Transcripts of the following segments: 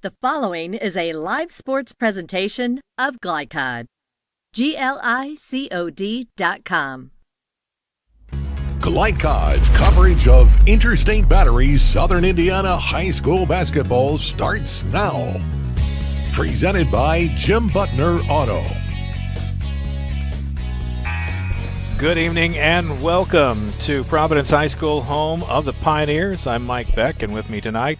The following is a live sports presentation of Glycod. GLICOD.com. Glycod's coverage of Interstate Battery's Southern Indiana High School basketball starts now. Presented by Jim Butner Auto. Good evening and welcome to Providence High School, home of the Pioneers. I'm Mike Beck, and with me tonight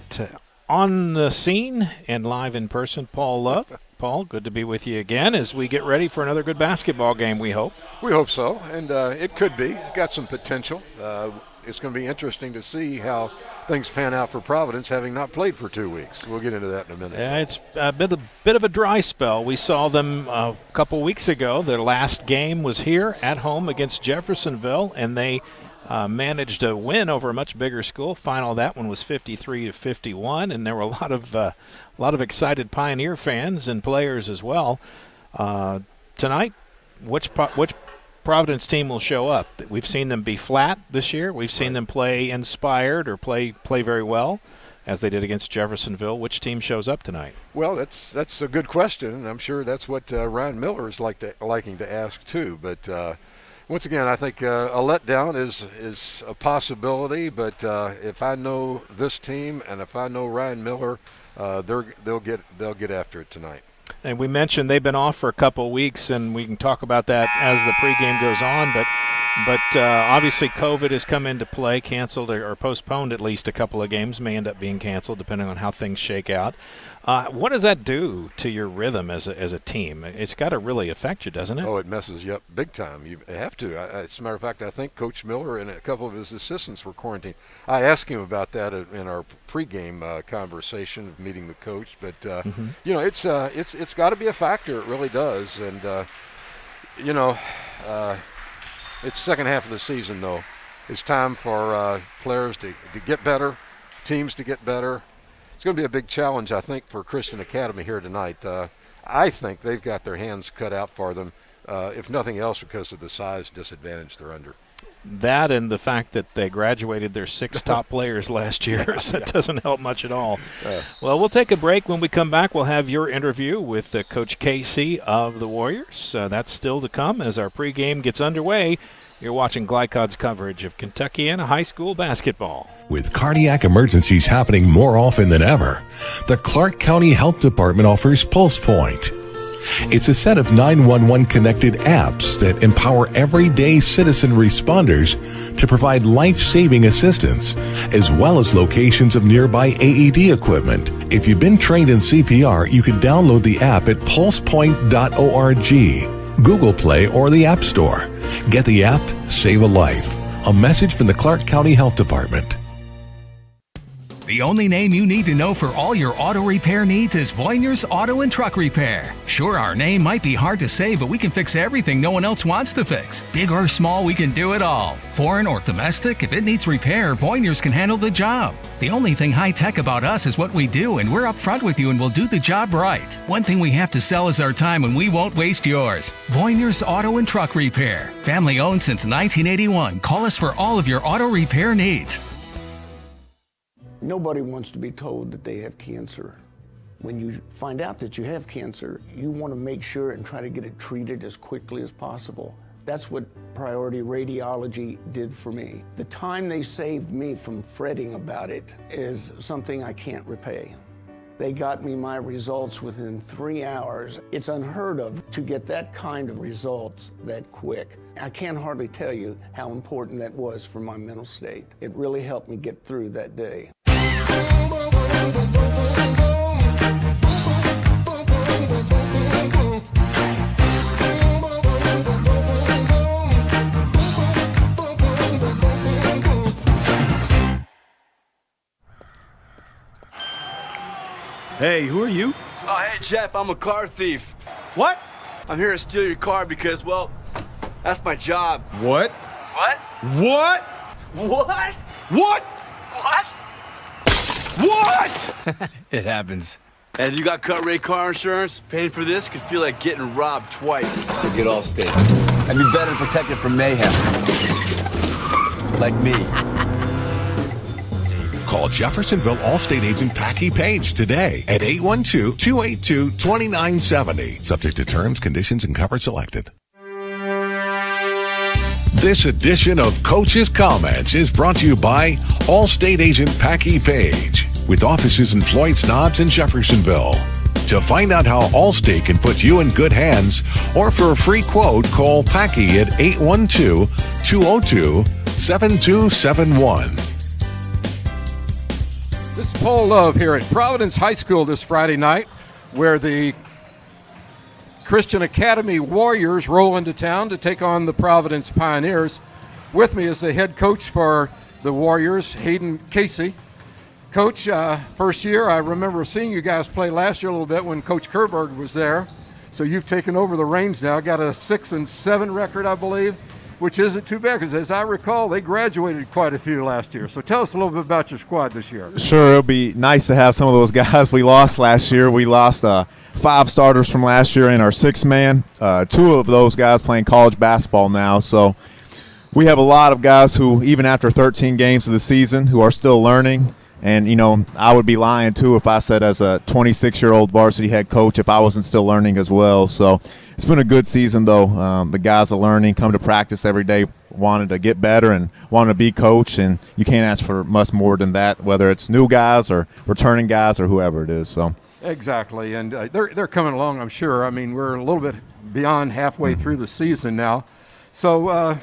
on the scene and live in person, Paul Love. Paul, good to be with you again as we get ready for another good basketball game, we hope. We hope so, and it could be. Got some potential. It's going to be interesting to see how things pan out for Providence, having not played for 2 weeks. We'll get into that in a minute. Yeah, it's a bit of a dry spell. We saw them a couple weeks ago. Their last game was here at home against Jeffersonville, and they managed to win over a much bigger school. Final of that one was 53-51, and there were a lot of excited Pioneer fans and players as well. Tonight, which Providence team will show up? We've seen them be flat this year. We've seen them play inspired or play very well, as they did against Jeffersonville. Which team shows up tonight? Well, that's a good question, and I'm sure that's what Ryan Miller is liking to ask too. But once again, I think a letdown is a possibility. But if I know this team and if I know Ryan Miller, they'll get after it tonight. And we mentioned they've been off for a couple of weeks, and we can talk about that as the pregame goes on. But obviously COVID has come into play, canceled or postponed at least a couple of games, may end up being canceled depending on how things shake out. What does that do to your rhythm as a team? It's got to really affect you, doesn't it? Oh, it messes you up big time. You have to. As a matter of fact, I think Coach Miller and a couple of his assistants were quarantined. I asked him about that in our pregame conversation of meeting the coach. But you know, it's got to be a factor. It really does. And you know, it's second half of the season though. It's time for players to get better, teams to get better. It's going to be a big challenge, I think, for Christian Academy here tonight. I think they've got their hands cut out for them, if nothing else, because of the size disadvantage they're under. That and the fact that they graduated their 6 top players last year, so that doesn't help much at all. Well, we'll take a break. When we come back, we'll have your interview with Coach Casey of the Warriors. That's still to come as our pregame gets underway. You're watching Glycod's coverage of Kentuckiana high school basketball. With cardiac emergencies happening more often than ever, the Clark County Health Department offers Pulse Point. It's a set of 911 connected apps that empower everyday citizen responders to provide life-saving assistance, as well as locations of nearby AED equipment. If you've been trained in CPR, you can download the app at pulsepoint.org, Google Play, or the App Store. Get the app, save a life. A message from the Clark County Health Department. The only name you need to know for all your auto repair needs is Voyner's Auto and Truck Repair. Sure, our name might be hard to say, but we can fix everything no one else wants to fix. Big or small, we can do it all. Foreign or domestic, if it needs repair, Voyner's can handle the job. The only thing high-tech about us is what we do, and we're upfront with you and we'll do the job right. One thing we have to sell is our time, and we won't waste yours. Voyner's Auto and Truck Repair. Family owned since 1981. Call us for all of your auto repair needs. Nobody wants to be told that they have cancer. When you find out that you have cancer, you want to make sure and try to get it treated as quickly as possible. That's what Priority Radiology did for me. The time they saved me from fretting about it is something I can't repay. They got me my results within 3 hours. It's unheard of to get that kind of results that quick. I can't hardly tell you how important that was for my mental state. It really helped me get through that day. Hey, who are you? Oh, hey, Jeff, I'm a car thief. What? I'm here to steal your car because, well, that's my job. What? What? What? What? What? What? What? It happens. And if you got cut-rate car insurance, paying for this could feel like getting robbed twice. So get Allstate. I'd be better protected from mayhem. Like me. Call Jeffersonville Allstate agent Packy Page today at 812-282-2970. Subject to terms, conditions, and coverage selected. This edition of Coach's Comments is brought to you by Allstate agent Packy Page, with offices in Floyd Knobs and Jeffersonville. To find out how Allstate can put you in good hands, or for a free quote, call Packy at 812-202-7271. This is Paul Love here at Providence High School this Friday night, where the Christian Academy Warriors roll into town to take on the Providence Pioneers. With me is the head coach for the Warriors, Hayden Casey. Coach, first year, I remember seeing you guys play last year a little bit when Coach Kerberg was there. So you've taken over the reins now, got a 6-7 record, I believe, which isn't too bad because, as I recall, they graduated quite a few last year. So tell us a little bit about your squad this year. Sure, it'll be nice to have some of those guys we lost last year. We lost 5 starters from last year in our 6-man. 2 of those guys playing college basketball now. So we have a lot of guys who, even after 13 games of the season, who are still learning. And, you know, I would be lying, too, if I said as a 26-year-old varsity head coach if I wasn't still learning as well. So it's been a good season, though. The guys are learning, come to practice every day, wanting to get better and wanting to be coach. And you can't ask for much more than that, whether it's new guys or returning guys or whoever it is. So exactly. And they're coming along, I'm sure. I mean, we're a little bit beyond halfway through the season now. So,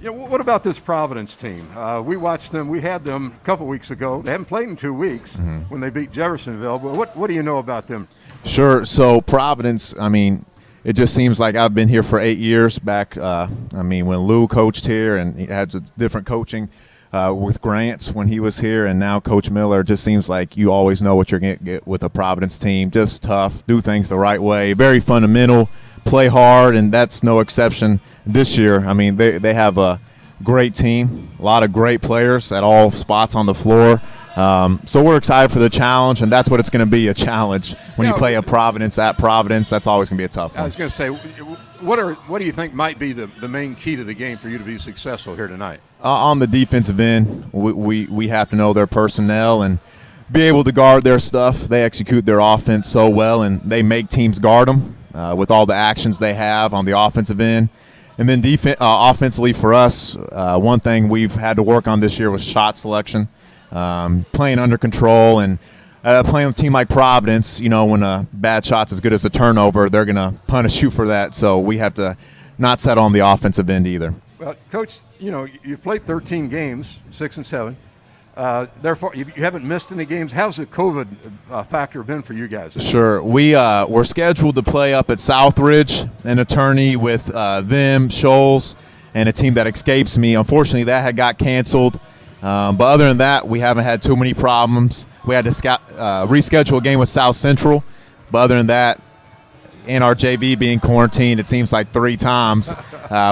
what about this Providence team? We watched them. We had them a couple weeks ago. They haven't played in 2 weeks when they beat Jeffersonville. But what do you know about them? Sure. So Providence, I mean, it just seems like I've been here for 8 years back. When Lou coached here and he had different coaching with Grants when he was here, and now Coach Miller. It just seems like you always know what you're going to get with a Providence team. Just tough, do things the right way, very fundamental, play hard, and that's no exception this year. I mean, they have a great team, a lot of great players at all spots on the floor. So we're excited for the challenge, and that's what it's going to be, a challenge. When you play a Providence at Providence, that's always going to be a tough one. I was going to say, what do you think might be the main key to the game for you to be successful here tonight? On the defensive end, we have to know their personnel and be able to guard their stuff. They execute their offense so well, and they make teams guard them with all the actions they have on the offensive end. And then offensively for us, one thing we've had to work on this year was shot selection, playing under control, and playing with a team like Providence. You know, when a bad shot's as good as a turnover, they're going to punish you for that. So we have to not settle on the offensive end either. Well, Coach, you've played 13 games, 6-7. Therefore, you haven't missed any games. How's the COVID factor been for you guys? Sure. We're scheduled to play up at Southridge, an attorney with them, Shoals, and a team that escapes me. Unfortunately, that had got canceled. But other than that, we haven't had too many problems. We had to reschedule a game with South Central. But other than that, and our JV being quarantined, it seems like 3 times.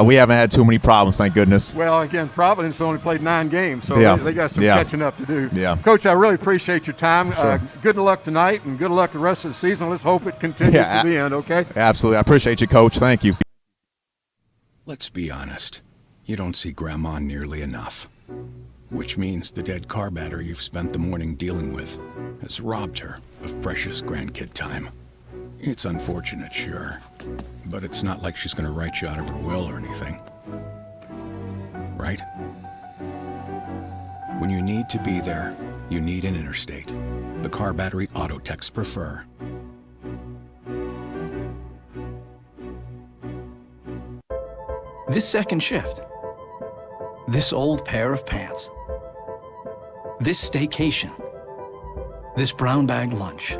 We haven't had too many problems, thank goodness. Well, again, Providence only played 9 games, so they got some catching up to do. Yeah. Coach, I really appreciate your time. Sure. Good luck tonight, and good luck the rest of the season. Let's hope it continues to the end, okay? Absolutely. I appreciate you, Coach. Thank you. Let's be honest. You don't see Grandma nearly enough. Which means the dead car battery you've spent the morning dealing with has robbed her of precious grandkid time. It's unfortunate, sure, but it's not like she's going to write you out of her will or anything. Right? When you need to be there, you need an Interstate. The car battery auto techs prefer. This second shift. This old pair of pants. This staycation. This brown bag lunch.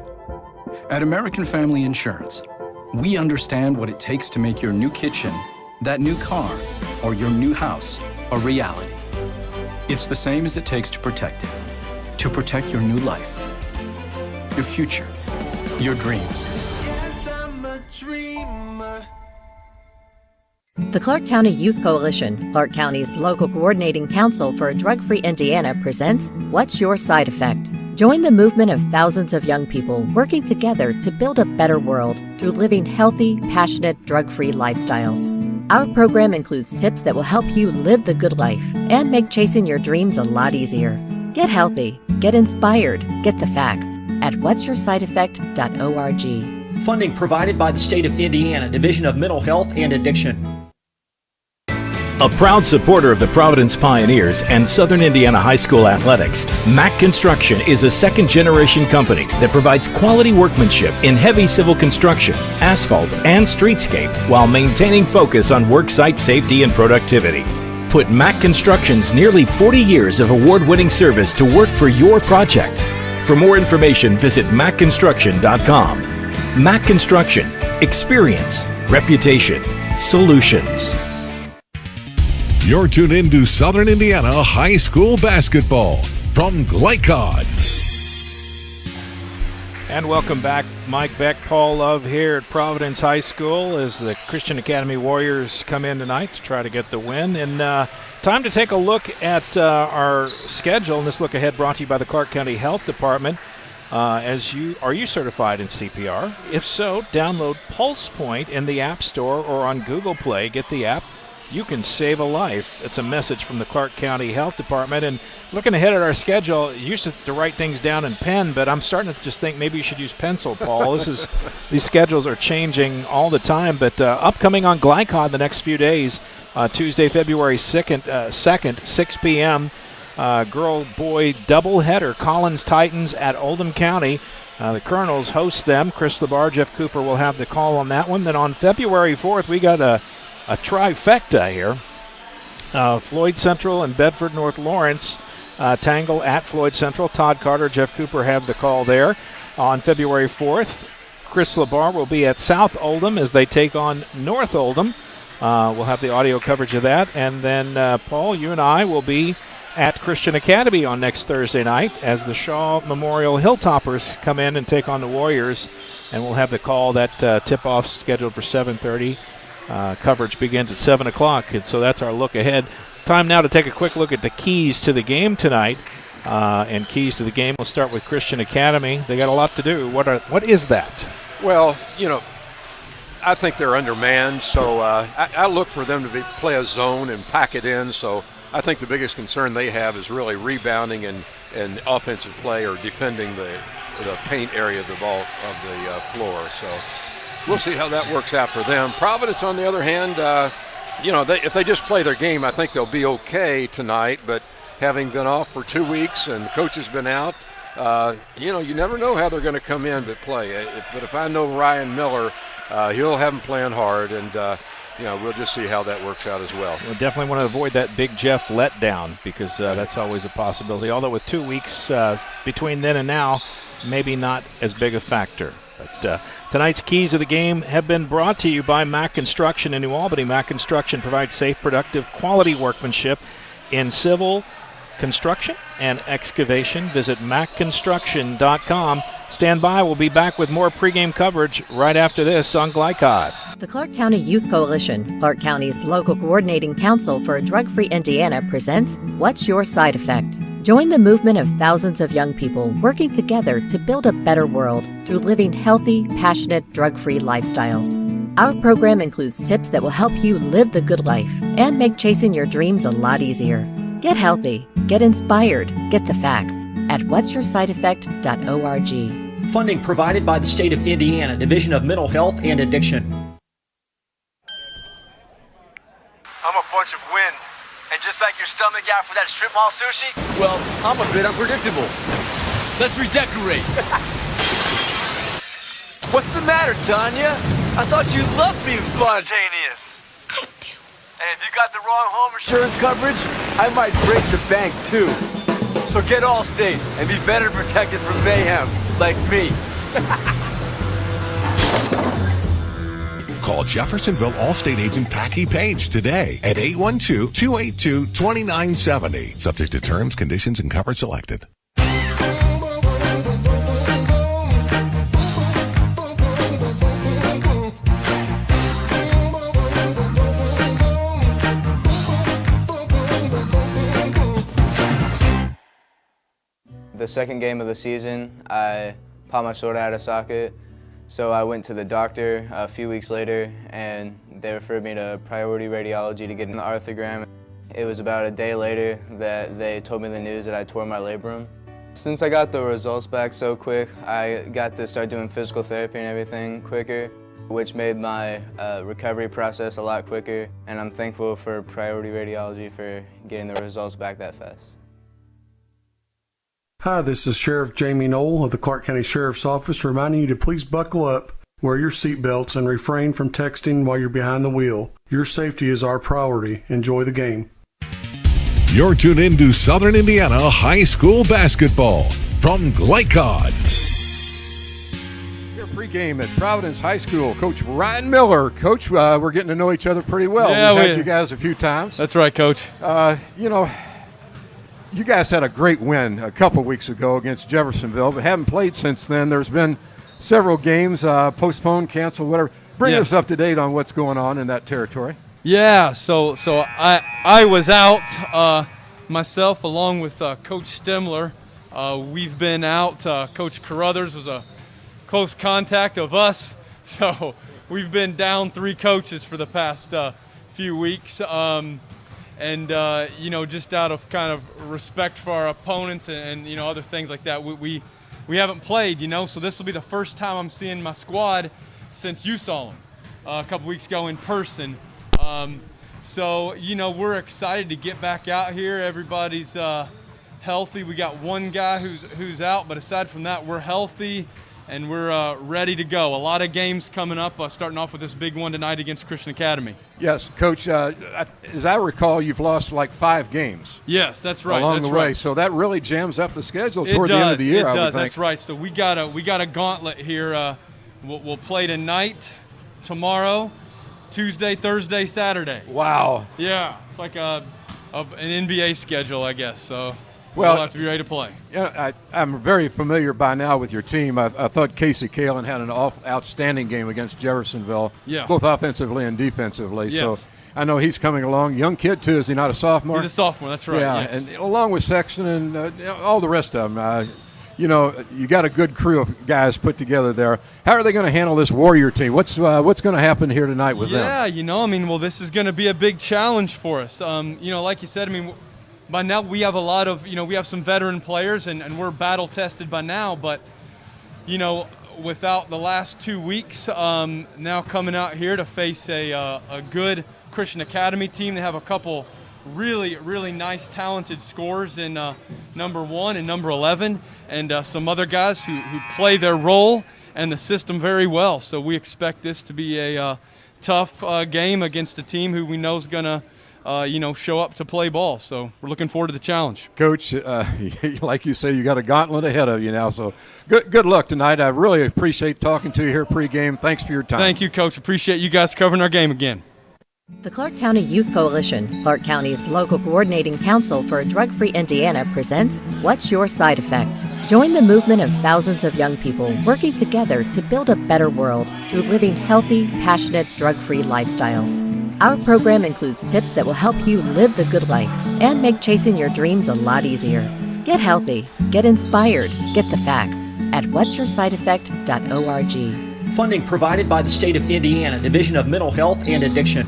At American Family Insurance, we understand what it takes to make your new kitchen, that new car, or your new house a reality. It's the same as it takes to protect it. To protect your new life, your future, your dreams. Yes, I'm a dreamer. The Clark County Youth Coalition, Clark County's local coordinating council for a drug-free Indiana, presents What's Your Side Effect? Join the movement of thousands of young people working together to build a better world through living healthy, passionate, drug-free lifestyles. Our program includes tips that will help you live the good life and make chasing your dreams a lot easier. Get healthy, get inspired, get the facts at what'syoursideeffect.org. Funding provided by the state of Indiana, Division of Mental Health and Addiction. A proud supporter of the Providence Pioneers and Southern Indiana High School athletics, Mack Construction is a second-generation company that provides quality workmanship in heavy civil construction, asphalt, and streetscape while maintaining focus on worksite safety and productivity. Put Mack Construction's nearly 40 years of award-winning service to work for your project. For more information, visit mackconstruction.com. Mack Construction. Experience. Reputation. Solutions. You're tuned in to Southern Indiana High School basketball from Glycod. And welcome back. Mike Beck, Paul Love here at Providence High School as the Christian Academy Warriors come in tonight to try to get the win. And time to take a look at our schedule. And this look ahead brought to you by the Clark County Health Department. Are you certified in CPR? If so, download Pulse Point in the App Store or on Google Play. Get the app. You can save a life. It's a message from the Clark County Health Department. And looking ahead at our schedule, you used to write things down in pen, but I'm starting to just think maybe you should use pencil, Paul. These schedules are changing all the time. But upcoming on Glycod the next few days, Tuesday, February 2nd, 6 p.m., girl-boy doubleheader, Collins Titans at Oldham County. The Colonels host them. Chris Labar, Jeff Cooper will have the call on that one. Then on February 4th, we got a trifecta here. Floyd Central and Bedford North Lawrence tangle at Floyd Central. Todd Carter, Jeff Cooper have the call there. On February 4th, Chris Labar will be at South Oldham as they take on North Oldham. We'll have the audio coverage of that. And then, Paul, you and I will be at Christian Academy on next Thursday night as the Shaw Memorial Hilltoppers come in and take on the Warriors. And we'll have the call, that tip-off scheduled for 7:30. Coverage begins at 7 o'clock, and so that's our look ahead. Time now to take a quick look at the keys to the game tonight. And keys to the game, we'll start with Christian Academy. They got a lot to do. What is that? Well, I think they're undermanned, so I look for them to play a zone and pack it in. So I think the biggest concern they have is really rebounding and offensive play or defending the paint area of the ball of the floor. So we'll see how that works out for them. Providence, on the other hand, if they just play their game, I think they'll be okay tonight. But having been off for 2 weeks and the coach has been out, you never know how they're going to come in but play. But if I know Ryan Miller, he'll have them playing hard, and we'll just see how that works out as well. We'll definitely want to avoid that Big Jeff letdown because that's always a possibility. Although with 2 weeks between then and now, maybe not as big a factor. But tonight's keys of the game have been brought to you by Mack Construction in New Albany. Mack Construction provides safe, productive, quality workmanship in civil construction and excavation. Visit mackconstruction.com. Stand by. We'll be back with more pregame coverage right after this on Glycod. The Clark County Youth Coalition, Clark County's local coordinating council for a drug-free Indiana, presents What's Your Side Effect? Join the movement of thousands of young people working together to build a better world through living healthy, passionate, drug-free lifestyles. Our program includes tips that will help you live the good life and make chasing your dreams a lot easier. Get healthy, get inspired, get the facts at what'syoursideeffect.org. Funding provided by the state of Indiana, Division of Mental Health and Addiction. I'm a bunch of wind. And just like your stomach after that strip mall sushi, well, I'm a bit unpredictable. Let's redecorate. What's the matter, Tanya? I thought you loved being spontaneous. I do. And if you got the wrong home insurance coverage, I might break the bank too. So get Allstate and be better protected from mayhem, like me. Call Jeffersonville Allstate agent Packy Page today at 812-282-2970. Subject to terms, conditions, and coverage selected. The second game of the season, I popped my shoulder out of socket. So I went to the doctor a few weeks later, and they referred me to priority radiology to get an arthrogram. It was about a day later that they told me the news that I tore my labrum. Since I got the results back so quick, I got to start doing physical therapy and everything quicker, which made my recovery process a lot quicker, and I'm thankful for Priority Radiology for getting the results back that fast. Hi, this is Sheriff Jamie Knoll of the Clark County Sheriff's Office reminding you to please buckle up, wear your seatbelts, and refrain from texting while you're behind the wheel. Your safety is our priority. Enjoy the game. You're tuned in to Southern Indiana High School Basketball from Glycod. Your pregame at Providence High School. Coach Ryan Miller. Coach, we're getting to know each other pretty well. Yeah, We've had you guys a few times. That's right, Coach. You guys had a great win a couple weeks ago against Jeffersonville, but haven't played since then. There's been several games postponed, canceled, whatever. Bring us up to date on what's going on in that territory. Yeah, so I was out myself along with Coach Stemler. We've been out. Coach Carruthers was a close contact of us, so we've been down 3 coaches for the past few weeks. Just out of kind of respect for our opponents and other things like that, we haven't played, so this will be the first time I'm seeing my squad since you saw them a couple weeks ago in person. We're excited to get back out here. Everybody's healthy. We got one guy who's out, but aside from that, we're healthy and we're ready to go. A lot of games coming up, starting off with this big one tonight against Christian Academy. Yes, Coach, as I recall, you've lost like 5 games. Yes, that's right. Along the way, so that really jams up the schedule toward the end of the year. It does. That's right. So we got a gauntlet here. We'll play tonight, tomorrow, Tuesday, Thursday, Saturday. Wow. Yeah, it's like an NBA schedule, I guess. So we'll have to be ready to play. Yeah, I'm very familiar by now with your team. I thought Casey Kalen had an outstanding game against Jeffersonville, both offensively and defensively. Yes. So I know he's coming along. Young kid, too. Is he not a sophomore? He's a sophomore, that's right. Yeah, yes. And along with Sexton and all the rest of them. You got a good crew of guys put together there. How are they going to handle this Warrior team? What's going to happen here tonight with them? Yeah, this is going to be a big challenge for us. Like you said, by now we have a lot of, we have some veteran players and we're battle tested by now. But, without the last 2 weeks, now coming out here to face a good Christian Academy team, they have a couple really, really nice, talented scorers in number 1 and number 11, and some other guys who play their role and the system very well. So we expect this to be a tough game against a team who we know is going to, show up to play ball. So we're looking forward to the challenge. Coach, like you say, you got a gauntlet ahead of you now. So good luck tonight. I really appreciate talking to you here pregame. Thanks for your time. Thank you, Coach. Appreciate you guys covering our game again. The Clark County Youth Coalition, Clark County's local coordinating council for a drug-free Indiana, presents What's Your Side Effect? Join the movement of thousands of young people working together to build a better world through living healthy, passionate, drug-free lifestyles. Our program includes tips that will help you live the good life and make chasing your dreams a lot easier. Get healthy, get inspired, get the facts at what'syoursideeffect.org. Funding provided by the State of Indiana Division of Mental Health and Addiction.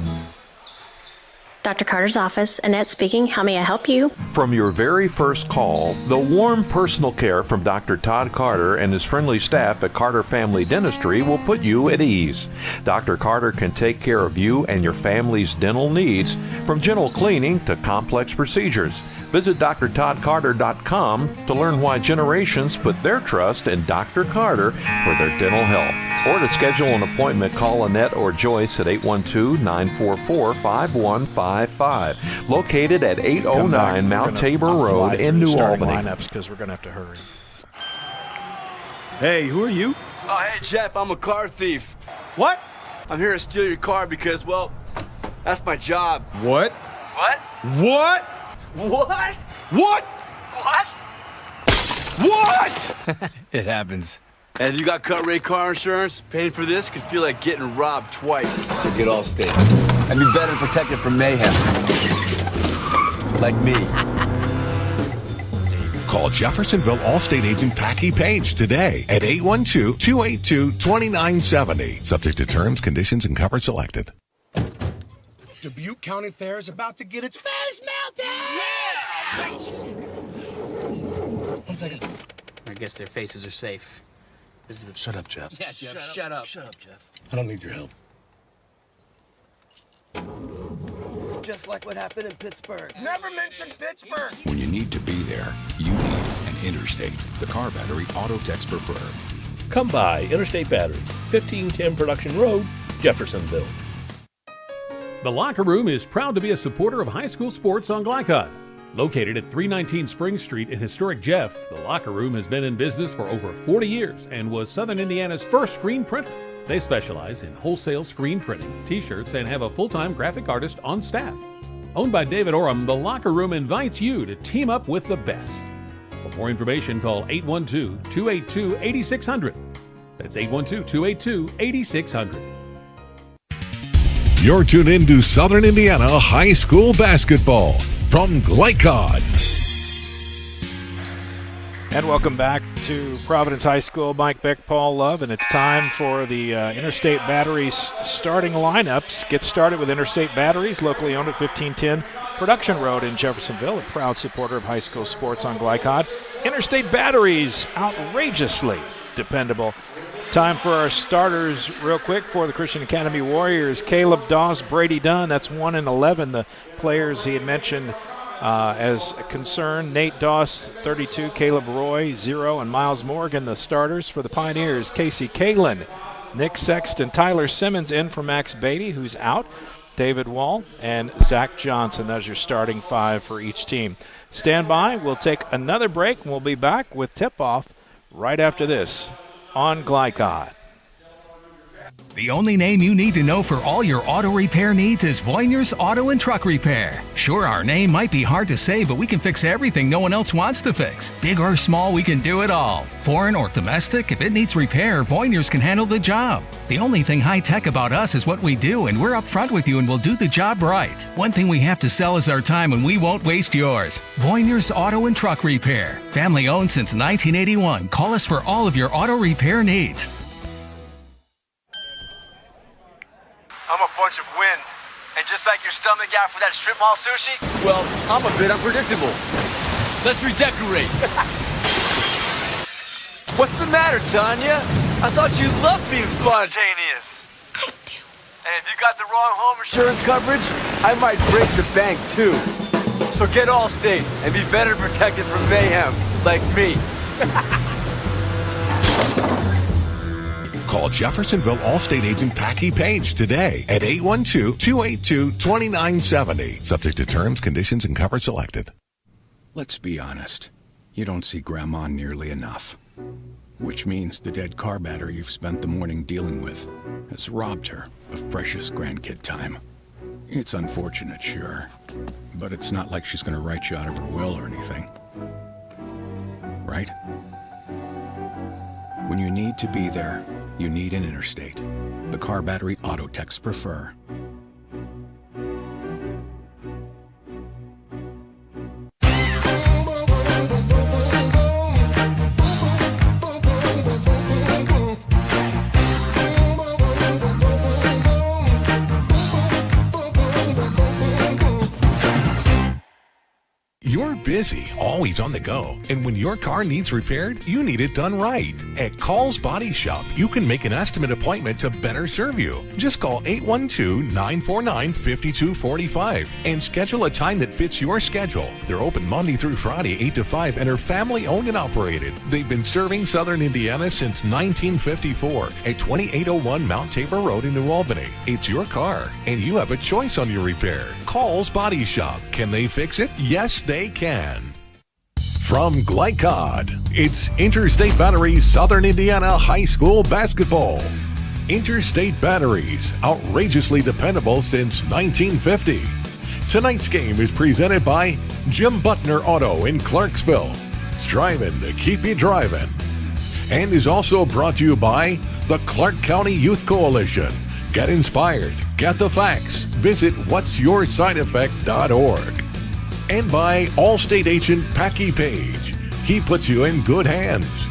Dr. Carter's office, Annette speaking. How may I help you? From your very first call, the warm personal care from Dr. Todd Carter and his friendly staff at Carter Family Dentistry will put you at ease. Dr. Carter can take care of you and your family's dental needs, from gentle cleaning to complex procedures. Visit drtoddcarter.com to learn why generations put their trust in Dr. Carter for their dental health. Or to schedule an appointment, call Annette or Joyce at 812-944-5155. Located at 809 Mount Tabor Road in New Albany. Lineups because we're going to have to hurry. Hey, who are you? Oh, hey, Jeff, I'm a car thief. What? I'm here to steal your car because, well, that's my job. What? What? What? What? What? What? What? It happens. And if you got cut rate car insurance, paying for this could feel like getting robbed twice. So get Allstate. And be better protected from mayhem. Like me. Call Jeffersonville Allstate agent Packy Page today at 812-282-2970. Subject to terms, conditions, and coverage selected. Dubuque County Fair is about to get its face melted! Yeah! 1 second. I guess their faces are safe. Shut up, Jeff. Yeah, Jeff, shut up. Shut up, Jeff. I don't need your help. Just like what happened in Pittsburgh. Never mention Pittsburgh! When you need to be there, you need an Interstate. The car battery auto techs prefer. Come by Interstate Batteries, 1510 Production Road, Jeffersonville. The Locker Room is proud to be a supporter of high school sports on Glycod. Located at 319 Spring Street in historic Jeff, the Locker Room has been in business for over 40 years and was Southern Indiana's first screen printer. They specialize in wholesale screen printing, t-shirts, and have a full-time graphic artist on staff. Owned by David Oram, the Locker Room invites you to team up with the best. For more information, call 812-282-8600. That's 812-282-8600. You're tuned in to Southern Indiana High School Basketball from Glycod. And welcome back to Providence High School. Mike Beck, Paul Love, and it's time for the Interstate Batteries starting lineups. Get started with Interstate Batteries, locally owned at 1510 Production Road in Jeffersonville, a proud supporter of high school sports on Glycod. Interstate Batteries, outrageously dependable. Time for our starters real quick for the Christian Academy Warriors. Caleb Doss, Brady Dunn, that's 1 and 11. The players he had mentioned as a concern. Nate Doss, 32, Caleb Roy, 0, and Miles Morgan, the starters for the Pioneers. Casey Kalin, Nick Sexton, Tyler Simmons in for Max Beatty, who's out, David Wall, and Zach Johnson. Those are your starting 5 for each team. Stand by. We'll take another break, and we'll be back with tip-off right after this on Glycod. The only name you need to know for all your auto repair needs is Voyner's Auto and Truck Repair. Sure, our name might be hard to say, but we can fix everything no one else wants to fix. Big or small, we can do it all. Foreign or domestic, if it needs repair, Voyner's can handle the job. The only thing high-tech about us is what we do, and we're up front with you and we'll do the job right. One thing we have to sell is our time, and we won't waste yours. Voyner's Auto and Truck Repair. Family owned since 1981. Call us for all of your auto repair needs. I'm a bunch of wind. And just like your stomach after that strip mall sushi, well, I'm a bit unpredictable. Let's redecorate. What's the matter, Tanya? I thought you loved being spontaneous. I do. And if you got the wrong home insurance coverage, I might break the bank too. So get Allstate and be better protected from mayhem, like me. Call Jeffersonville Allstate agent Packy Page today at 812-282-2970. Subject to terms, conditions, and coverage selected. Let's be honest. You don't see Grandma nearly enough. Which means the dead car battery you've spent the morning dealing with has robbed her of precious grandkid time. It's unfortunate, sure, but it's not like she's going to write you out of her will or anything. Right? When you need to be there, you need an Interstate. The car battery auto techs prefer. You're busy, always on the go, and when your car needs repaired, you need it done right. At Call's Body Shop, you can make an estimate appointment to better serve you. Just call 812-949-5245 and schedule a time that fits your schedule. They're open Monday through Friday, 8 to 5, and are family owned and operated. They've been serving Southern Indiana since 1954 at 2801 Mount Tabor Road in New Albany. It's your car, and you have a choice on your repair. Call's Body Shop. Can they fix it? Yes, they can. From Glycod, it's Interstate Batteries Southern Indiana High School Basketball. Interstate Batteries, outrageously dependable since 1950. Tonight's game is presented by Jim Butner Auto in Clarksville, striving to keep you driving. And is also brought to you by the Clark County Youth Coalition. Get inspired, get the facts, visit what'syoursideeffect.org. And by Allstate agent Packy Page. He puts you in good hands.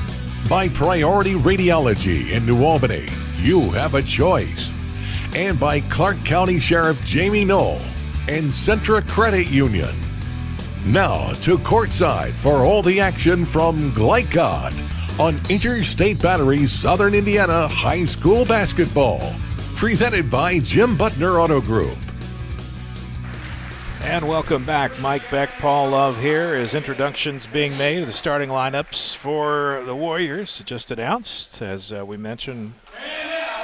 By Priority Radiology in New Albany. You have a choice. and by Clark County Sheriff Jamie Knoll and Centra Credit Union. Now to courtside for all the action from Glycod on Interstate Battery Southern Indiana High School Basketball. Presented by Jim Butner Auto Group. And welcome back. Mike Beck, Paul Love here as introductions being made of the starting lineups for the Warriors. Just announced, as we mentioned,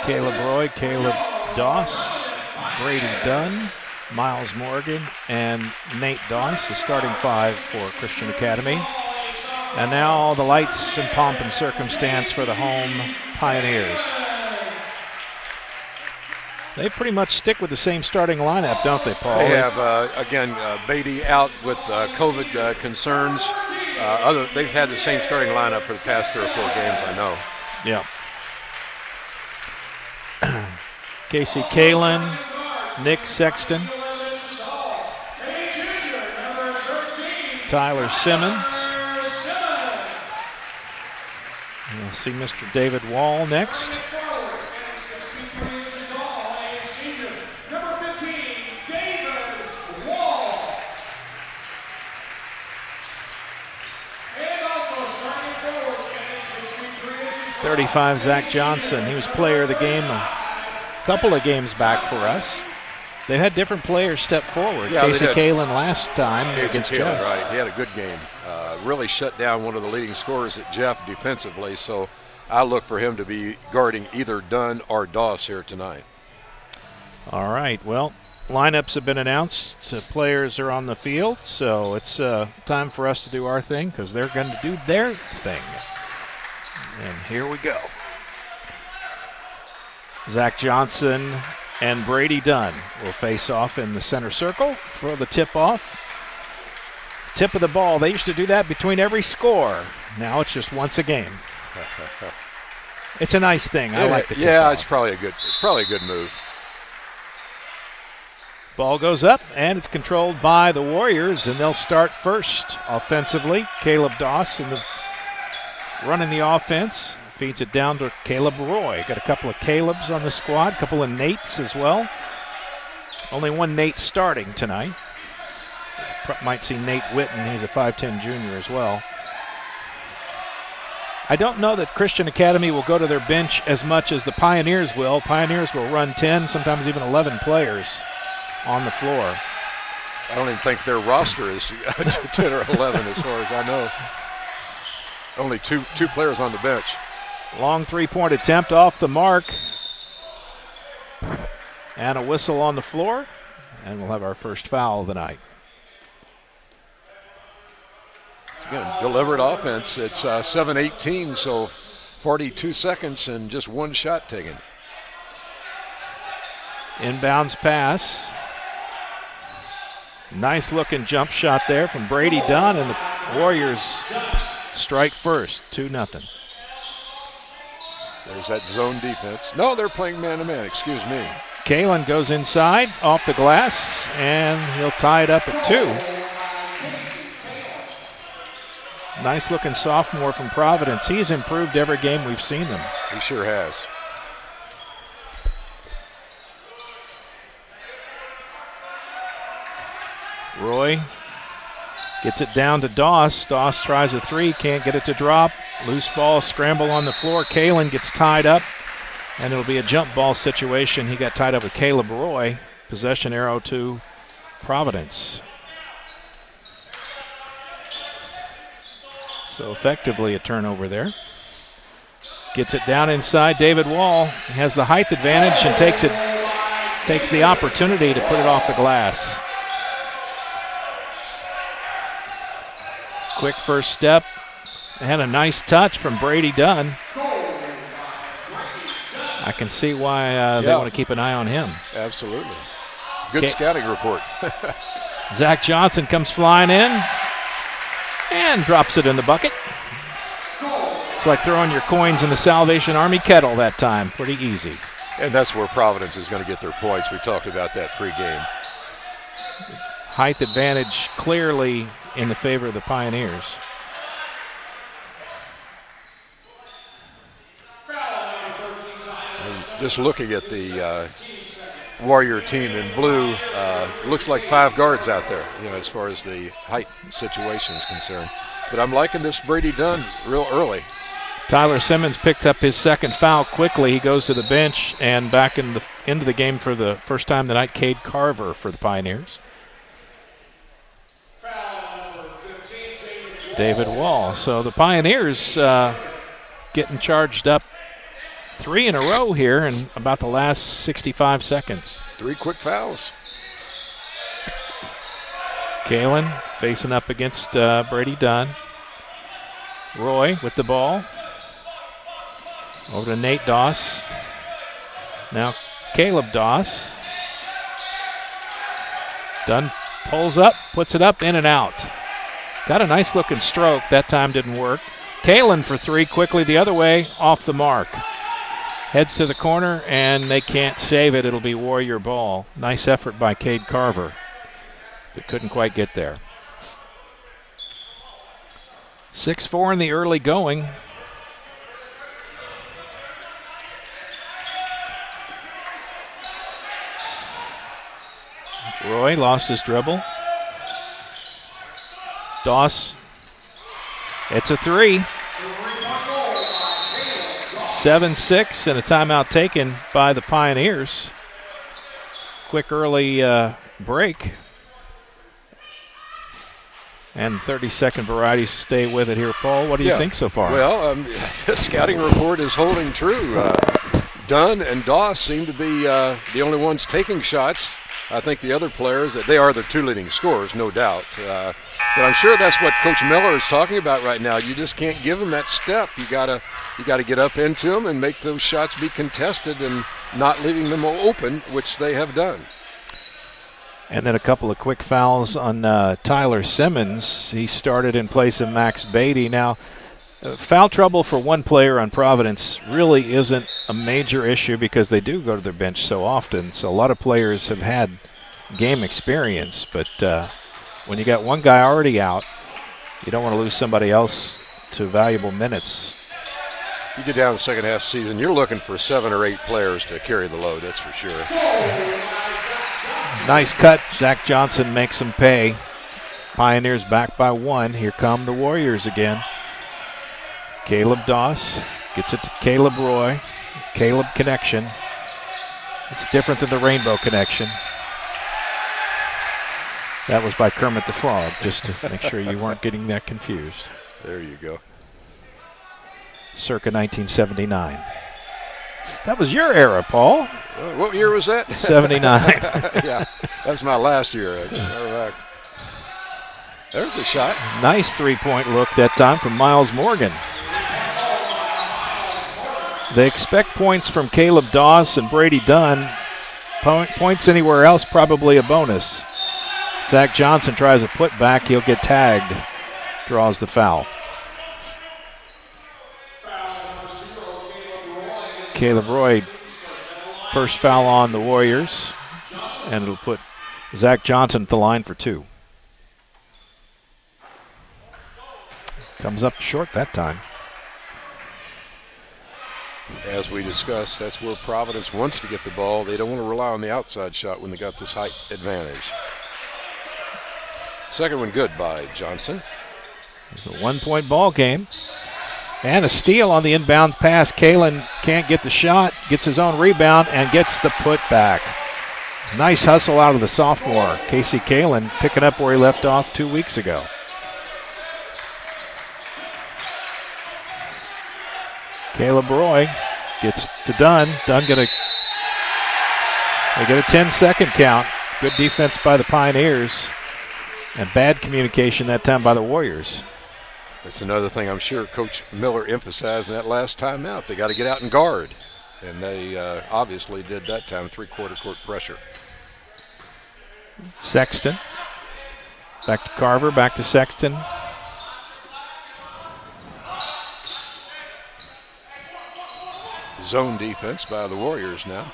Caleb Roy, Caleb Doss, Brady Dunn, Miles Morgan, and Nate Doss, the starting five for Christian Academy. And now the lights and pomp and circumstance for the home Pioneers. They pretty much stick with the same starting lineup, don't they, Paul? They have, again, Beatty out with COVID concerns. They've had the same starting lineup for the past 3 or 4 games, I know. Yeah. Casey Kalin, Nick Sexton, Tyler Simmons. We'll see Mr. David Wall next. Number 15, David Wall. And also starting forward, 6'3" 35, Zach Johnson. He was player of the game a couple of games back for us. They had different players step forward. Yeah, Casey Kalin last time against Jeff. Right, he had a good game. Really shut down one of the leading scorers at Jeff defensively, so I look for him to be guarding either Dunn or Doss here tonight. All right, well, lineups have been announced. Players are on the field, so it's time for us to do our thing because they're going to do their thing. And here we go. Zach Johnson and Brady Dunn will face off in the center circle for the tip-off. Tip of the ball, they used to do that between every score. Now it's just once a game. It's a nice thing. I like the tip-off. Yeah, it's probably a good move. Ball goes up, and it's controlled by the Warriors, and they'll start first offensively. Caleb Doss running the offense. Feeds it down to Caleb Roy. Got a couple of Calebs on the squad, a couple of Nates as well. Only one Nate starting tonight. Might see Nate Witten. He's a 5'10 junior as well. I don't know that Christian Academy will go to their bench as much as the Pioneers will. Pioneers will run 10, sometimes even 11 players on the floor. I don't even think their roster is 10 or 11 as far as I know. Only two players on the bench. Long three-point attempt off the mark. And a whistle on the floor. And we'll have our first foul of the night. It's again, delivered offense. It's 7:18, so 42 seconds and just one shot taken. Inbounds pass. Nice looking jump shot there from Brady Dunn, and the Warriors strike first, 2-0. There's that zone defense. No, they're playing man-to-man, excuse me. Kalin goes inside, off the glass, and he'll tie it up at 2. Nice looking sophomore from Providence. He's improved every game we've seen him. He sure has. Roy gets it down to Doss. Doss tries a 3, can't get it to drop. Loose ball, scramble on the floor. Kalin gets tied up, and it'll be a jump ball situation. He got tied up with Caleb Roy. Possession arrow to Providence. So effectively a turnover there. Gets it down inside. David Wall has the height advantage and takes the opportunity to put it off the glass. Quick first step, and a nice touch from Brady Dunn. I can see why they want to keep an eye on him. Absolutely. Good scouting report. Zach Johnson comes flying in and drops it in the bucket. It's like throwing your coins in the Salvation Army kettle that time. Pretty easy. And that's where Providence is going to get their points. We talked about that pregame. Height advantage clearly in the favor of the Pioneers. And just looking at the Warrior team in blue. Looks like 5 guards out there, as far as the height situation is concerned. But I'm liking this Brady Dunn real early. Tyler Simmons picked up his second foul quickly. He goes to the bench, and back into the game for the first time tonight, Cade Carver for the Pioneers. David Wall. So the Pioneers getting charged up 3 in a row here in about the last 65 seconds. 3 quick fouls. Kalen facing up against Brady Dunn. Roy with the ball. Over to Nate Doss. Now Caleb Doss. Dunn pulls up, puts it up, in and out. Got a nice looking stroke. That time didn't work. Kalen for 3 quickly the other way, off the mark. Heads to the corner, and they can't save it. It'll be Warrior ball. Nice effort by Cade Carver, but couldn't quite get there. 6-4 in the early going. Roy lost his dribble. Doss, it's a 3. 7-6 and a timeout taken by the Pioneers. Quick early break. And 30-second varieties stay with it here. Paul, what do you think so far? Well, the scouting report is holding true. Dunn and Doss seem to be the only ones taking shots. I think the other players, they are the 2 leading scorers, no doubt. But I'm sure that's what Coach Miller is talking about right now. You just can't give them that step. You gotta get up into them and make those shots be contested and not leaving them open, which they have done. And then a couple of quick fouls on Tyler Simmons. He started in place of Max Beatty. Now, foul trouble for one player on Providence really isn't a major issue because they do go to their bench so often. So a lot of players have had game experience, but when you got one guy already out, you don't want to lose somebody else to valuable minutes. You get down the second half season, you're looking for 7 or 8 players to carry the load, that's for sure. Nice cut. Zach Johnson makes them pay. Pioneers back by 1. Here come the Warriors again. Caleb Doss gets it to Caleb Roy. Caleb connection. It's different than the Rainbow connection. That was by Kermit the Frog, just to make sure you weren't getting that confused. There you go. Circa 1979. That was your era, Paul. What year was that? 79. Yeah, that was my last year. There's a shot. Nice three-point look that time from Miles Morgan. They expect points from Caleb Doss and Brady Dunn. Points anywhere else, probably a bonus. Zach Johnson tries a putback. He'll get tagged. Draws the foul. Caleb Roy, first foul on the Warriors, and it'll put Zach Johnson at the line for 2. Comes up short that time. As we discussed, that's where Providence wants to get the ball. They don't want to rely on the outside shot when they got this height advantage. Second one good by Johnson. It's a 1-point ball game. And a steal on the inbound pass. Kalen can't get the shot, gets his own rebound, and gets the putback. Nice hustle out of the sophomore. Casey Kalen picking up where he left off 2 weeks ago. Caleb Roy gets to Dunn. Dunn they get a 10-second count. Good defense by the Pioneers. And bad communication that time by the Warriors. That's another thing I'm sure Coach Miller emphasized in that last timeout. They got to get out and guard. And they obviously did that time, 3/4 court pressure. Sexton. Back to Carver, back to Sexton. Zone defense by the Warriors now.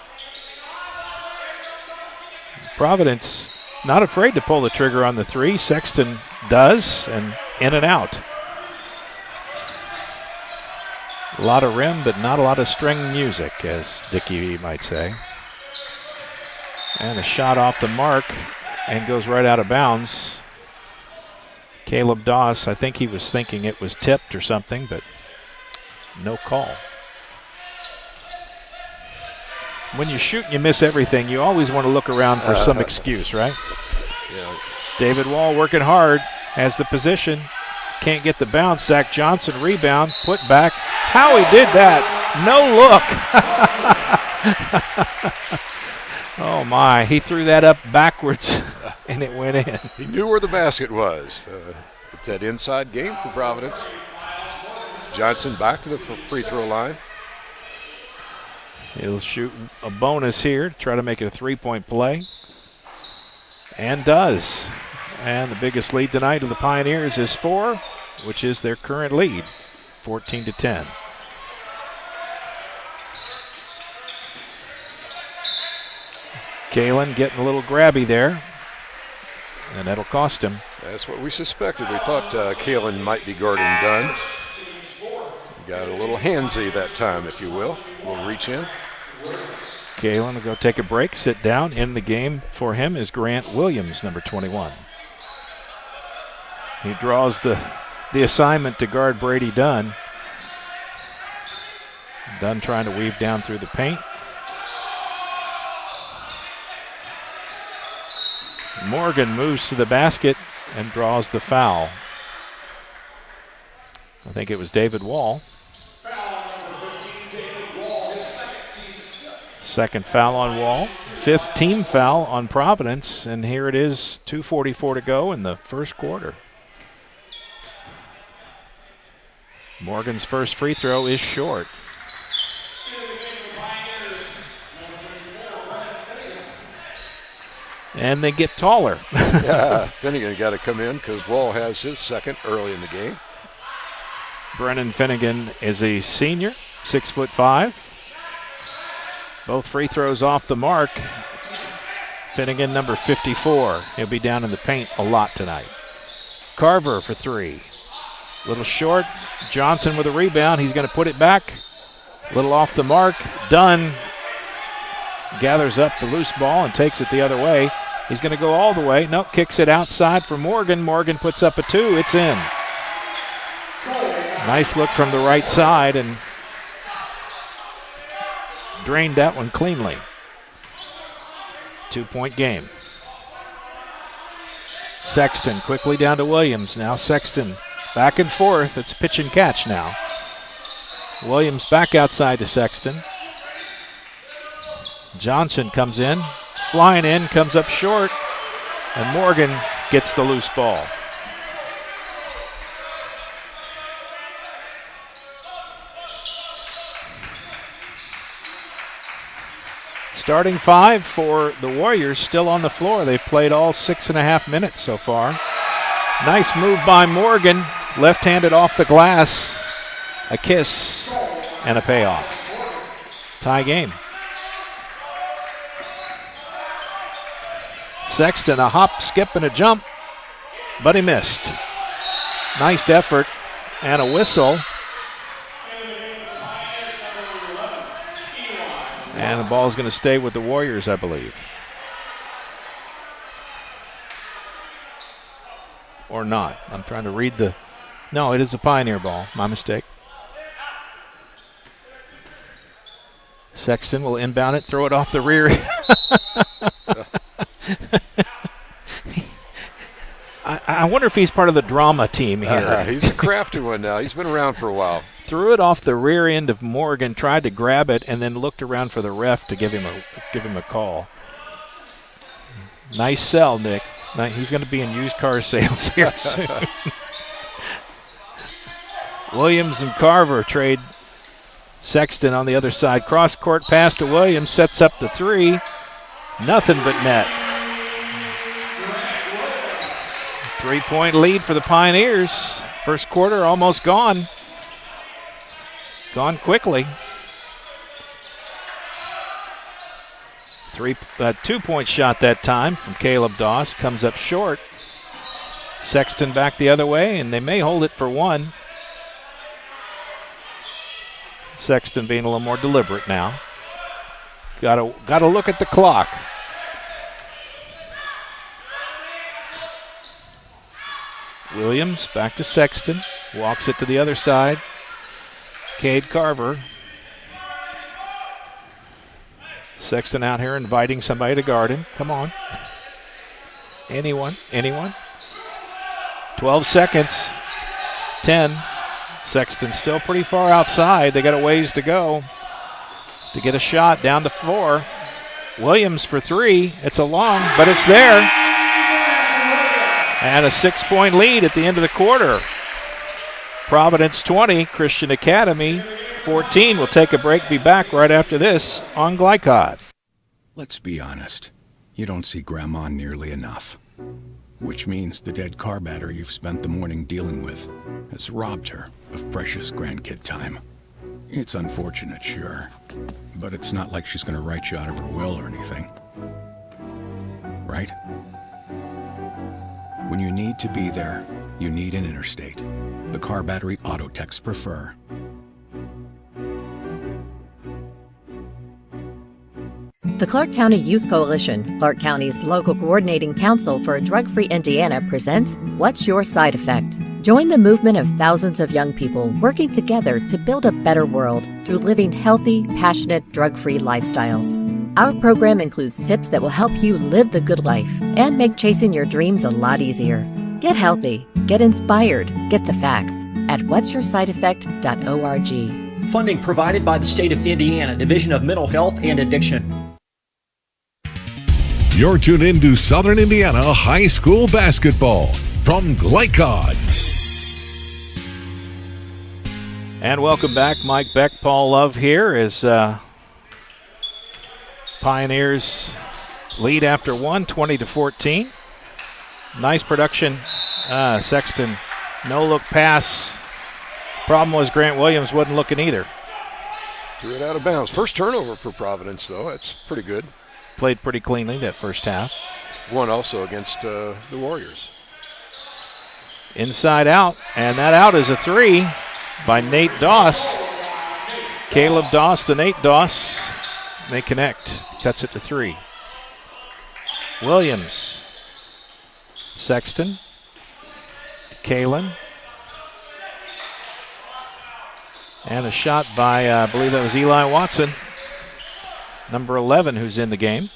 Providence not afraid to pull the trigger on the 3. Sexton does, and in and out. A lot of rim, but not a lot of string music, as Dickie might say. And a shot off the mark and goes right out of bounds. Caleb Doss, I think he was thinking it was tipped or something, but no call. When you shoot and you miss everything, you always want to look around for some excuse, right? Yeah. David Wall working hard, has the position, can't get the bounce. Zach Johnson rebound, put back. How he did that, no look. Oh my, he threw that up backwards and it went in. He knew where the basket was. It's that inside game for Providence. Johnson back to the free throw line. He'll shoot a bonus here to try to make it a three-point play. And does. And the biggest lead tonight of the Pioneers is 4, which is their current lead, 14-10. Kalen getting a little grabby there, and that'll cost him. That's what we suspected. We thought Kalen might be guarding Dunn. Got a little handsy that time, if you will. We'll reach in. Kalen will go take a break, sit down. In the game for him is Grant Williams, number 21. He draws the assignment to guard Brady Dunn. Dunn trying to weave down through the paint. Morgan moves to the basket and draws the foul. I think it was David Wall. Second foul on Wall. 5th team foul on Providence, and here it is, 2:44 to go in the first quarter. Morgan's first free throw is short. And they get taller. Yeah, Finnegan got to come in because Wall has his second early in the game. Brennan Finnegan is a senior, 6'5". Both free throws off the mark. Finnegan, number 54. He'll be down in the paint a lot tonight. Carver for 3. Little short. Johnson with a rebound. He's going to put it back. Little off the mark. Dunn gathers up the loose ball and takes it the other way. He's going to go all the way. Nope, kicks it outside for Morgan. Morgan puts up a 2. It's in. Nice look from the right side and drained that one cleanly. 2-point game. Sexton quickly down to Williams. Now Sexton back and forth. It's pitch and catch now. Williams back outside to Sexton. Johnson comes in, flying in, comes up short, and Morgan gets the loose ball. Starting 5 for the Warriors still on the floor. They've played all 6.5 minutes so far. Nice move by Morgan. Left-handed off the glass. A kiss and a payoff. Tie game. Sexton, a hop, skip, and a jump, but he missed. Nice effort and a whistle. And the ball is going to stay with the Warriors, I believe. Or not. I'm trying to read the... No, it is a Pioneer ball. My mistake. Sexton will inbound it, throw it off the rear. I wonder if he's part of the drama team here. He's a crafty one now. He's been around for a while. Threw it off the rear end of Morgan, tried to grab it, and then looked around for the ref to give him a call. Nice sell, Nick. He's going to be in used car sales here soon. Williams and Carver trade. Sexton on the other side. Cross-court pass to Williams, sets up the 3. Nothing but net. 3-point lead for the Pioneers. First quarter almost gone. Gone quickly. 2-point shot that time from Caleb Doss. Comes up short. Sexton back the other way, and they may hold it for 1. Sexton being a little more deliberate now. Got to look at the clock. Williams back to Sexton. Walks it to the other side. Cade Carver. Sexton out here inviting somebody to guard him. Come on. Anyone? 12 seconds. 10. Sexton still pretty far outside. They got a ways to go to get a shot. Down to 4. Williams for 3. It's a long, but it's there. And a 6-point lead at the end of the quarter. Providence 20, Christian Academy 14. We'll take a break, be back right after this on Glycod. Let's be honest. You don't see Grandma nearly enough. Which means the dead car battery you've spent the morning dealing with has robbed her of precious grandkid time. It's unfortunate, sure, but it's not like she's going to write you out of her will or anything. Right? When you need to be there, you need an Interstate. The car battery auto techs prefer. The Clark County Youth Coalition, Clark County's local coordinating council for a drug-free Indiana, presents What's Your Side Effect? Join the movement of thousands of young people working together to build a better world through living healthy, passionate, drug-free lifestyles. Our program includes tips that will help you live the good life and make chasing your dreams a lot easier. Get healthy, get inspired, get the facts at what'syoursideeffect.org. Funding provided by the State of Indiana Division of Mental Health and Addiction. You're tuned in to Southern Indiana High School Basketball from Glycod. And welcome back. Mike Beck, Paul Love here as Pioneers lead after 1, 20-14. Nice production. Sexton, no-look pass. Problem was Grant Williams wasn't looking either. Threw it out of bounds. First turnover for Providence, though. That's pretty good. Played pretty cleanly that first half. One also against the Warriors. Inside out, and that out is a 3 by Nate Doss. Caleb Doss to Nate Doss. They connect. Cuts it to 3. Williams. Sexton. Kalen. And a shot by, I believe that was Eli Watson. Number 11 who's in the game.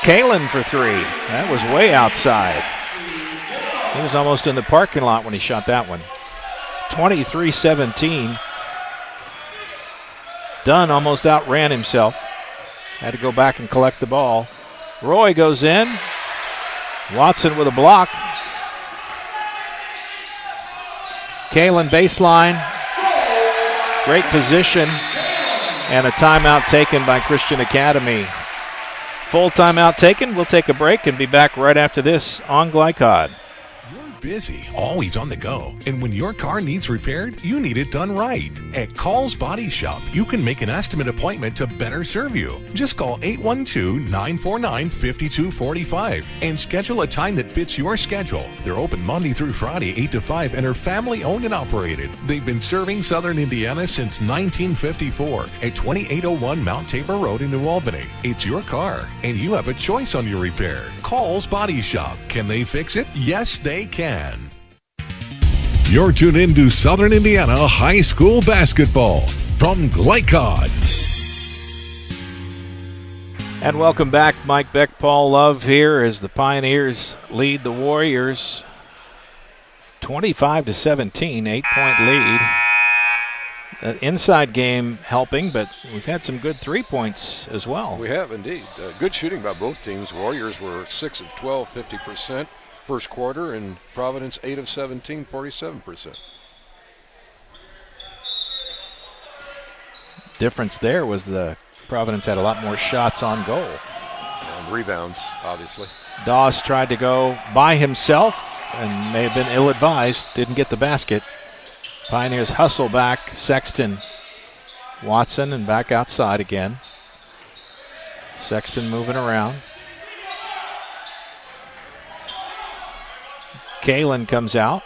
Kalen for 3. That was way outside. He was almost in the parking lot when he shot that one. 23-17. Dunn almost outran himself. Had to go back and collect the ball. Roy goes in. Watson with a block. Kalen baseline. Great position. And a timeout taken by Christian Academy. Full timeout taken. We'll take a break and be back right after this on Glycod. Busy, always on the go. And when your car needs repaired, you need it done right. At Call's Body Shop, you can make an estimate appointment to better serve you. Just call 812-949-5245 and schedule a time that fits your schedule. They're open Monday through Friday, 8 to 5, and are family owned and operated. They've been serving Southern Indiana since 1954 at 2801 Mount Tabor Road in New Albany. It's your car, and you have a choice on your repair. Call's Body Shop. Can they fix it? Yes, they can. You're tuned in to Southern Indiana High School Basketball from Glycod. And welcome back. Mike Beck, Paul Love here as the Pioneers lead the Warriors 25-17, 8-point lead. Inside game helping, but we've had some good 3 points as well. We have indeed. Good shooting by both teams. Warriors were 6 of 12, 50%. First quarter, and Providence 8 of 17, 47%. Difference there was the Providence had a lot more shots on goal. And rebounds, obviously. Doss tried to go by himself and may have been ill-advised, didn't get the basket. Pioneers hustle back, Sexton, Watson, and back outside again. Sexton moving around. Kalen comes out.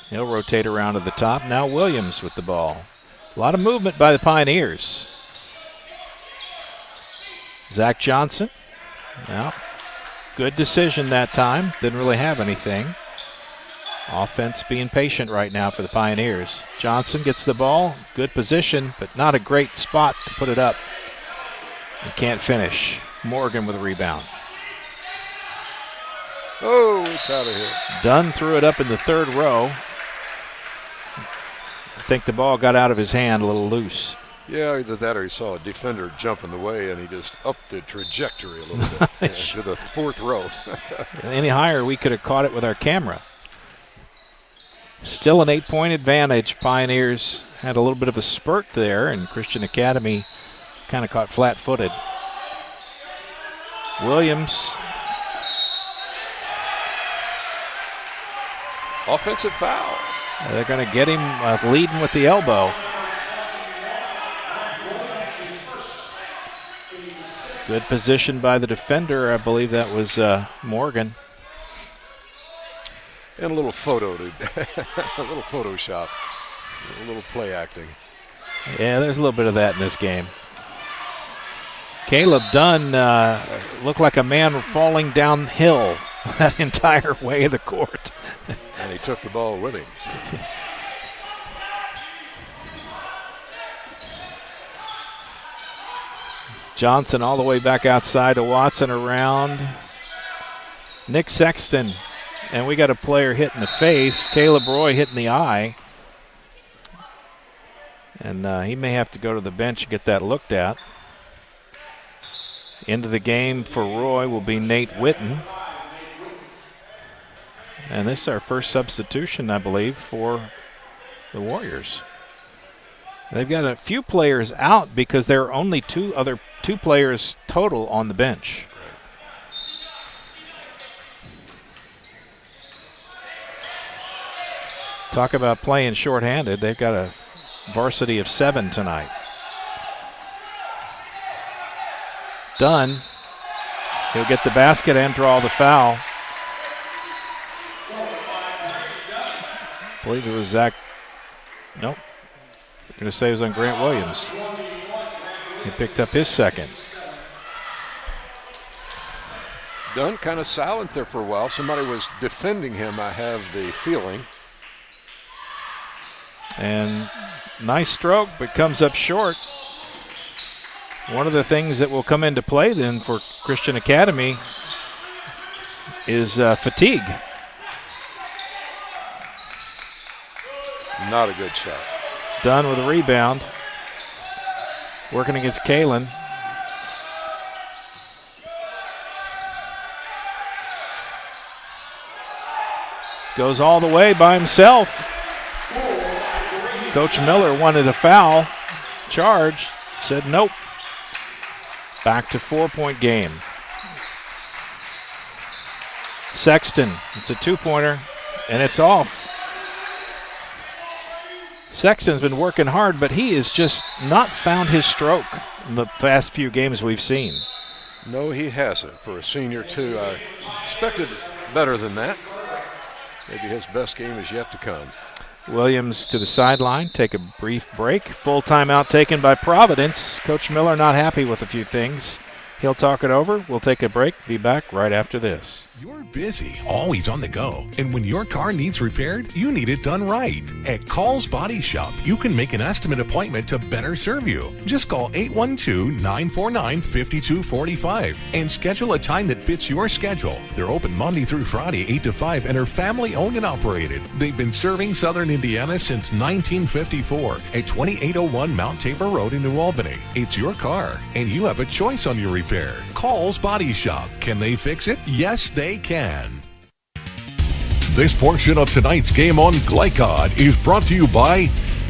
He'll rotate around to the top. Now Williams with the ball. A lot of movement by the Pioneers. Zach Johnson. Now Good decision that time. Didn't really have anything. Offense being patient right now for the Pioneers. Johnson gets the ball. Good position, but not a great spot to put it up. He can't finish. Morgan with a rebound. Oh, it's out of here. Dunn threw it up in the third row. I think the ball got out of his hand a little loose. Yeah, either that or he saw a defender jump in the way and he just upped the trajectory a little bit to the fourth row. Any higher, we could have caught it with our camera. Still an 8-point advantage. Pioneers had a little bit of a spurt there, and Christian Academy kind of caught flat-footed. Williams. Offensive foul. They're going to get him leading with the elbow. Good position by the defender. I believe that was Morgan. And a little photo, a little Photoshop, a little play acting. Yeah, there's a little bit of that in this game. Caleb Dunn looked like a man falling downhill that entire way of the court. And he took the ball with him. So. Johnson all the way back outside to Watson around. Nick Sexton. And we got a player hit in the face. Caleb Roy hit in the eye. And he may have to go to the bench and get that looked at. Into the game for Roy will be Nate Witten. And this is our first substitution, I believe, for the Warriors. They've got a few players out because there are only two players total on the bench. Talk about playing shorthanded. They've got a varsity of 7 tonight. Dunn. He'll get the basket and draw the foul. I believe it was Zach. Nope. I'm going to say it was on Grant Williams. He picked up his second. Dunn kind of silent there for a while. Somebody was defending him, I have the feeling. And nice stroke, but comes up short. One of the things that will come into play then for Christian Academy is fatigue. Not a good shot. Dunn with a rebound. Working against Kalen. Goes all the way by himself. Coach Miller wanted a foul charge, said nope. Back to 4-point game. Sexton, it's a 2-pointer, and it's off. Sexton's been working hard, but he has just not found his stroke in the past few games we've seen. No, he hasn't. For a senior, too, I expected better than that. Maybe his best game is yet to come. Williams to the sideline, take a brief break. Full timeout taken by Providence. Coach Miller not happy with a few things. He'll talk it over. We'll take a break. Be back right after this. You're busy, always on the go. And when your car needs repaired, you need it done right. At Call's Body Shop, you can make an estimate appointment to better serve you. Just call 812-949-5245 and schedule a time that fits your schedule. They're open Monday through Friday, 8 to 5, and are family owned and operated. They've been serving Southern Indiana since 1954 at 2801 Mount Tabor Road in New Albany. It's your car, and you have a choice on your repair. Call's Body Shop. Can they fix it? Yes, they can. This portion of tonight's game on Glycod is brought to you by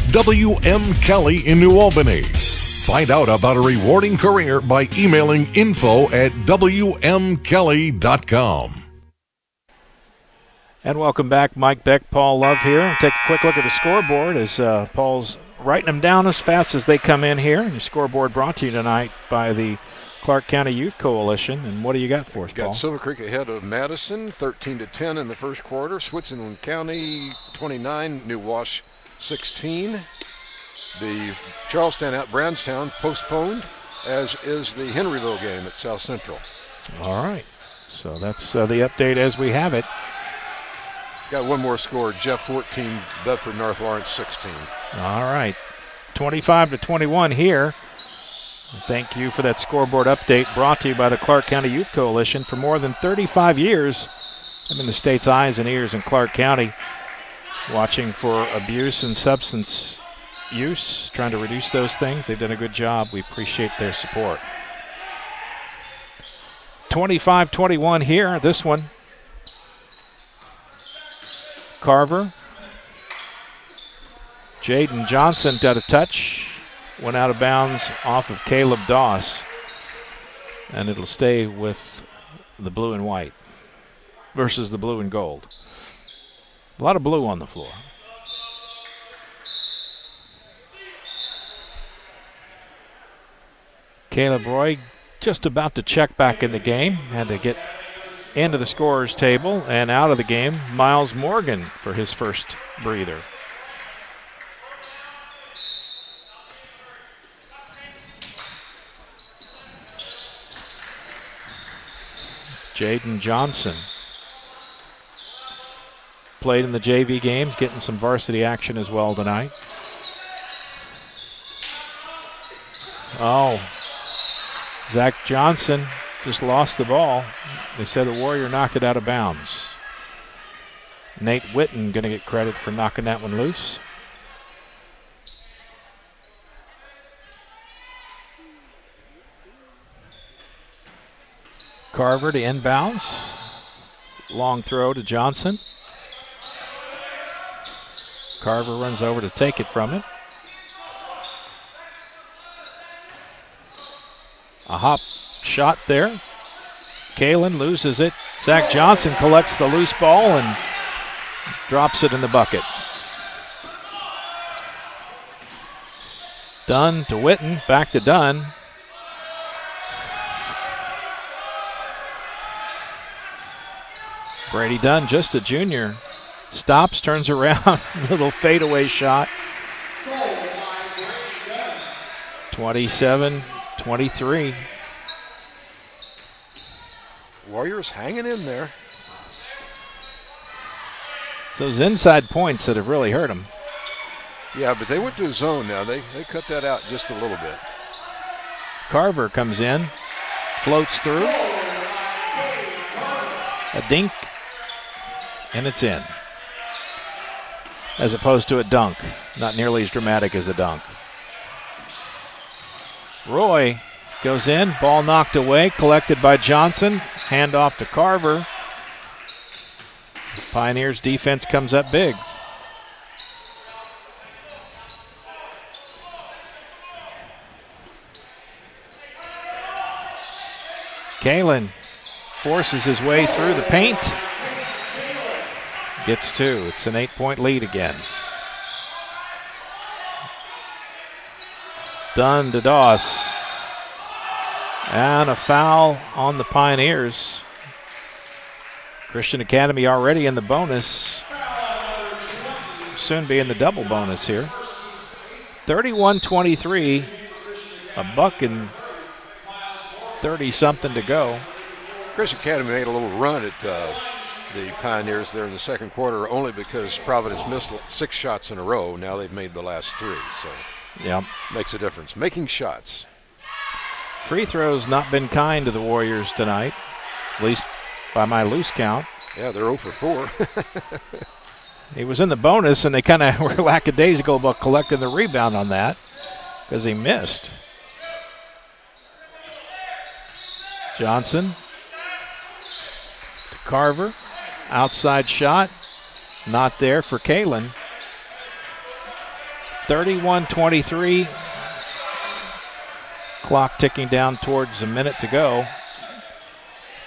W.M. Kelly in New Albany. Find out about a rewarding career by emailing info@wmkelly.com. And welcome back. Mike Beck, Paul Love here. We'll take a quick look at the scoreboard as Paul's writing them down as fast as they come in here. And your scoreboard brought to you tonight by the Clark County Youth Coalition. And what do you got for us, Paul? Got Silver Creek ahead of Madison, 13-10 in the first quarter. Switzerland County 29, New Wash 16. The Charlestown at Brownstown postponed, as is the Henryville game at South Central. All right. So that's the update as we have it. Got one more score. Jeff 14, Bedford North Lawrence 16. All right. 25-21 here. Thank you for that scoreboard update brought to you by the Clark County Youth Coalition. For more than 35 years, I'm in the state's eyes and ears in Clark County, watching for abuse and substance use, trying to reduce those things. They've done a good job. We appreciate their support. 25-21 here, this one. Carver. Jaden Johnson got a touch. Went out of bounds off of Caleb Doss. And it'll stay with the blue and white versus the blue and gold. A lot of blue on the floor. Caleb Roy just about to check back in the game. Had to get into the scorer's table and out of the game. Miles Morgan for his first breather. Jaden Johnson played in the JV games, getting some varsity action as well tonight. Oh, Zach Johnson just lost the ball. They said the Warrior knocked it out of bounds. Nate Witten going to get credit for knocking that one loose. Carver to inbounds. Long throw to Johnson. Carver runs over to take it from him. A hop shot there. Kalen loses it. Zach Johnson collects the loose ball and drops it in the bucket. Dunn to Witten, back to Dunn. Brady Dunn, just a junior, stops, turns around, little fadeaway shot. 27-23. Warriors hanging in there. It's those inside points that have really hurt them. Yeah, but they went to a zone now. They cut that out just a little bit. Carver comes in, floats through. A dink, and it's in. As opposed to a dunk. Not nearly as dramatic as a dunk. Roy goes in, ball knocked away, collected by Johnson. Hand off to Carver. Pioneers defense comes up big. Kalen forces his way through the paint. Gets two. It's an 8-point lead again. Dunn to Doss. And a foul on the Pioneers. Christian Academy already in the bonus. Soon be in the double bonus here. 31-23. A buck and 30-something to go. Christian Academy made a little run at the Pioneers there in the second quarter only because Providence missed 6 shots in a row. Now they've made the last 3, so yeah, makes a difference. Making shots. Free throws not been kind to the Warriors tonight, at least by my loose count. Yeah, they're 0 for 4. He was in the bonus, and they kind of were lackadaisical about collecting the rebound on that because he missed. Johnson to Carver. Outside shot. Not there for Kalen. 31-23. Clock ticking down towards a minute to go.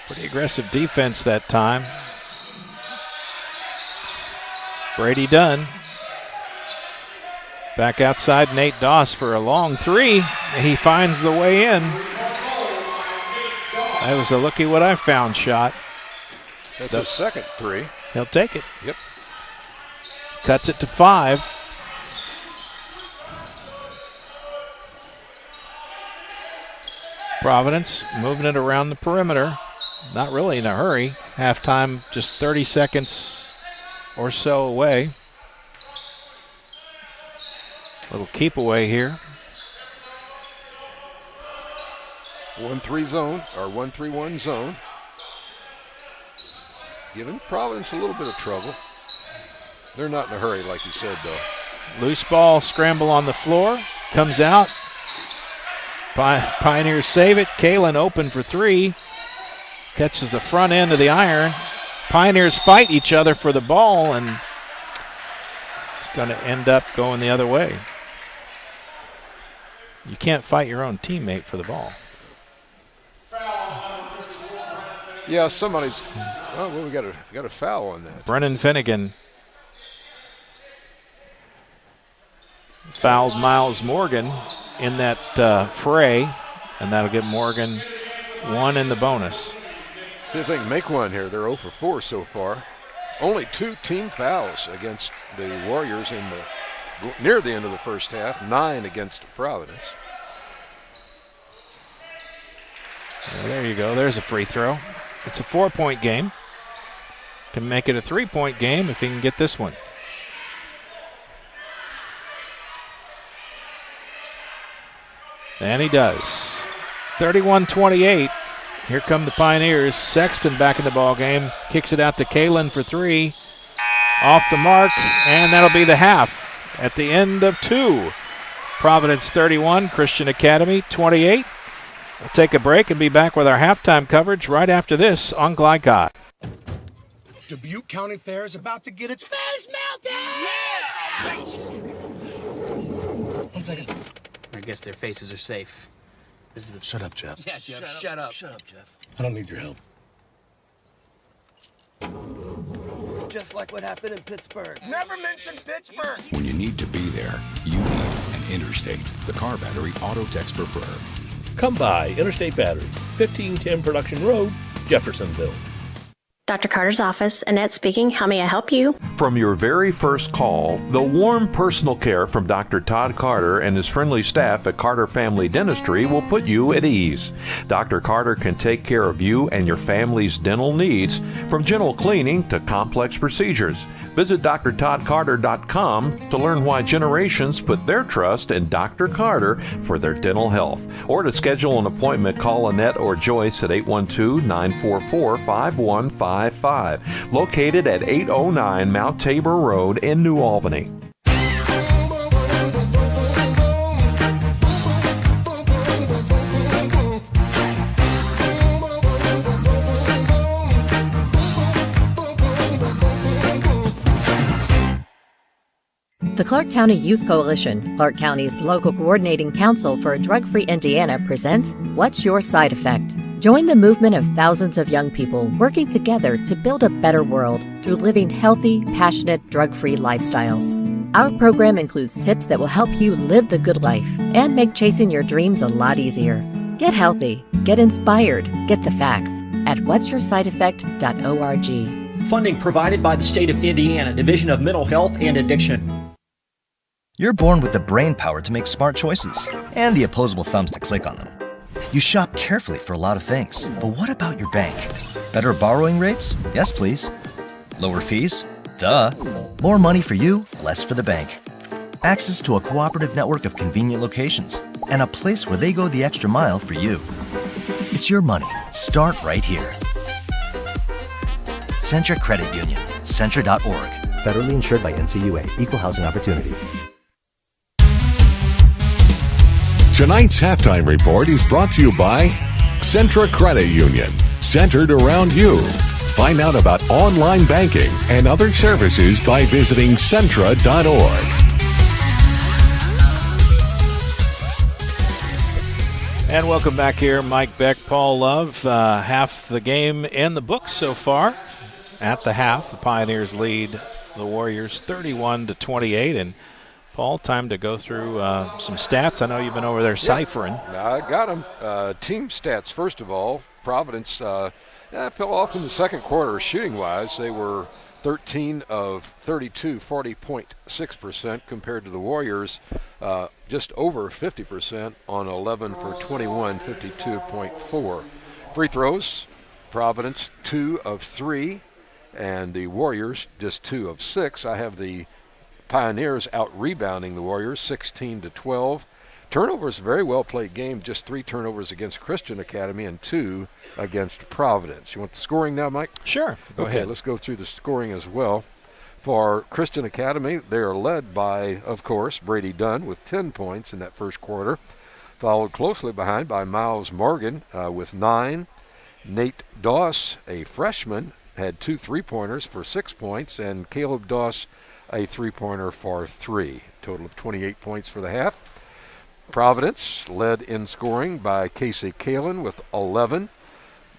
Pretty aggressive defense that time. Brady Dunn. Back outside Nate Doss for a long three. He finds the way in. That was a looky what I found shot. That's his second 3. He'll take it. Yep. Cuts it to 5. Providence moving it around the perimeter. not really in a hurry. Halftime just 30 seconds or so away. Little keep away here. 1-3 zone, or 1-3-1 zone. Giving Providence a little bit of trouble. They're not in a hurry, like you said, though. Loose ball, scramble on the floor, comes out. Pioneers save it. Kalen open for three. Catches the front end of the iron. Pioneers fight each other for the ball, and it's going to end up going the other way. You can't fight your own teammate for the ball. Yeah, somebody's. Oh, well, we got a foul on that. Brennan Finnegan fouled Miles Morgan in that fray, and that'll give Morgan one in the bonus. See if they can make one here. They're 0 for 4 so far. Only 2 team fouls against the Warriors near the end of the first half. 9 against Providence. Well, there you go. There's a free throw. It's a 4-point game. Can make it a 3-point game if he can get this one. And he does. 31-28. Here come the Pioneers. Sexton back in the ball game. Kicks it out to Kalen for three. Off the mark, and that'll be the half at the end of 2. Providence 31, Christian Academy 28. We'll take a break and be back with our halftime coverage right after this on Glycod. Dubuque County Fair is about to get its face melted! Yeah! 1 second. I guess their faces are safe. Shut up, Jeff. Yeah, Jeff, shut up. Shut up, Jeff. I don't need your help. Just like what happened in Pittsburgh. Never mention Pittsburgh! When you need to be there, you need an Interstate, the car battery auto techs prefer. Come by Interstate Batteries, 1510 Production Road, Jeffersonville. Dr. Carter's office, Annette speaking. How may I help you? From your very first call, the warm personal care from Dr. Todd Carter and his friendly staff at Carter Family Dentistry will put you at ease. Dr. Carter can take care of you and your family's dental needs, from gentle cleaning to complex procedures. Visit drtoddcarter.com to learn why generations put their trust in Dr. Carter for their dental health. Or to schedule an appointment, call Annette or Joyce at 812-944-5155. Located at 809 Mount Tabor Road in New Albany. The Clark County Youth Coalition, Clark County's local coordinating council for a drug-free Indiana, presents What's Your Side Effect? Join the movement of thousands of young people working together to build a better world through living healthy, passionate, drug-free lifestyles. Our program includes tips that will help you live the good life and make chasing your dreams a lot easier. Get healthy, get inspired, get the facts at what'syoursideeffect.org. Funding provided by the state of Indiana, Division of Mental Health and Addiction. You're born with the brain power to make smart choices and the opposable thumbs to click on them. You shop carefully for a lot of things, but what about your bank? Better borrowing rates? Yes, please. Lower fees? Duh. More money for you, less for the bank. Access to a cooperative network of convenient locations and a place where they go the extra mile for you. It's your money. Start right here. Centra Credit Union. Centra.org. Federally insured by NCUA. Equal housing opportunity. Tonight's halftime report is brought to you by Centra Credit Union, centered around you. Find out about online banking and other services by visiting Centra.org. And welcome back here. Mike Beck, Paul Love. Half the game in the books so far. At the half, the Pioneers lead the Warriors 31-28. And Paul, time to go through some stats. I know you've been over there ciphering. I got them. Team stats, first of all. Providence fell off in the second quarter shooting-wise. They were 13 of 32, 40.6% compared to the Warriors, just over 50% on 11 for 21, 52.4. Free throws, Providence 2 of 3, and the Warriors just 2 of 6. I have the Pioneers out-rebounding the Warriors 16-12. Turnovers, very well played game, just 3 turnovers against Christian Academy and 2 against Providence. You want the scoring now, Mike? Sure, go ahead. Let's go through the scoring as well. For Christian Academy, they are led by, of course, Brady Dunn with 10 points in that first quarter, followed closely behind by Miles Morgan with 9. Nate Doss, a freshman, had 2 3-pointers for 6 points, and Caleb Doss, a 3-pointer for 3. Total of 28 points for the half. Providence led in scoring by Casey Kalin with 11,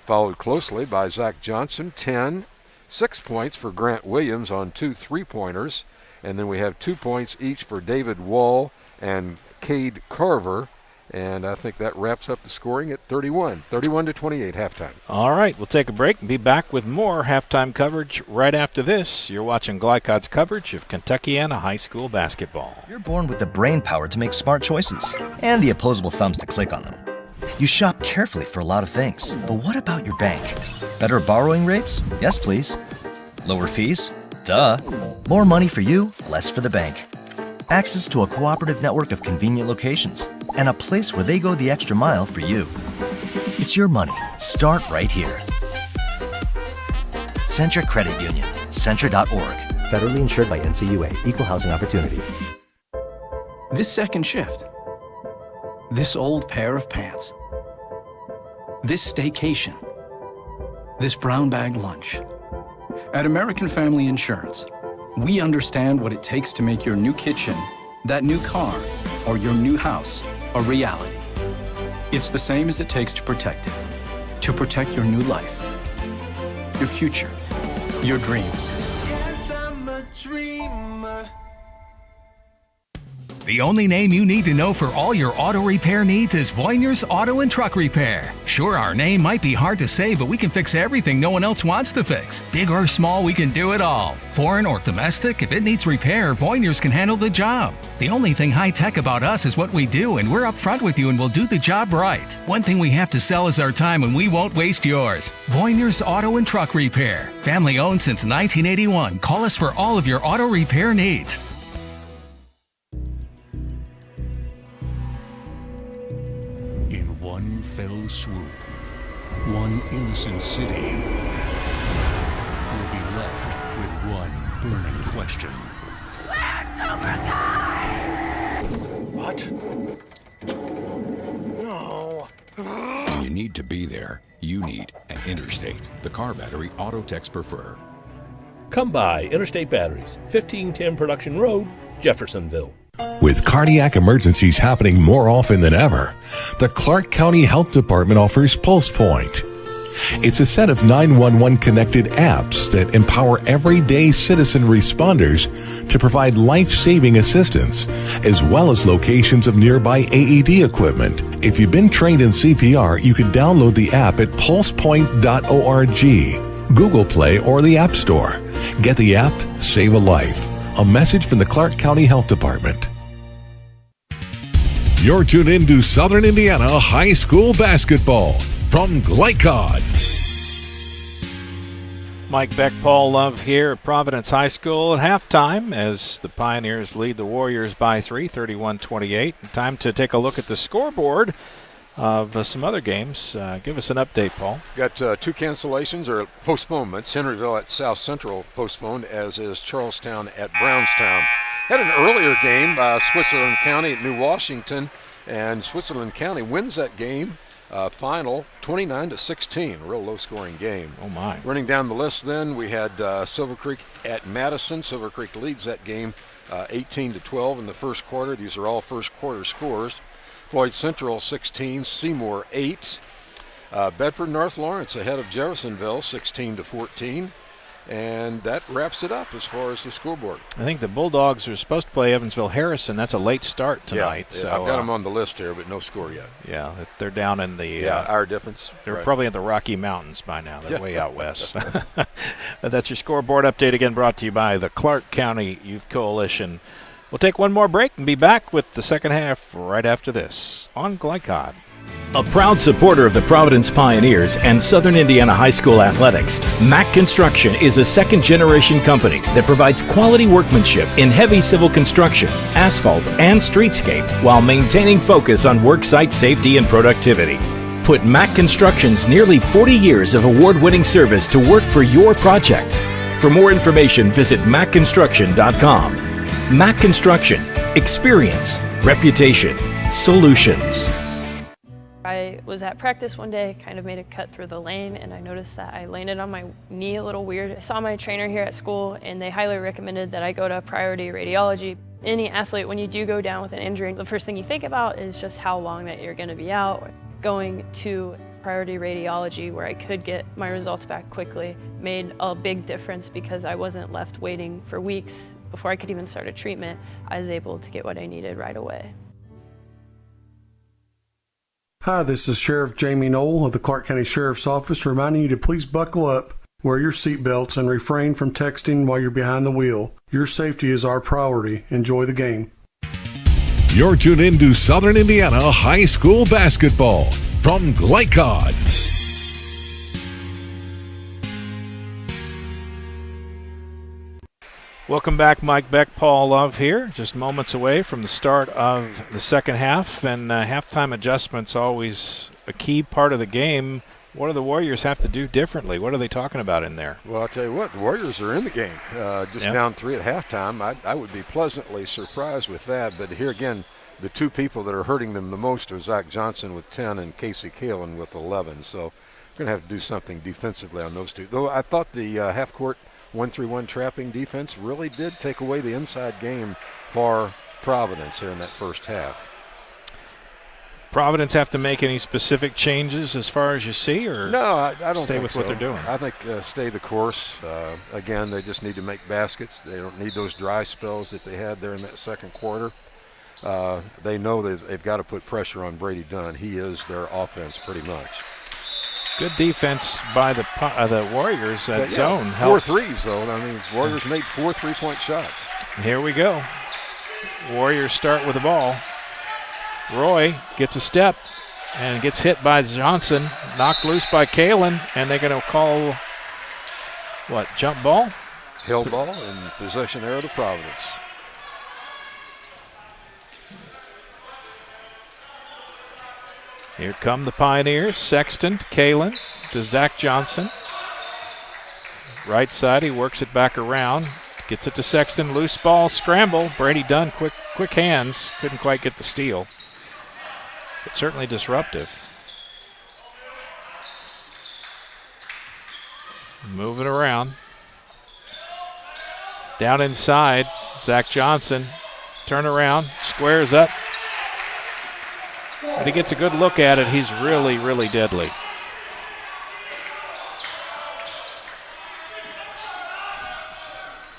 followed closely by Zach Johnson, 10. 6 points for Grant Williams on 2 3-pointers, and then we have 2 points each for David Wall and Cade Carver, and I think that wraps up the scoring at 31-28 halftime. All right, we'll take a break and be back with more halftime coverage right after this. You're watching Glycod's coverage of Kentuckiana high school basketball. You're born with the brain power to make smart choices and the opposable thumbs to click on them. You shop carefully for a lot of things, but what about your bank? Better borrowing rates? Yes, please. Lower fees? Duh. More money for you, less for the bank. Access to a cooperative network of convenient locations and a place where they go the extra mile for you. It's your money. Start right here. Centra Credit Union. Centra.org. Federally insured by NCUA. Equal housing opportunity. This second shift. This old pair of pants. This staycation. This brown bag lunch. At American Family Insurance, we understand what it takes to make your new kitchen, that new car, or your new house a reality. It's the same as it takes to protect it. To protect your new life, your future, your dreams. Yes, I'm a dreamer. The only name you need to know for all your auto repair needs is Voinier's Auto and Truck Repair. Sure, our name might be hard to say, but we can fix everything no one else wants to fix. Big or small, we can do it all. Foreign or domestic, if it needs repair, Voinier's can handle the job. The only thing high-tech about us is what we do, and we're upfront with you and we'll do the job right. One thing we have to sell is our time, and we won't waste yours. Voinier's Auto and Truck Repair. Family owned since 1981. Call us for all of your auto repair needs. One fell swoop, one innocent city will be left with one burning question. What? No. When you need to be there, you need an Interstate, the car battery auto techs prefer. Come by Interstate Batteries, 1510 Production Road, Jeffersonville. With cardiac emergencies happening more often than ever, the Clark County Health Department offers Pulse Point. It's a set of 911 connected apps that empower everyday citizen responders to provide life-saving assistance, as well as locations of nearby AED equipment. If you've been trained in CPR, you can download the app at pulsepoint.org, Google Play, or the App Store. Get the app, save a life. A message from the Clark County Health Department. You're tuned in to Southern Indiana High School Basketball from Glycod. Mike Beck, Paul Love here at Providence High School at halftime as the Pioneers lead the Warriors by 3, 31-28. Time to take a look at the scoreboard of some other games. Give us an update, Paul. Got 2 cancellations or postponements. Henryville at South Central postponed, as is Charlestown at Brownstown. Had an earlier game by Switzerland County at New Washington, and Switzerland County wins that game final 29-16. Real low-scoring game. Oh, my. Running down the list then, we had Silver Creek at Madison. Silver Creek leads that game 18-12 in the first quarter. These are all first quarter scores. Floyd Central 16, Seymour 8. Bedford North Lawrence ahead of Jeffersonville 16-14. And that wraps it up as far as the scoreboard. I think the Bulldogs are supposed to play Evansville Harrison. That's a late start tonight. Yeah, so I've got them on the list here, but no score yet. Yeah, they're down in the hour difference. They're probably in the Rocky Mountains by now. They're way out west. That's your scoreboard update, again brought to you by the Clark County Youth Coalition. We'll take one more break and be back with the second half right after this on Glycod. A proud supporter of the Providence Pioneers and Southern Indiana High School athletics, Mack Construction is a second-generation company that provides quality workmanship in heavy civil construction, asphalt, and streetscape while maintaining focus on worksite safety and productivity. Put Mack Construction's nearly 40 years of award-winning service to work for your project. For more information, visit mackconstruction.com. Mack Construction. Experience. Reputation. Solutions. I was at practice one day, kind of made a cut through the lane, and I noticed that I landed on my knee a little weird. I saw my trainer here at school, and they highly recommended that I go to priority radiology. Any athlete, when you do go down with an injury, the first thing you think about is just how long that you're going to be out. Going to priority radiology, where I could get my results back quickly, made a big difference because I wasn't left waiting for weeks before I could even start a treatment. I was able to get what I needed right away. Hi, this is Sheriff Jamie Knoll of the Clark County Sheriff's Office reminding you to please buckle up, wear your seatbelts, and refrain from texting while you're behind the wheel. Your safety is our priority. Enjoy the game. You're tuned in to Southern Indiana High School Basketball from Glycod. Welcome back, Mike Beck, Paul Love here, just moments away from the start of the second half, and halftime adjustments always a key part of the game. What do the Warriors have to do differently? What are they talking about in there? Well, I'll tell you what, the Warriors are in the game. Down 3 at halftime. I would be pleasantly surprised with that, but here again, the two people that are hurting them the most are Zach Johnson with 10 and Casey Kalen with 11, so we're going to have to do something defensively on those two. Though I thought the half-court 1-3-1 trapping defense really did take away the inside game for Providence here in that first half. Providence have to make any specific changes as far as you see, or no? I don't stay think with so. what they're doing. I think stay the course. Again, they just need to make baskets. They don't need those dry spells that they had there in that second quarter. They know they've got to put pressure on Brady Dunn. He is their offense pretty much. Good defense by the Warriors at zone. 4 threes, though. I mean, Warriors made 4 3-point shots. Here we go. Warriors start with the ball. Roy gets a step and gets hit by Johnson, knocked loose by Kalen, and they're going to call, what, jump ball? Held ball and possession error to Providence. Here come the Pioneers. Sexton to Kalen to Zach Johnson. Right side, he works it back around. Gets it to Sexton. Loose ball, scramble. Brady Dunn, quick hands. Couldn't quite get the steal. But certainly disruptive. Moving around. Down inside, Zach Johnson. Turn around, squares up. But he gets a good look at it. He's really, really deadly.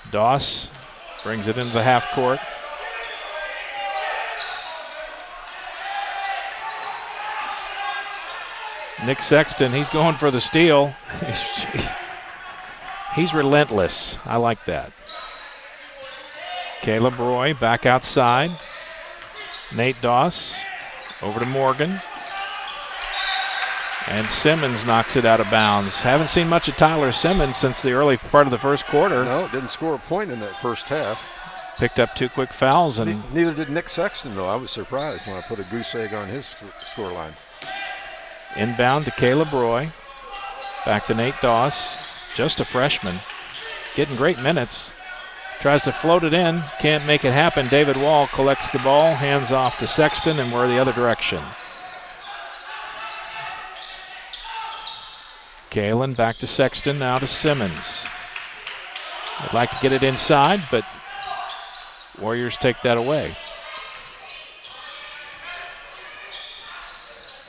Doss brings it into the half court. Nick Sexton, he's going for the steal. He's relentless. I like that. Caleb Roy back outside. Nate Doss over to Morgan. And Simmons knocks it out of bounds. Haven't seen much of Tyler Simmons since the early part of the first quarter. No, didn't score a point in that first half. Picked up 2 quick fouls. And neither did Nick Sexton, though. I was surprised when I put a goose egg on his scoreline. Inbound to Caleb Roy. Back to Nate Doss. Just a freshman. Getting great minutes. Tries to float it in. Can't make it happen. David Wall collects the ball. Hands off to Sexton, and we're the other direction. Kalen back to Sexton, now to Simmons. I'd like to get it inside, but Warriors take that away.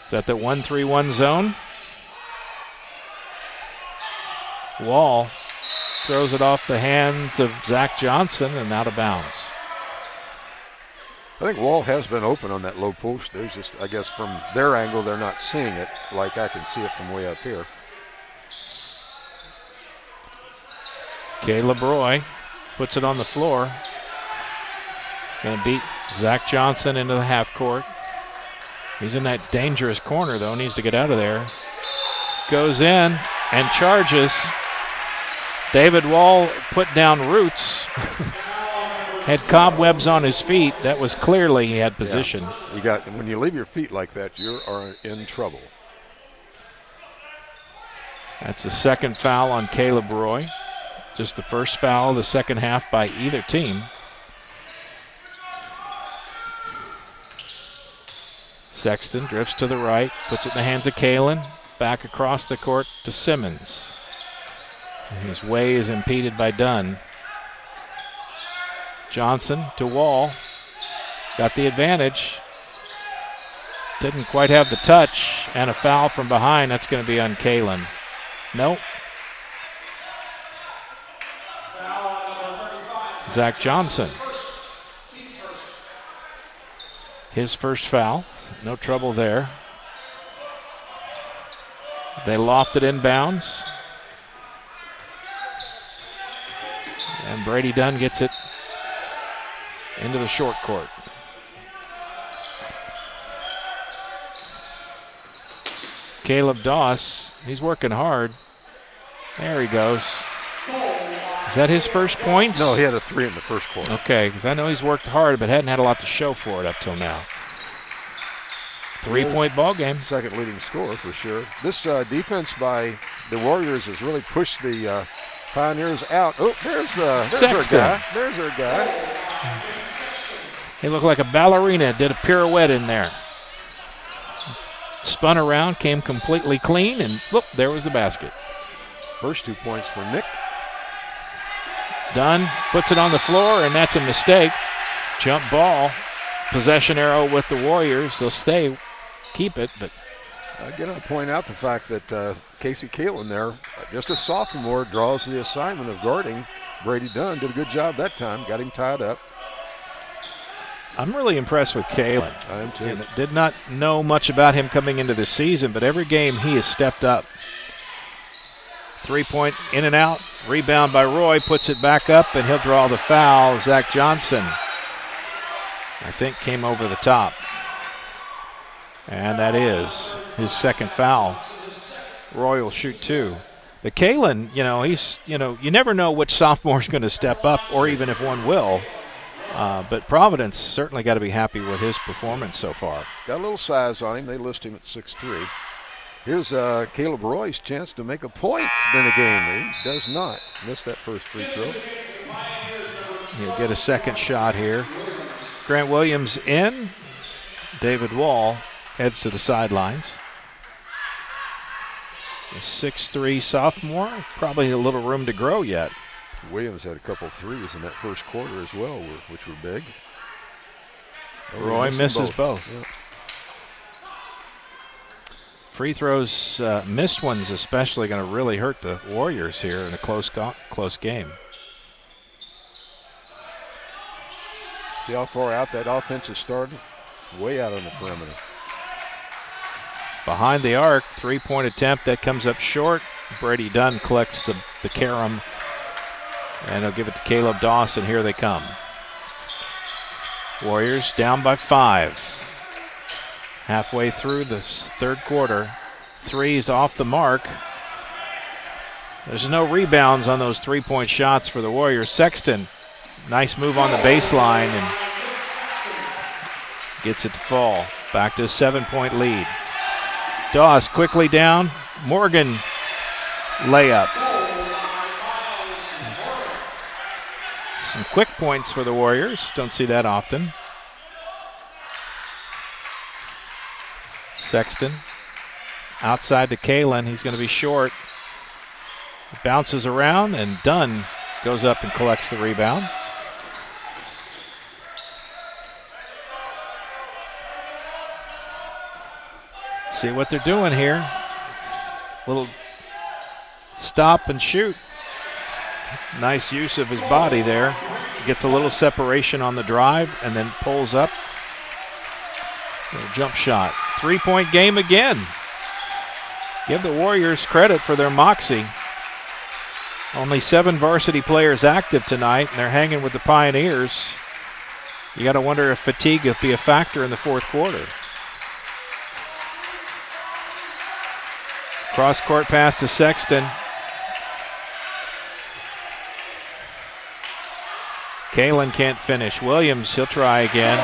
Is that the 1-3-1 zone? Wall throws it off the hands of Zach Johnson and out of bounds. I think Wall has been open on that low post. There's just, I guess from their angle, they're not seeing it like I can see it from way up here. Caleb Roy puts it on the floor. Going to beat Zach Johnson into the half court. He's in that dangerous corner, though. Needs to get out of there. Goes in and charges. David Wall put down roots. Had cobwebs on his feet. That was clearly he had position. Yeah. When you leave your feet like that, you are in trouble. That's the second foul on Caleb Roy. Just the first foul of the second half by either team. Sexton drifts to the right, puts it in the hands of Kalen. Back across the court to Simmons. And his way is impeded by Dunn. Johnson to Wall. Got the advantage. Didn't quite have the touch. And a foul from behind. That's going to be on Kalen. Nope. Zach Johnson. His first foul. No trouble there. They loft it inbounds. And Brady Dunn gets it into the short court. Caleb Doss, he's working hard. There he goes. Is that his first points? No, he had a 3 in the first quarter. Okay, because I know he's worked hard, but hadn't had a lot to show for it up till now. 3-point ball game. Second leading scorer for sure. This defense by the Warriors has really pushed the Pioneers out. Oh, there's Sexton. Our guy. There's our guy. He looked like a ballerina, did a pirouette in there. Spun around, came completely clean, and whoop, there was the basket. First 2 points for Nick. Dunn puts it on the floor, and that's a mistake. Jump ball. Possession arrow with the Warriors. They'll stay, keep it, but. Again, I'll point out the fact that Casey Kalen there, just a sophomore, draws the assignment of guarding Brady Dunn. Did a good job that time, got him tied up. I'm really impressed with Kalen. I am too. And did not know much about him coming into the season, but every game he has stepped up. 3-point in and out. Rebound by Roy, puts it back up, and he'll draw the foul. Zach Johnson, I think, came over the top. And that is his second foul. Roy will shoot 2. But Kalen, you never know which sophomore is going to step up, or even if one will. But Providence certainly got to be happy with his performance so far. Got a little size on him. They list him at 6'3". Here's Caleb Roy's chance to make a point in the game. He does not. Missed that first free throw. He'll get a second shot here. Grant Williams in. David Wall heads to the sidelines. A 6'3" sophomore. Probably a little room to grow yet. Williams had a couple threes in that first quarter as well, which were big. Roy misses both. Yeah. Free throws, missed ones especially, going to really hurt the Warriors here in a close game. See how far out that offense has started? Way out on the perimeter. Behind the arc, 3-point attempt that comes up short. Brady Dunn collects the carom, and he'll give it to Caleb Dawson. Here they come. Warriors down by 5. Halfway through the third quarter. Threes off the mark. There's no rebounds on those 3-point shots for the Warriors. Sexton, nice move on the baseline and gets it to fall. Back to a 7-point lead. Doss quickly down. Morgan layup. Some quick points for the Warriors. Don't see that often. Sexton outside to Kalen. He's going to be short. Bounces around, and Dunn goes up and collects the rebound. See what they're doing here. Little stop and shoot. Nice use of his body there. Gets a little separation on the drive and then pulls up. Little jump shot. 3-point game again. Give the Warriors credit for their moxie. Only 7 varsity players active tonight, and they're hanging with the Pioneers. You got to wonder if fatigue will be a factor in the fourth quarter. Cross-court pass to Sexton. Kalen can't finish. Williams, he'll try again.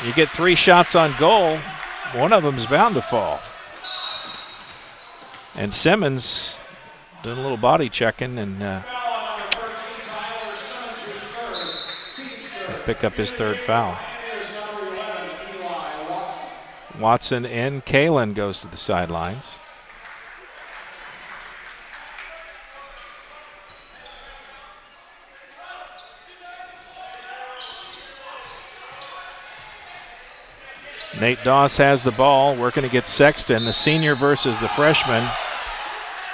You get 3 shots on goal, one of them's bound to fall. And Simmons doing a little body checking and pick up his 3rd foul. Watson and Kalen goes to the sidelines. Nate Doss has the ball, working against Sexton, the senior versus the freshman,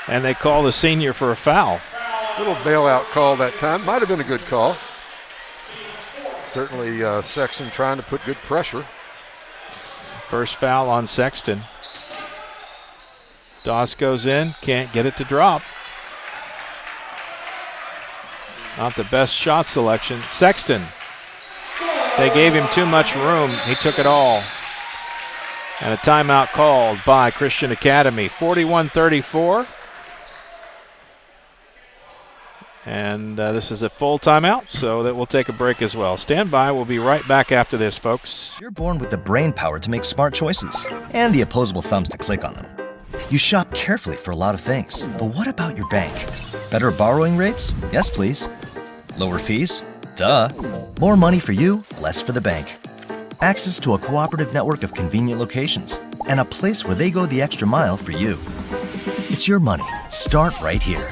and they call the senior for a foul. Little bailout call that time. Might have been a good call. Certainly Sexton trying to put good pressure. First foul on Sexton. Doss goes in, can't get it to drop. Not the best shot selection. Sexton, they gave him too much room. He took it all. And a timeout called by Christian Academy. 41-34. And this is a full timeout, so that we'll take a break as well. Stand by. We'll be right back after this, folks. You're born with the brain power to make smart choices and the opposable thumbs to click on them. You shop carefully for a lot of things, but what about your bank? Better borrowing rates? Yes, please. Lower fees? Duh. More money for you, less for the bank. Access to a cooperative network of convenient locations and a place where they go the extra mile for you. It's your money. Start right here.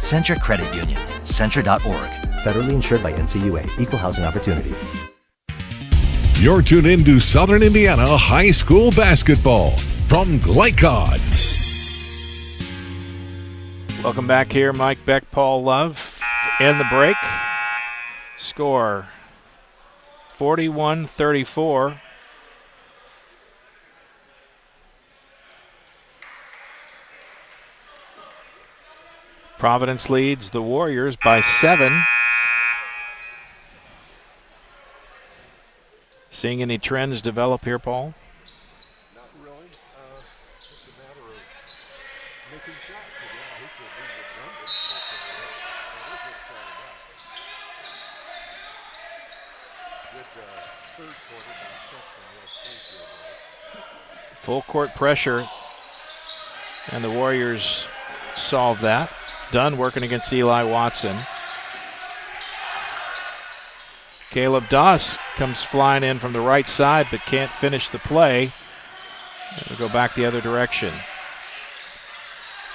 Centra Credit Union. Centra.org. Federally insured by NCUA. Equal housing opportunity. You're tuned in to Southern Indiana High School Basketball from Glycod. Welcome back here. Mike Beck, Paul Love in the break. Score 41-34. Providence leads the Warriors by 7. Seeing any trends develop here, Paul? Not really. Just a matter of making shots. Again, I hate to be redundant, but that is what third quarter by Sexton. Full court pressure, and the Warriors solve that. Dunn working against Eli Watson. Caleb Doss comes flying in from the right side but can't finish the play. We'll go back the other direction.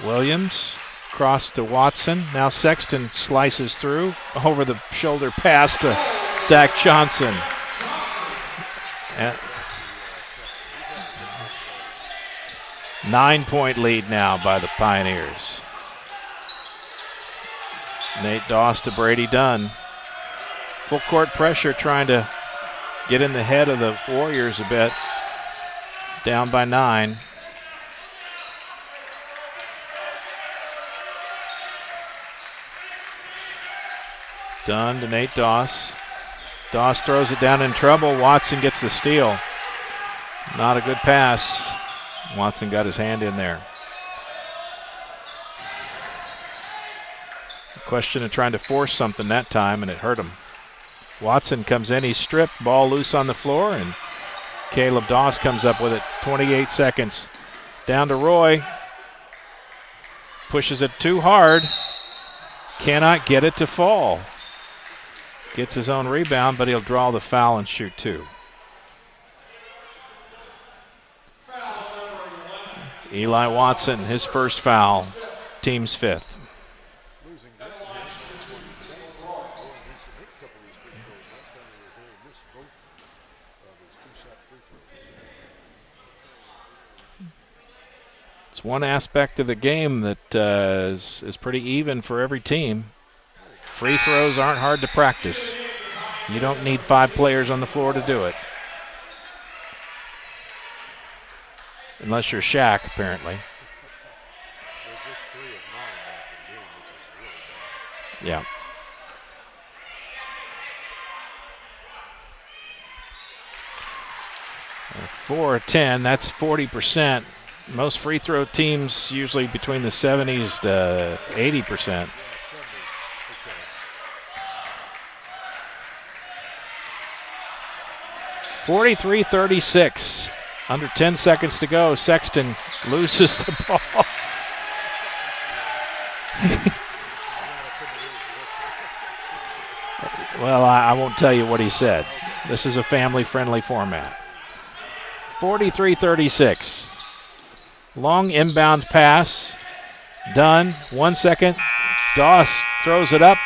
Williams cross to Watson. Now Sexton slices through over the shoulder pass to Zach Johnson. 9-point lead now by the Pioneers. Nate Doss to Brady Dunn. Full court pressure trying to get in the head of the Warriors a bit. Down by 9. Dunn to Nate Doss. Doss throws it down in trouble. Watson gets the steal. Not a good pass. Watson got his hand in there. Question of trying to force something that time, and it hurt him. Watson comes in, he's stripped, ball loose on the floor, and Caleb Doss comes up with it. 28 seconds. Down to Roy. Pushes it too hard. Cannot get it to fall. Gets his own rebound, but he'll draw the foul and shoot 2. Eli Watson, his first foul, team's 5th. It's one aspect of the game that is pretty even for every team. Free throws aren't hard to practice. You don't need 5 players on the floor to do it. Unless you're Shaq, apparently. Yeah. 4 of 10, that's 40%. Most free throw teams usually between the 70s to 80%. (43-36). Under 10 seconds to go. Sexton loses the ball. Well, I won't tell you what he said. This is a family-friendly format. 43-36. Long inbound pass. Done. 1 second. Doss throws it up.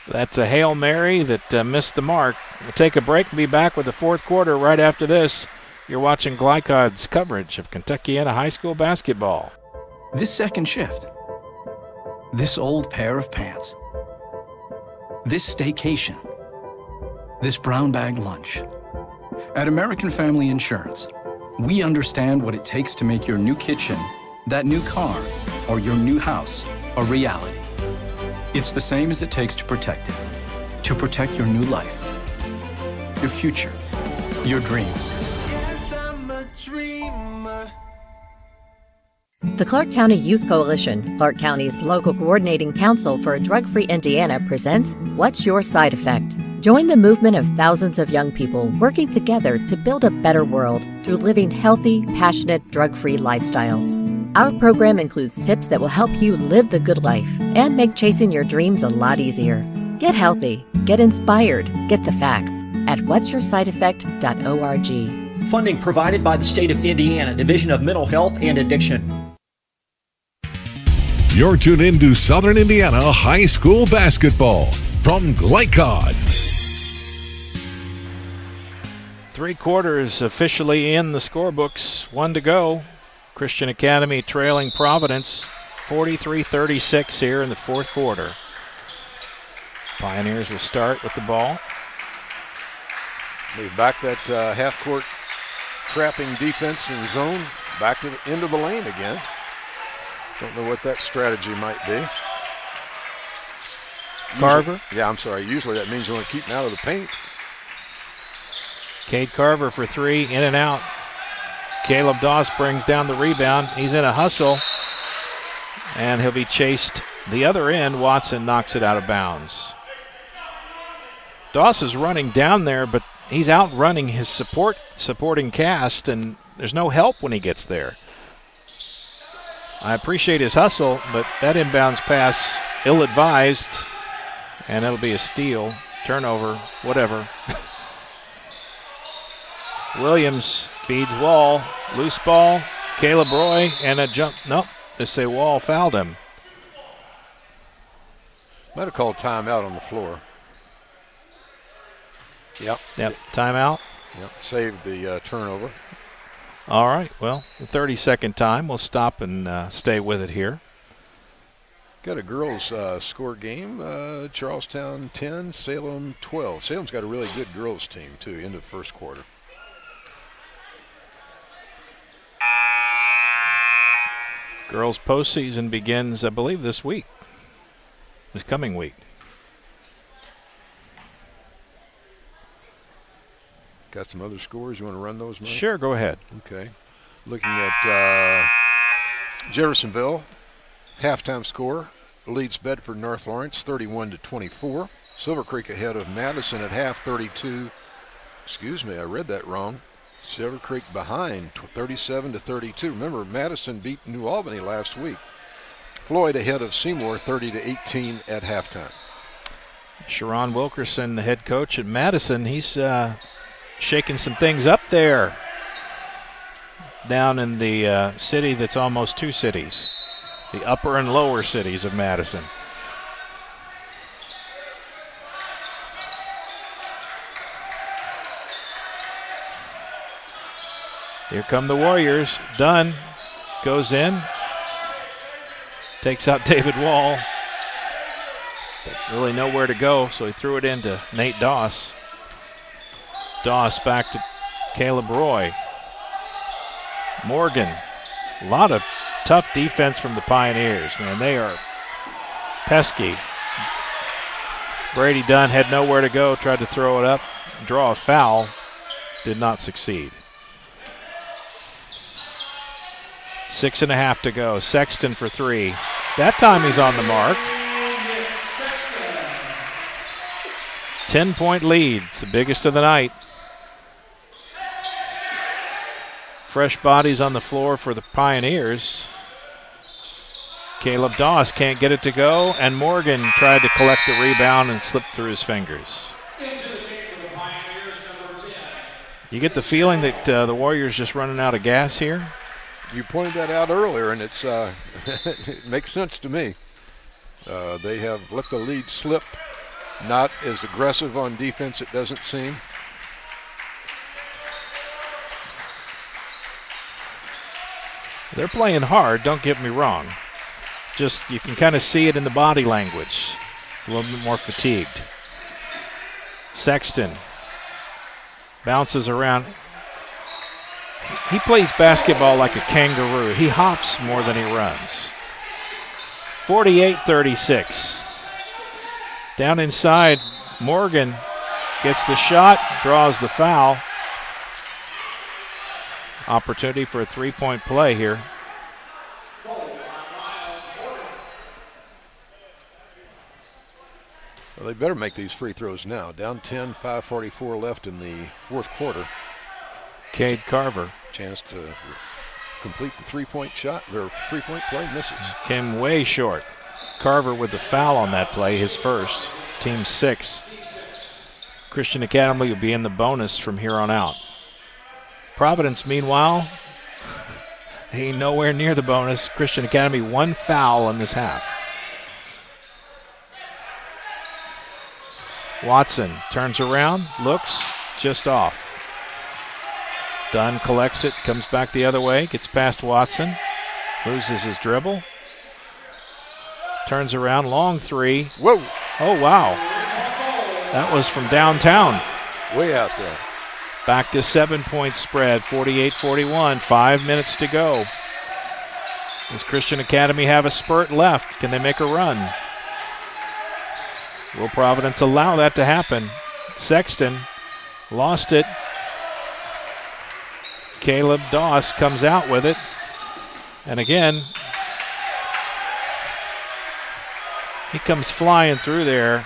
That's a Hail Mary that missed the mark. We'll take a break and be back with the fourth quarter right after this. You're watching Glycod's coverage of Kentuckiana high school basketball. This second shift. This old pair of pants. This staycation. This brown bag lunch. At American Family Insurance, we understand what it takes to make your new kitchen, that new car, or your new house a reality. It's the same as it takes to protect it. To protect your new life, your future, your dreams. Yes, I'm a dreamer. The Clark County Youth Coalition, Clark County's local coordinating council for a drug-free Indiana, presents What's Your Side Effect? Join the movement of thousands of young people working together to build a better world through living healthy, passionate, drug-free lifestyles. Our program includes tips that will help you live the good life and make chasing your dreams a lot easier. Get healthy, get inspired, get the facts at what'syoursideeffect.org. Funding provided by the State of Indiana Division of Mental Health and Addiction. You're tuned in to Southern Indiana High School Basketball from Glycod. 3 quarters officially in the scorebooks. 1 to go. Christian Academy trailing Providence 43-36 here in the fourth quarter. Pioneers will start with the ball. Move back that half-court trapping defense in the zone, back to into the lane again. Don't know what that strategy might be. Carver? Yeah, I'm sorry. Usually that means you want to keep them out of the paint. Cade Carver for 3, in and out. Caleb Doss brings down the rebound. He's in a hustle, and he'll be chased the other end. Watson knocks it out of bounds. Doss is running down there, but he's outrunning his supporting cast, and there's no help when he gets there. I appreciate his hustle, but that inbounds pass ill-advised, and it'll be a steal, turnover, whatever. Williams feeds Wall, loose ball, Caleb Roy, and a jump. Nope, they say Wall fouled him. Might have called timeout on the floor. Yep, timeout. Yep, saved the turnover. All right, well, the 30-second time. We'll stop and stay with it here. Got a girls score game. Charlestown 10, Salem 12. Salem's got a really good girls team, too, into the first quarter. Girls postseason begins, I believe, this coming week. Got some other scores. You want to run those, Mike? Sure, go ahead. Okay. Looking at Jeffersonville, halftime score leads Bedford North Lawrence 31-24. Silver Creek ahead of Madison at half 32. Excuse me, I read that wrong. Silver Creek behind 37-32. Remember, Madison beat New Albany last week. Floyd ahead of Seymour 30-18 at halftime. Sharon Wilkerson, the head coach at Madison, he's shaking some things up there down in the city that's almost 2 cities, the upper and lower cities of Madison. Here come the Warriors. Dunn goes in, takes out David Wall. But really nowhere to go, so he threw it into Nate Doss. Doss back to Caleb Roy. Morgan. A lot of tough defense from the Pioneers, man. They are pesky. Brady Dunn had nowhere to go, tried to throw it up, draw a foul, did not succeed. 6.5 to go. Sexton for 3. That time he's on the mark. 10-point lead. It's the biggest of the night. Fresh bodies on the floor for the Pioneers. Caleb Doss can't get it to go, and Morgan tried to collect the rebound and slipped through his fingers. You get the feeling that the Warriors just running out of gas here? You pointed that out earlier, and it's it makes sense to me. They have let the lead slip. Not as aggressive on defense, it doesn't seem. They're playing hard, don't get me wrong. Just, you can kind of see it in the body language. A little bit more fatigued. Sexton bounces around. He plays basketball like a kangaroo. He hops more than he runs. 48-36. Down inside, Morgan gets the shot, draws the foul. Opportunity for a three-point play here. Well, they better make these free throws now. Down 10, 5:44 left in the fourth quarter. Cade Carver. Chance to complete the three-point shot, or three-point play, misses. Came way short. Carver with the foul on that play, his first. Team 6. Christian Academy will be in the bonus from here on out. Providence, meanwhile, ain't nowhere near the bonus. Christian Academy, 1 foul in this half. Watson turns around, looks, just off. Dunn collects it, comes back the other way, gets past Watson, loses his dribble. Turns around, long three. Whoa. Oh, wow. That was from downtown. Way out there. Back to 7-point spread, 48-41, 5 minutes to go. Does Christian Academy have a spurt left? Can they make a run? Will Providence allow that to happen? Sexton lost it. Caleb Doss comes out with it. And again, he comes flying through there,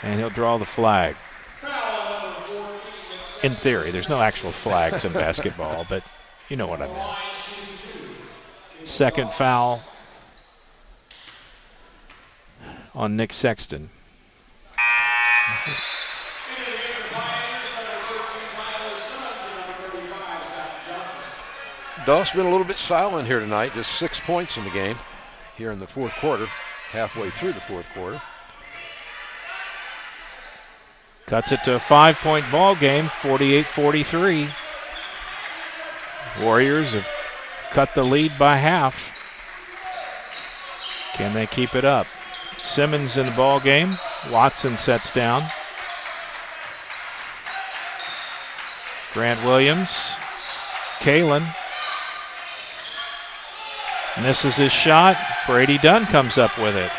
and he'll draw the flag. In theory, there's no actual flags in basketball, but you know what I mean. Second foul on Nick Sexton. Doss been a little bit silent here tonight, just 6 points in the game here in the fourth quarter, halfway through the fourth quarter. Cuts it to a 5-point ball game, 48-43. Warriors have cut the lead by half. Can they keep it up? Simmons in the ball game. Watson sets down. Grant Williams. Kalen misses his shot. Brady Dunn comes up with it.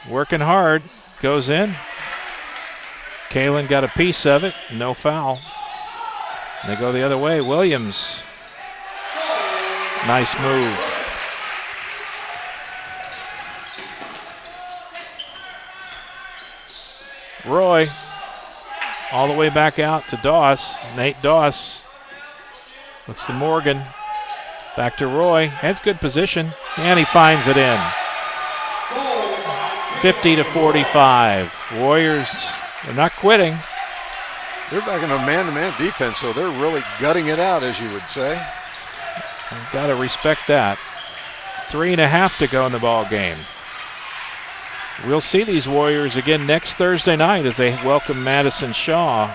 Working hard, goes in. Kalen got a piece of it, no foul. And they go the other way. Williams, nice move. Roy, all the way back out to Doss. Nate Doss looks to Morgan. Back to Roy, has good position, and he finds it in. 50-45. Warriors are not quitting. They're back in a man-to-man defense, so they're really gutting it out, as you would say. I've got to respect that. 3.5 to go in the ball game. We'll see these Warriors again next Thursday night as they welcome Madison Shaw.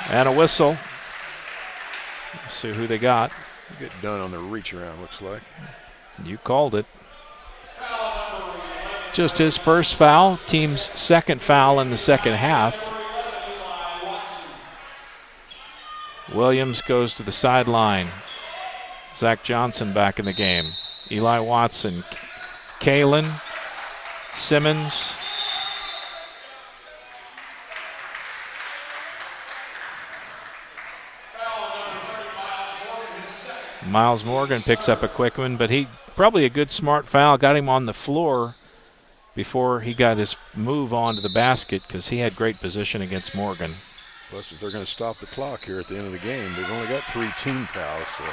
And a whistle. Let's see who they got. Get done on the reach around, looks like. You called it. Just his first foul, team's second foul in the second half. Williams goes to the sideline. Zach Johnson back in the game. Eli Watson, Kalen, Simmons. Miles Morgan picks up a quick one, but he probably a good smart foul, got him on the floor before he got his move onto the basket because he had great position against Morgan. Plus, if they're going to stop the clock here at the end of the game, they've only got 3 team fouls, so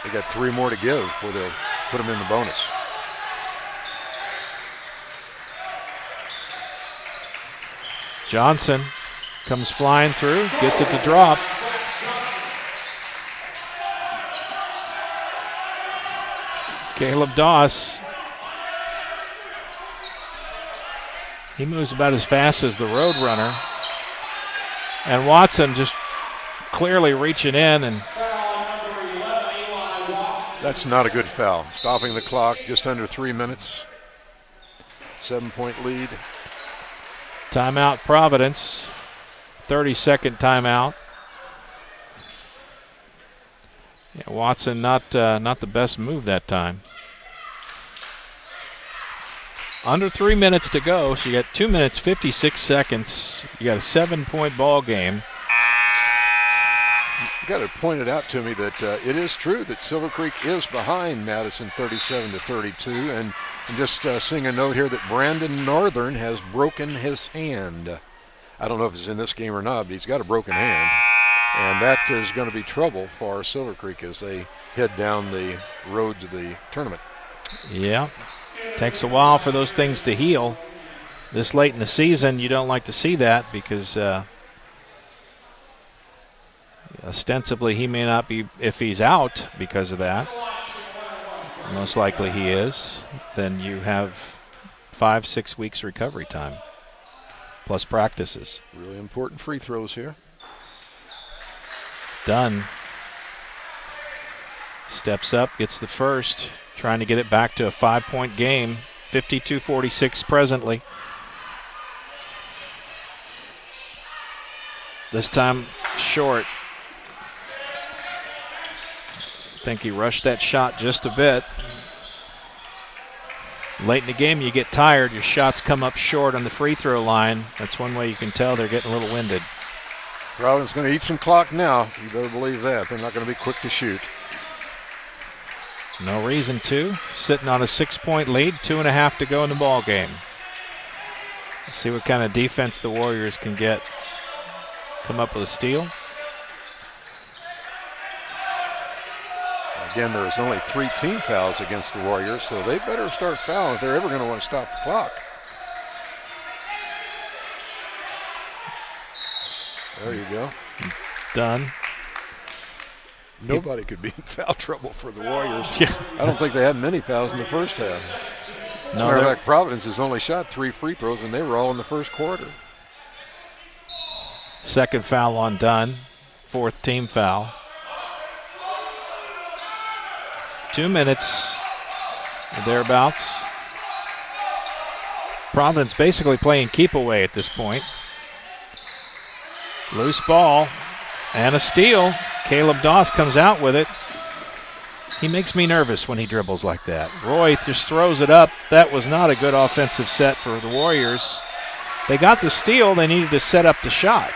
they got 3 more to give before they'll put them in the bonus. Johnson comes flying through, gets it to drop. Caleb Doss, he moves about as fast as the road runner. And Watson just clearly reaching in, and that's not a good foul. Stopping the clock just under 3 minutes. 7-point lead. Timeout Providence, 30-second timeout. Yeah, Watson not the best move that time. Under 3 minutes to go, so you got 2 minutes, 56 seconds. You got a 7-point ball game. You got to point it out to me that it is true that Silver Creek is behind Madison 37-32, and just seeing a note here that Brandon Northern has broken his hand. I don't know if it's in this game or not, but he's got a broken hand, and that is going to be trouble for Silver Creek as they head down the road to the tournament. Yeah. Takes a while for those things to heal. This late in the season, you don't like to see that because ostensibly he may not be, if he's out because of that. Most likely he is. Then you have 5-6 weeks recovery time, plus practices. Really important free throws here. Dunn steps up, gets the first. Trying to get it back to a 5-point game, 52-46 presently. This time short. I think he rushed that shot just a bit. Late in the game, you get tired. Your shots come up short on the free throw line. That's one way you can tell they're getting a little winded. Providence going to eat some clock now. You better believe that. They're not going to be quick to shoot. No reason to. Sitting on a 6-point lead, 2.5 to go in the ball game. Let's see what kind of defense the Warriors can get. Come up with a steal. Again, there's only 3 team fouls against the Warriors, so they better start fouling if they're ever going to want to stop the clock. There you go. Done. Nobody could be in foul trouble for the Warriors. Yeah. I don't think they had many fouls in the first half. As a matter of fact, Providence has only shot 3 free throws, and they were all in the first quarter. Second foul on Dunn. 4th team foul. 2 minutes, thereabouts. Providence basically playing keep away at this point. Loose ball and a steal. Caleb Doss comes out with it. He makes me nervous when he dribbles like that. Roy just throws it up. That was not a good offensive set for the Warriors. They got the steal. They needed to set up the shot,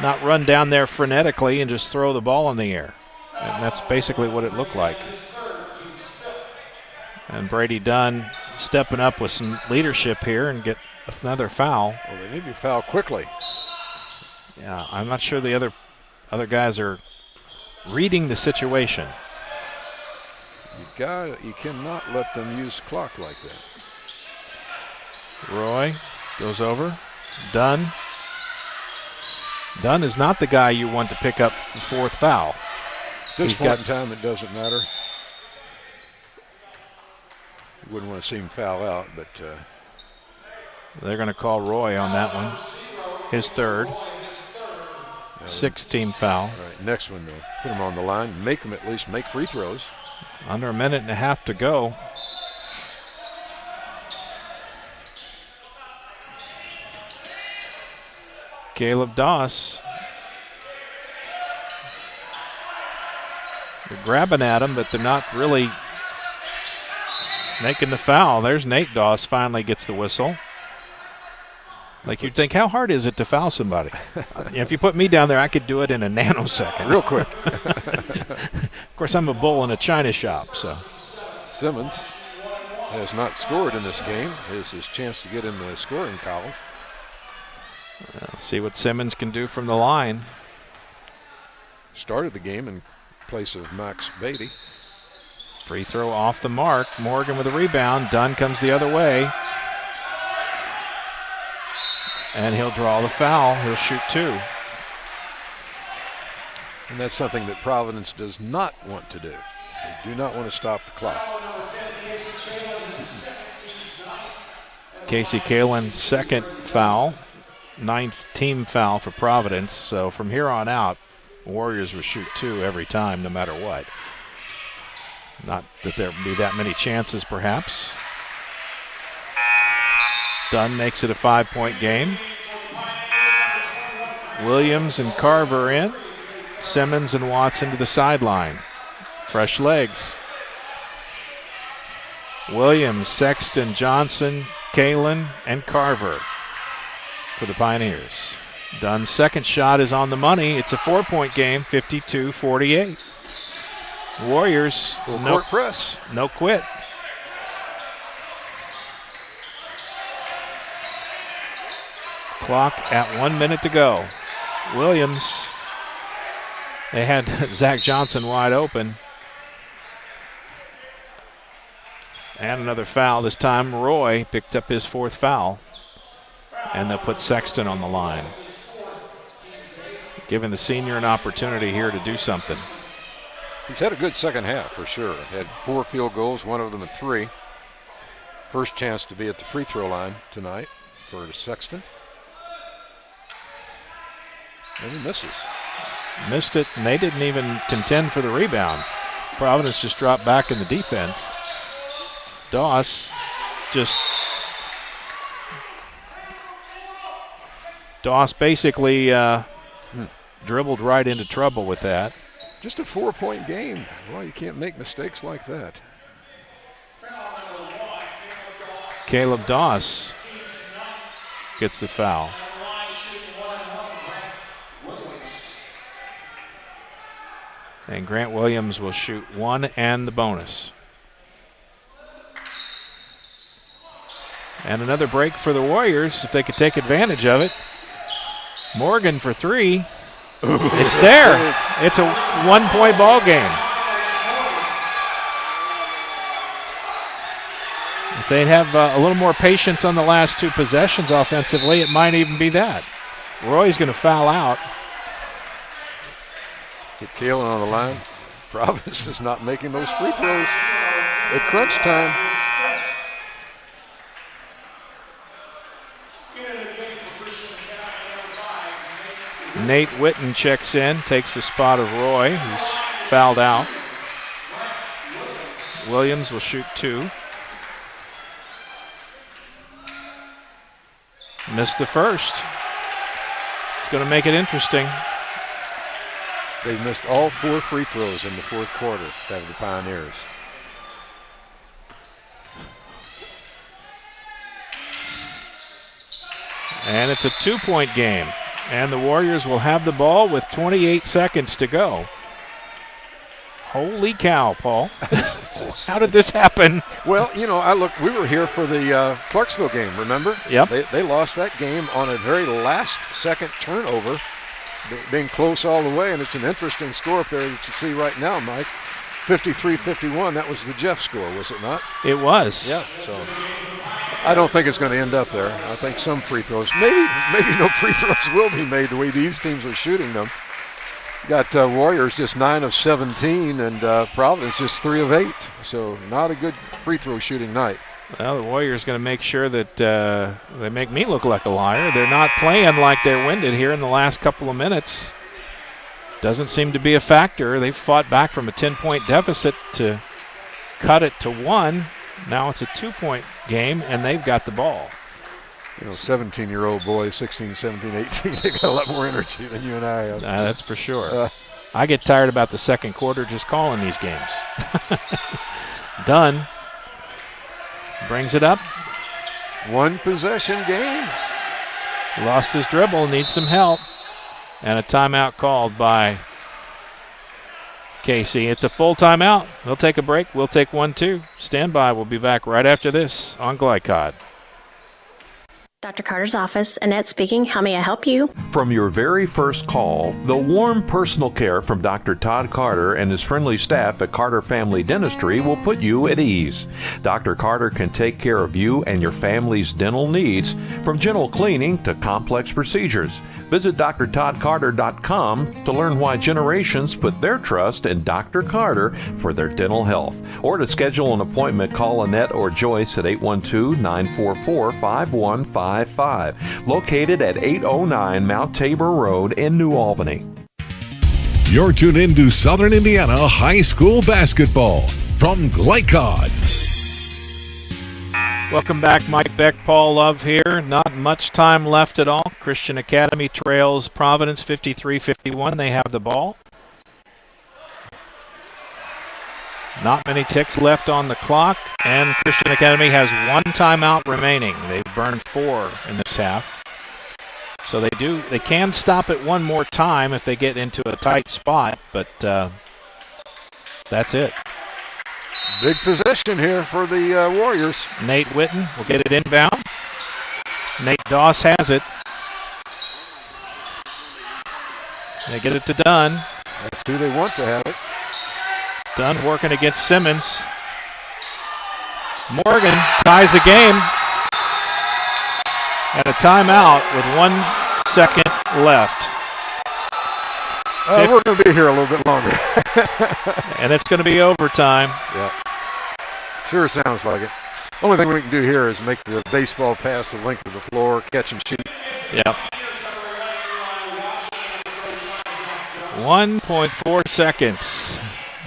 not run down there frenetically and just throw the ball in the air. And that's basically what it looked like. And Brady Dunn stepping up with some leadership here and get another foul. Well, they need to foul quickly. Yeah, I'm not sure the other guys are reading the situation. You cannot let them use clock like that. Roy goes over. Dunn. Dunn is not the guy you want to pick up the 4th foul. This point in time, it doesn't matter. You wouldn't want to see him foul out, but they're going to call Roy on that one. His 3rd. 6th team foul. All right, next one, though. Put him on the line. Make him at least make free throws. Under a minute and a half to go. Caleb Doss. They're grabbing at him, but they're not really making the foul. There's Nate Doss finally gets the whistle. Like you'd think, how hard is it to foul somebody? If you put me down there, I could do it in a nanosecond. Real quick. Of course, I'm a bull in a china shop, so. Simmons has not scored in this game. Here's his chance to get in the scoring column. See what Simmons can do from the line. Started the game in place of Max Beatty. Free throw off the mark. Morgan with a rebound. Dunn comes the other way. And he'll draw the foul. He'll shoot 2. And that's something that Providence does not want to do. They do not want to stop the clock. Casey Kalin's second foul. 9th team foul for Providence. So from here on out, Warriors will shoot 2 every time, no matter what. Not that there would be that many chances, perhaps. Dunn makes it a 5-point game. Williams and Carver in. Simmons and Watson to the sideline. Fresh legs. Williams, Sexton, Johnson, Kalin, and Carver for the Pioneers. Dunn's second shot is on the money. It's a 4-point game, 52-48. Warriors, court press. No quit. Clock at 1 minute to go. Williams, they had Zach Johnson wide open. And another foul. This time Roy picked up his 4th foul. And they'll put Sexton on the line. Giving the senior an opportunity here to do something. He's had a good second half for sure. Had 4 field goals, one of them at 3. First chance to be at the free throw line tonight for Sexton. And he misses. Missed it, and they didn't even contend for the rebound. Providence just dropped back in the defense. Doss basically dribbled right into trouble with that. Just a 4-point game. Well, you can't make mistakes like that. Caleb Doss gets the foul. And Grant Williams will shoot 1 and the bonus. And another break for the Warriors if they could take advantage of it. Morgan for 3. It's there. It's a 1-point ball game. If they'd have a little more patience on the last 2 possessions offensively, it might even be that. Roy's going to foul out. Get Kalin on the line. Providence is not making those free throws at crunch time. Nate Witten checks in, takes the spot of Roy, who's fouled out. Williams will shoot 2. Missed the first. It's going to make it interesting. They missed all 4 free throws in the 4th quarter out of the Pioneers. And it's a 2-point game. And the Warriors will have the ball with 28 seconds to go. Holy cow, Paul. How did this happen? Well, you know, we were here for the Clarksville game, remember? Yep. They lost that game on a very last-second turnover, being close all the way, and it's an interesting score up there that you see right now, Mike. 53-51, that was the Jeff score, was it not? It was. Yeah, so I don't think it's going to end up there. I think some free throws, maybe no free throws will be made the way these teams are shooting them. Got Warriors just 9 of 17 and Providence just 3 of 8. So not a good free throw shooting night. Well, the Warriors going to make sure that they make me look like a liar. They're not playing like they're winded here in the last couple of minutes. Doesn't seem to be a factor. They've fought back from a 10-point deficit to cut it to 1. Now it's a 2-point game, and they've got the ball. You know, 17-year-old boys, 16, 17, 18, they got a lot more energy than you and I have. That's for sure. I get tired about the second quarter just calling these games. Dunn brings it up. 1 possession game. Lost his dribble, needs some help. And a timeout called by Casey. It's a full timeout. They'll take a break. We'll take one too. Stand by. We'll be back right after this on Glycod. Dr. Carter's office, Annette speaking. How may I help you? From your very first call, the warm personal care from Dr. Todd Carter and his friendly staff at Carter Family Dentistry will put you at ease. Dr. Carter can take care of you and your family's dental needs, from gentle cleaning to complex procedures. Visit drtoddcarter.com to learn why generations put their trust in Dr. Carter for their dental health. Or to schedule an appointment, call Annette or Joyce at 812-944-5155. Located at 809 Mount Tabor Road in New Albany. You're tuned in to Southern Indiana High School Basketball from Glycod. Welcome back. Mike Beck, Paul Love here. Not much time left at all. Christian Academy trails Providence 53-51. They have the ball. Not many ticks left on the clock, and Christian Academy has one timeout remaining. They've burned 4 in this half. So they can stop it one more time if they get into a tight spot, but that's it. Big possession here for the Warriors. Nate Witten will get it inbound. Nate Doss has it. They get it to Dunn. That's who they want to have it. Dunn working against Simmons. Morgan ties the game. And a timeout with 1 second left. We're going to be here a little bit longer. And it's going to be overtime. Yeah. Sure sounds like it. Only thing we can do here is make the baseball pass the length of the floor, catch and shoot. Yeah. 1.4 seconds.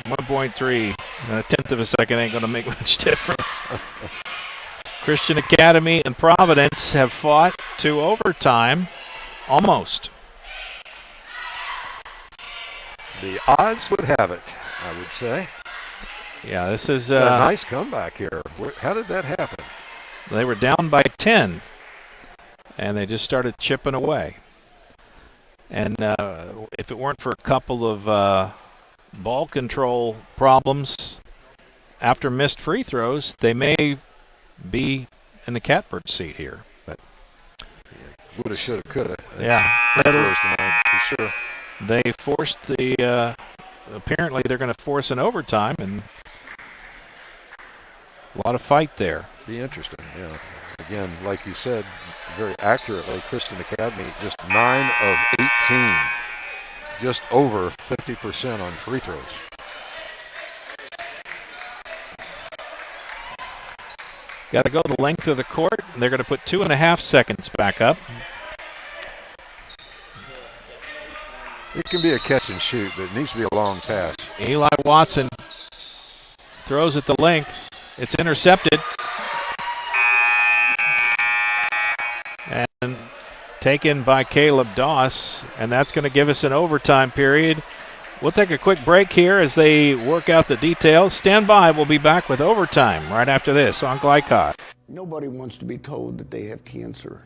1.3. A tenth of a second ain't going to make much difference. Christian Academy and Providence have fought to overtime. Almost. The odds would have it, I would say. Yeah, this is a nice comeback here. How did that happen? They were down by 10, and they just started chipping away. And if it weren't for a couple of ball control problems after missed free throws, they may be in the catbird seat here. But woulda, shoulda, coulda. Yeah, for sure. They forced the. Apparently, they're going to force an overtime, and a lot of fight there. Be interesting. Yeah. Again, like you said, very accurately, Christian Academy just 9 of 18. Just over 50% on free throws. Got to go the length of the court. And they're going to put 2.5 seconds back up. It can be a catch and shoot, but it needs to be a long pass. Eli Watson throws at the length. It's intercepted. And taken by Caleb Doss, and that's going to give us an overtime period. We'll take a quick break here as they work out the details. Stand by. We'll be back with overtime right after this on Glycod. Nobody wants to be told that they have cancer.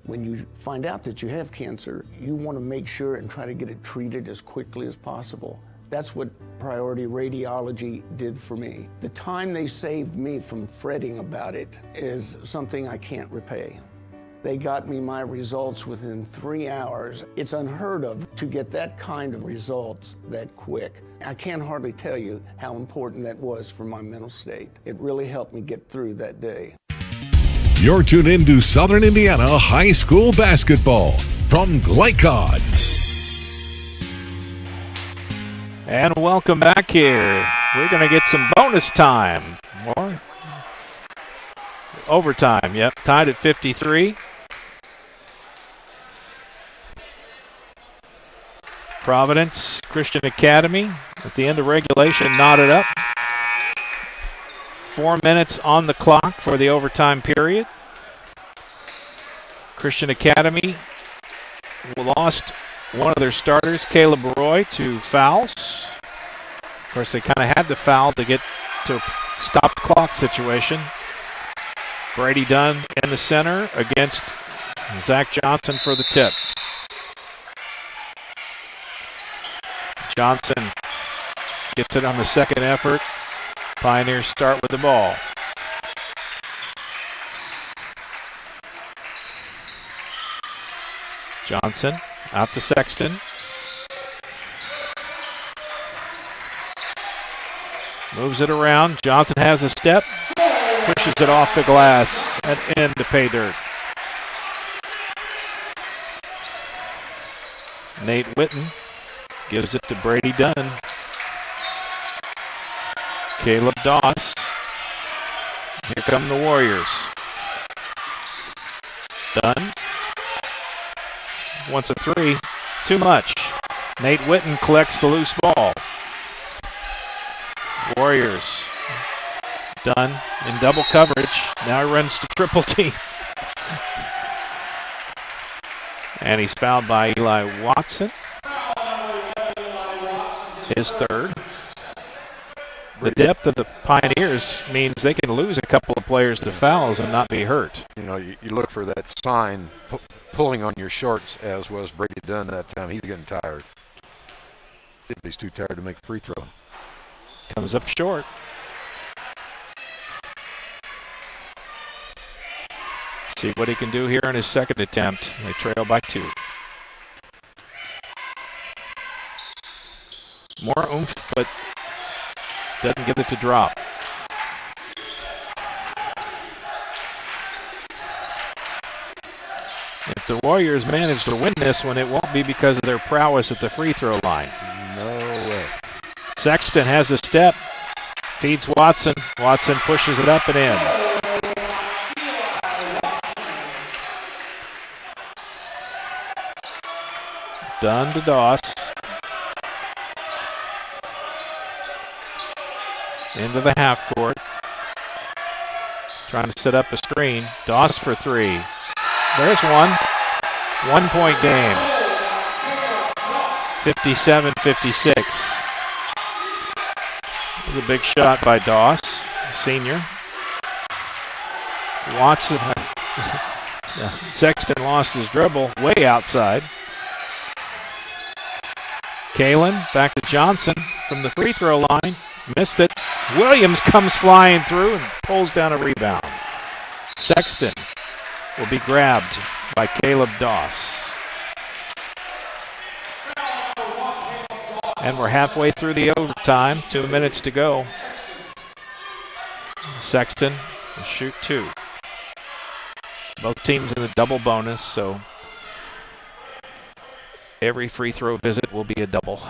When you find out that you have cancer, you want to make sure and try to get it treated as quickly as possible. That's what Priority Radiology did for me. The time they saved me from fretting about it is something I can't repay. They got me my results within 3 hours. It's unheard of to get that kind of results that quick. I can't hardly tell you how important that was for my mental state. It really helped me get through that day. You're tuned in to Southern Indiana High School Basketball from Glycod. And welcome back here. We're going to get some bonus time. More overtime, yep, tied at 53. Providence Christian Academy at the end of regulation knotted up. 4 minutes on the clock for the overtime period. Christian Academy lost one of their starters, Caleb Roy, to fouls. Of course, they kind of had to foul to get to a stop clock situation. Brady Dunn in the center against Zach Johnson for the tip. Johnson gets it on the second effort. Pioneers start with the ball. Johnson out to Sexton. Moves it around. Johnson has a step. Pushes it off the glass and into pay dirt. Nate Witten gives it to Brady Dunn. Caleb Doss. Here come the Warriors. Dunn wants a three. Too much. Nate Witten collects the loose ball. Warriors. Dunn in double coverage. Now he runs to triple team. And he's fouled by Eli Watson. His third. The depth of the Pioneers means they can lose a couple of players to fouls and not be hurt. You know, you look for that sign pulling on your shorts, as was Brady Dunn that time. He's getting tired. He's too tired to make a free throw. Comes up short. See what he can do here in his second attempt. They trail by 2. More oomph, but doesn't get it to drop. If the Warriors manage to win this one, it won't be because of their prowess at the free throw line. No way. Sexton has a step. Feeds Watson. Watson pushes it up and in. Dunn to Doss. Into the half court. Trying to set up a screen. Doss for 3. There's one. 1 point game. 57-56. It was a big shot by Doss, senior. Watson. Sexton lost his dribble way outside. Kalen back to Johnson from the free throw line. Missed it. Williams comes flying through and pulls down a rebound. Sexton will be grabbed by Caleb Doss. And we're halfway through the overtime. 2 minutes to go. Sexton will shoot 2. Both teams in the double bonus, so every free throw visit will be a double.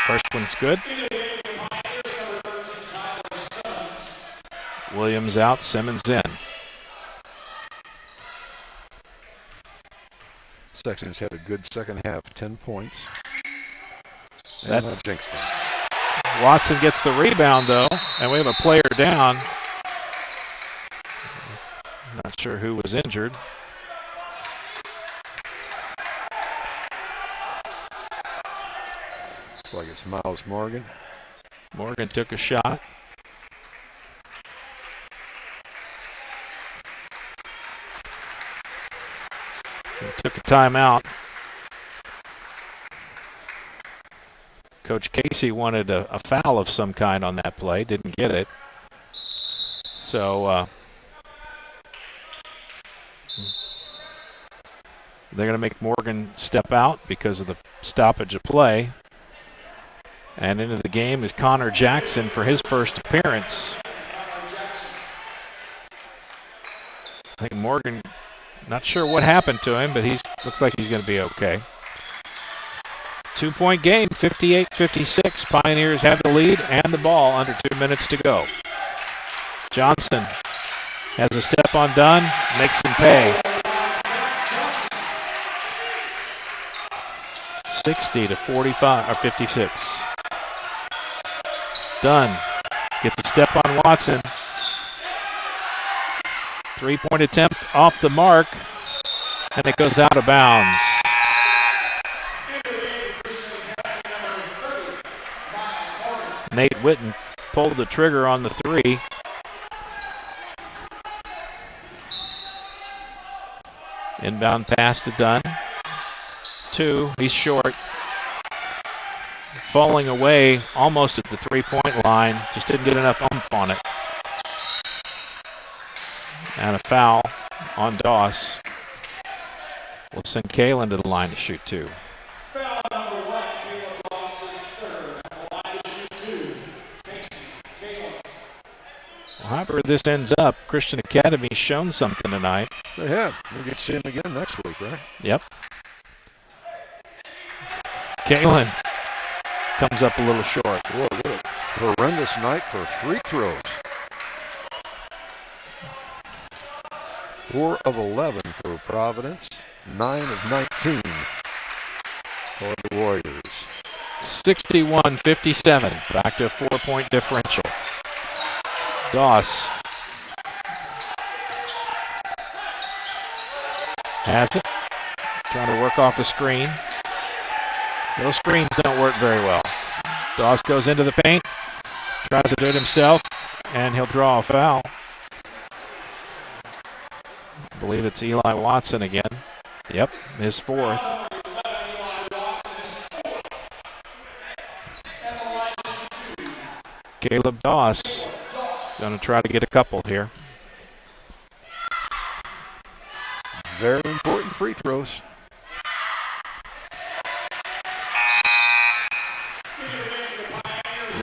First one's good. Williams out, Simmons in. Sexton's had a good second half, 10 points. That jinxed him. Watson gets the rebound though, and we have a player down. Not sure who was injured. Looks like it's Miles Morgan. Morgan took a shot. He took a timeout. Coach Casey wanted a foul of some kind on that play, didn't get it. So they're going to make Morgan step out because of the stoppage of play. And into the game is Connor Jackson for his first appearance. I think Morgan, not sure what happened to him, but looks like he's going to be okay. 2 point game, 58-56. Pioneers have the lead and the ball under 2 minutes to go. Johnson has a step on Dunn, makes him pay. 60-45 or 56. Dunn gets a step on Watson. 3 point attempt off the mark, and it goes out of bounds. Nate Witten pulled the trigger on the 3. Inbound pass to Dunn. 2, he's short. Falling away almost at the three-point line. Just didn't get enough oomph on it. And a foul on Doss. We'll send Kalen to the line to shoot 2. Foul number 1, Caleb Doss is third. At the line to shoot 2. Caleb. However this ends up, Christian Academy's shown something tonight. They have. We'll get to see him again next week, right? Yep. Kalen comes up a little short. Whoa, what a horrendous night for free throws. 4 of 11 for Providence. 9 of 19 for the Warriors. 61-57. Back to a 4-point differential. Doss has it. Trying to work off the screen. Those screens don't work very well. Doss goes into the paint, tries to do it himself, and he'll draw a foul. I believe it's Eli Watson again. Yep, his 4th. Caleb Doss going to try to get a couple here. Very important free throws.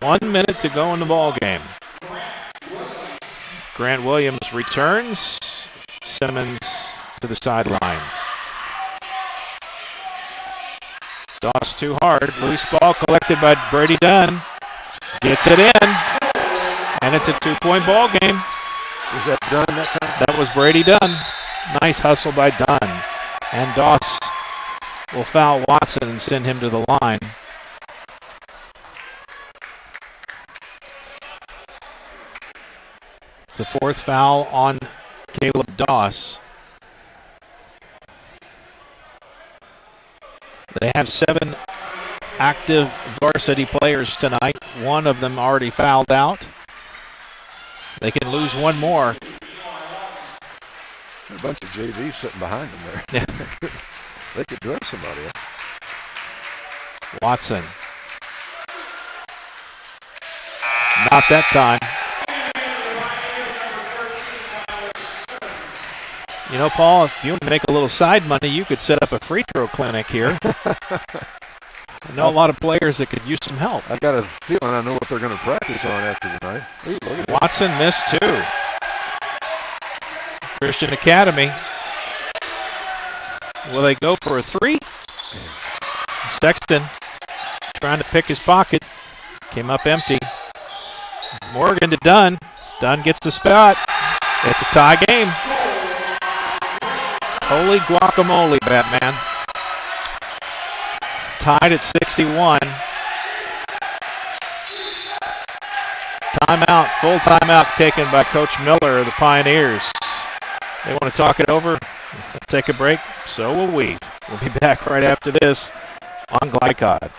One minute to go in the ball game. Grant Williams returns. Simmons to the sidelines. Doss too hard. Loose ball collected by Brady Dunn. Gets it in. And it's a 2-point ball game. Was that Dunn that time? That was Brady Dunn. Nice hustle by Dunn. And Doss will foul Watson and send him to the line. The 4th foul on Caleb Doss. They have 7 active varsity players tonight. 1 of them already fouled out. They can lose 1 more. A bunch of JVs sitting behind them there. Yeah. They could dress somebody up. Watson. Not that time. You know, Paul, if you want to make a little side money, you could set up a free throw clinic here. I know a lot of players that could use some help. I've got a feeling I know what they're going to practice on after tonight. Ooh, Watson missed 2. Christian Academy. Will they go for a 3? Sexton trying to pick his pocket. Came up empty. Morgan to Dunn. Dunn gets the spot. It's a tie game. Holy guacamole, Batman. Tied at 61. Timeout, full timeout taken by Coach Miller of the Pioneers. They want to talk it over, take a break, so will we. We'll be back right after this on Glycod.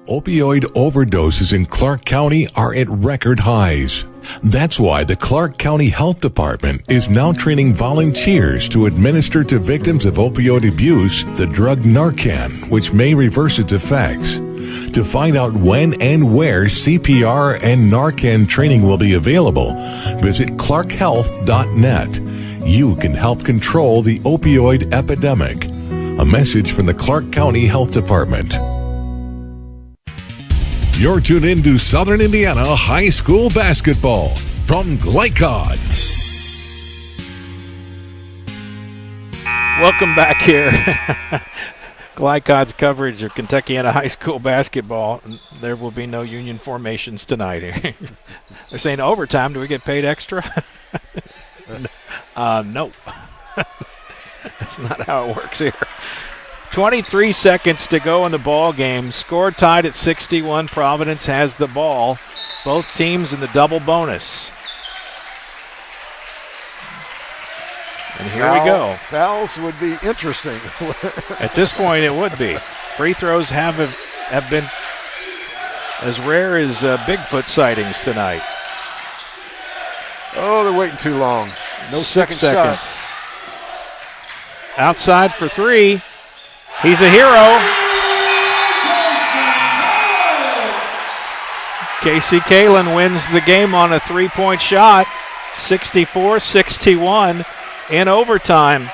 Opioid overdoses in Clark County are at record highs. That's why the Clark County Health Department is now training volunteers to administer to victims of opioid abuse the drug Narcan, which may reverse its effects. To find out when and where CPR and Narcan training will be available, visit clarkhealth.net. You can help control the opioid epidemic. A message from the Clark County Health Department. You're tuned in to Southern Indiana High School Basketball from Glycod. Welcome back here. Glycod's coverage of Kentuckiana High School basketball. There will be no union formations tonight here. They're saying overtime. Do we get paid extra? No. That's not how it works here. 23 seconds to go in the ball game. Score tied at 61. Providence has the ball. Both teams in the double bonus. And here we go. Fouls would be interesting. At this point, it would be. Free throws have been as rare as Bigfoot sightings tonight. Oh, they're waiting too long. No 6 seconds. outside for three. He's a hero. Casey Kalin wins the game on a three-point shot, 64-61 in overtime.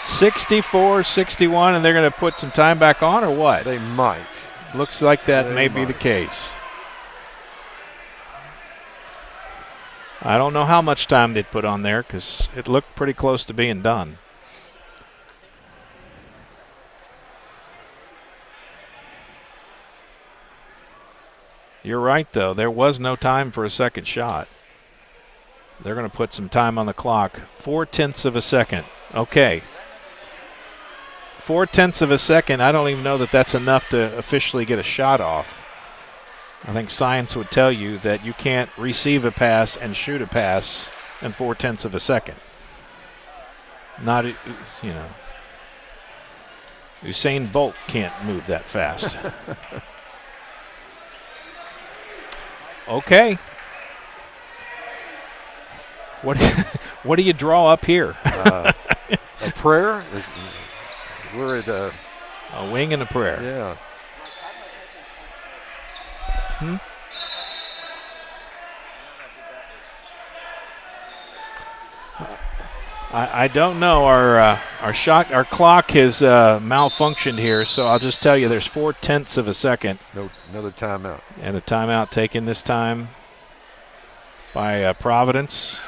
64-61, and they're going to put some time back on, or what? They might. Looks like that may be the case. I don't know how much time they'd put on there because it looked pretty close to being done. You're right, though. There was no time for a second shot. They're going to put some time on the clock. 0.4 of a second. Okay. 0.4 of a second. I don't even know that that's enough to officially get a shot off. I think science would tell you that you can't receive a pass and shoot a pass in 0.4 of a second. Not, you know, Usain Bolt can't move that fast. Okay. What do you draw up here? A prayer? We're at a wing and a prayer. Yeah. I don't know. Our clock has malfunctioned here, so I'll just tell you there's 0.4 of a second. Another timeout. And a timeout taken this time by Providence,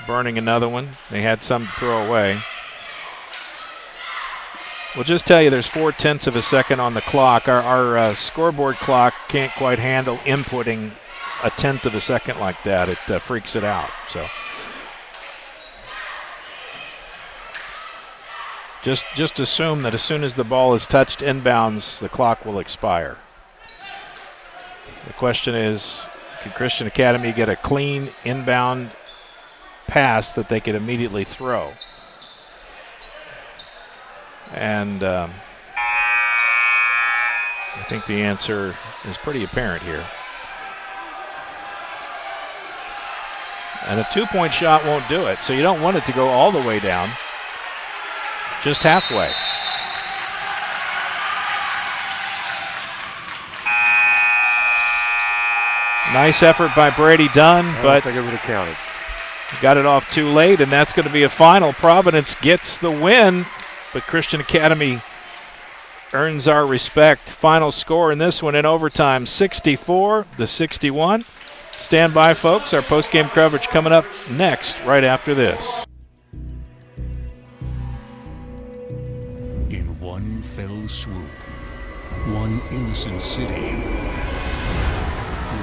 burning another one. They had some to throw away. We'll just tell you there's 0.4 of a second on the clock. Our scoreboard clock can't quite handle inputting a 1/10 of a second like that. It freaks it out. So just assume that as soon as the ball is touched inbounds, the clock will expire. The question is, can Christian Academy get a clean inbound pass that they could immediately throw? And I think the answer is pretty apparent here. And a 2-point shot won't do it, so you don't want it to go all the way down, just halfway. Nice effort by Brady Dunn, but I don't think it would have counted. Got it off too late, and that's going to be a final. Providence gets the win, but Christian Academy earns our respect. Final score in this one in overtime, 64-61. Stand by, folks. Our post-game coverage coming up next, right after this. In one fell swoop, one innocent city will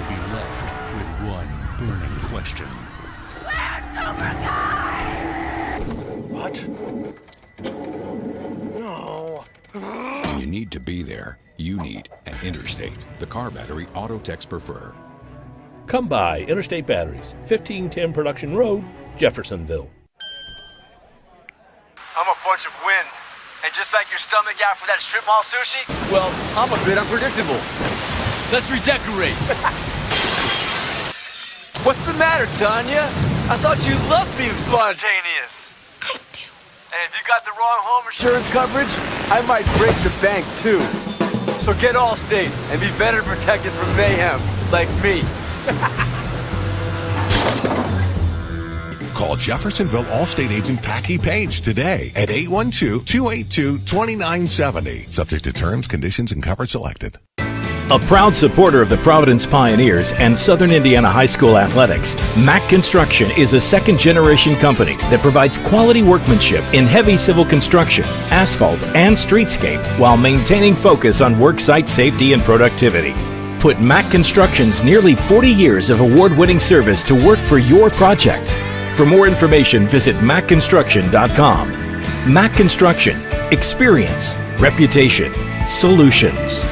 be left with one burning question. What? No. When you need to be there, you need an Interstate, the car battery auto techs prefer. Come by Interstate Batteries, 1510 Production Road, Jeffersonville. I'm a bunch of wind. And just like your stomach after that strip mall sushi, well, I'm a bit unpredictable. Let's redecorate. What's the matter, Tanya? I thought you loved being spontaneous. I do. And if you got the wrong home insurance coverage, I might break the bank too. So get Allstate and be better protected from mayhem, like me. Call Jeffersonville Allstate agent Packy Page today at 812-282-2970. Subject to terms, conditions, and coverage selected. A proud supporter of the Providence Pioneers and Southern Indiana High School athletics, Mack Construction is a second-generation company that provides quality workmanship in heavy civil construction, asphalt, and streetscape while maintaining focus on worksite safety and productivity. Put Mack Construction's nearly 40 years of award-winning service to work for your project. For more information, visit mackconstruction.com. Mack Construction. Experience. Reputation. Solutions.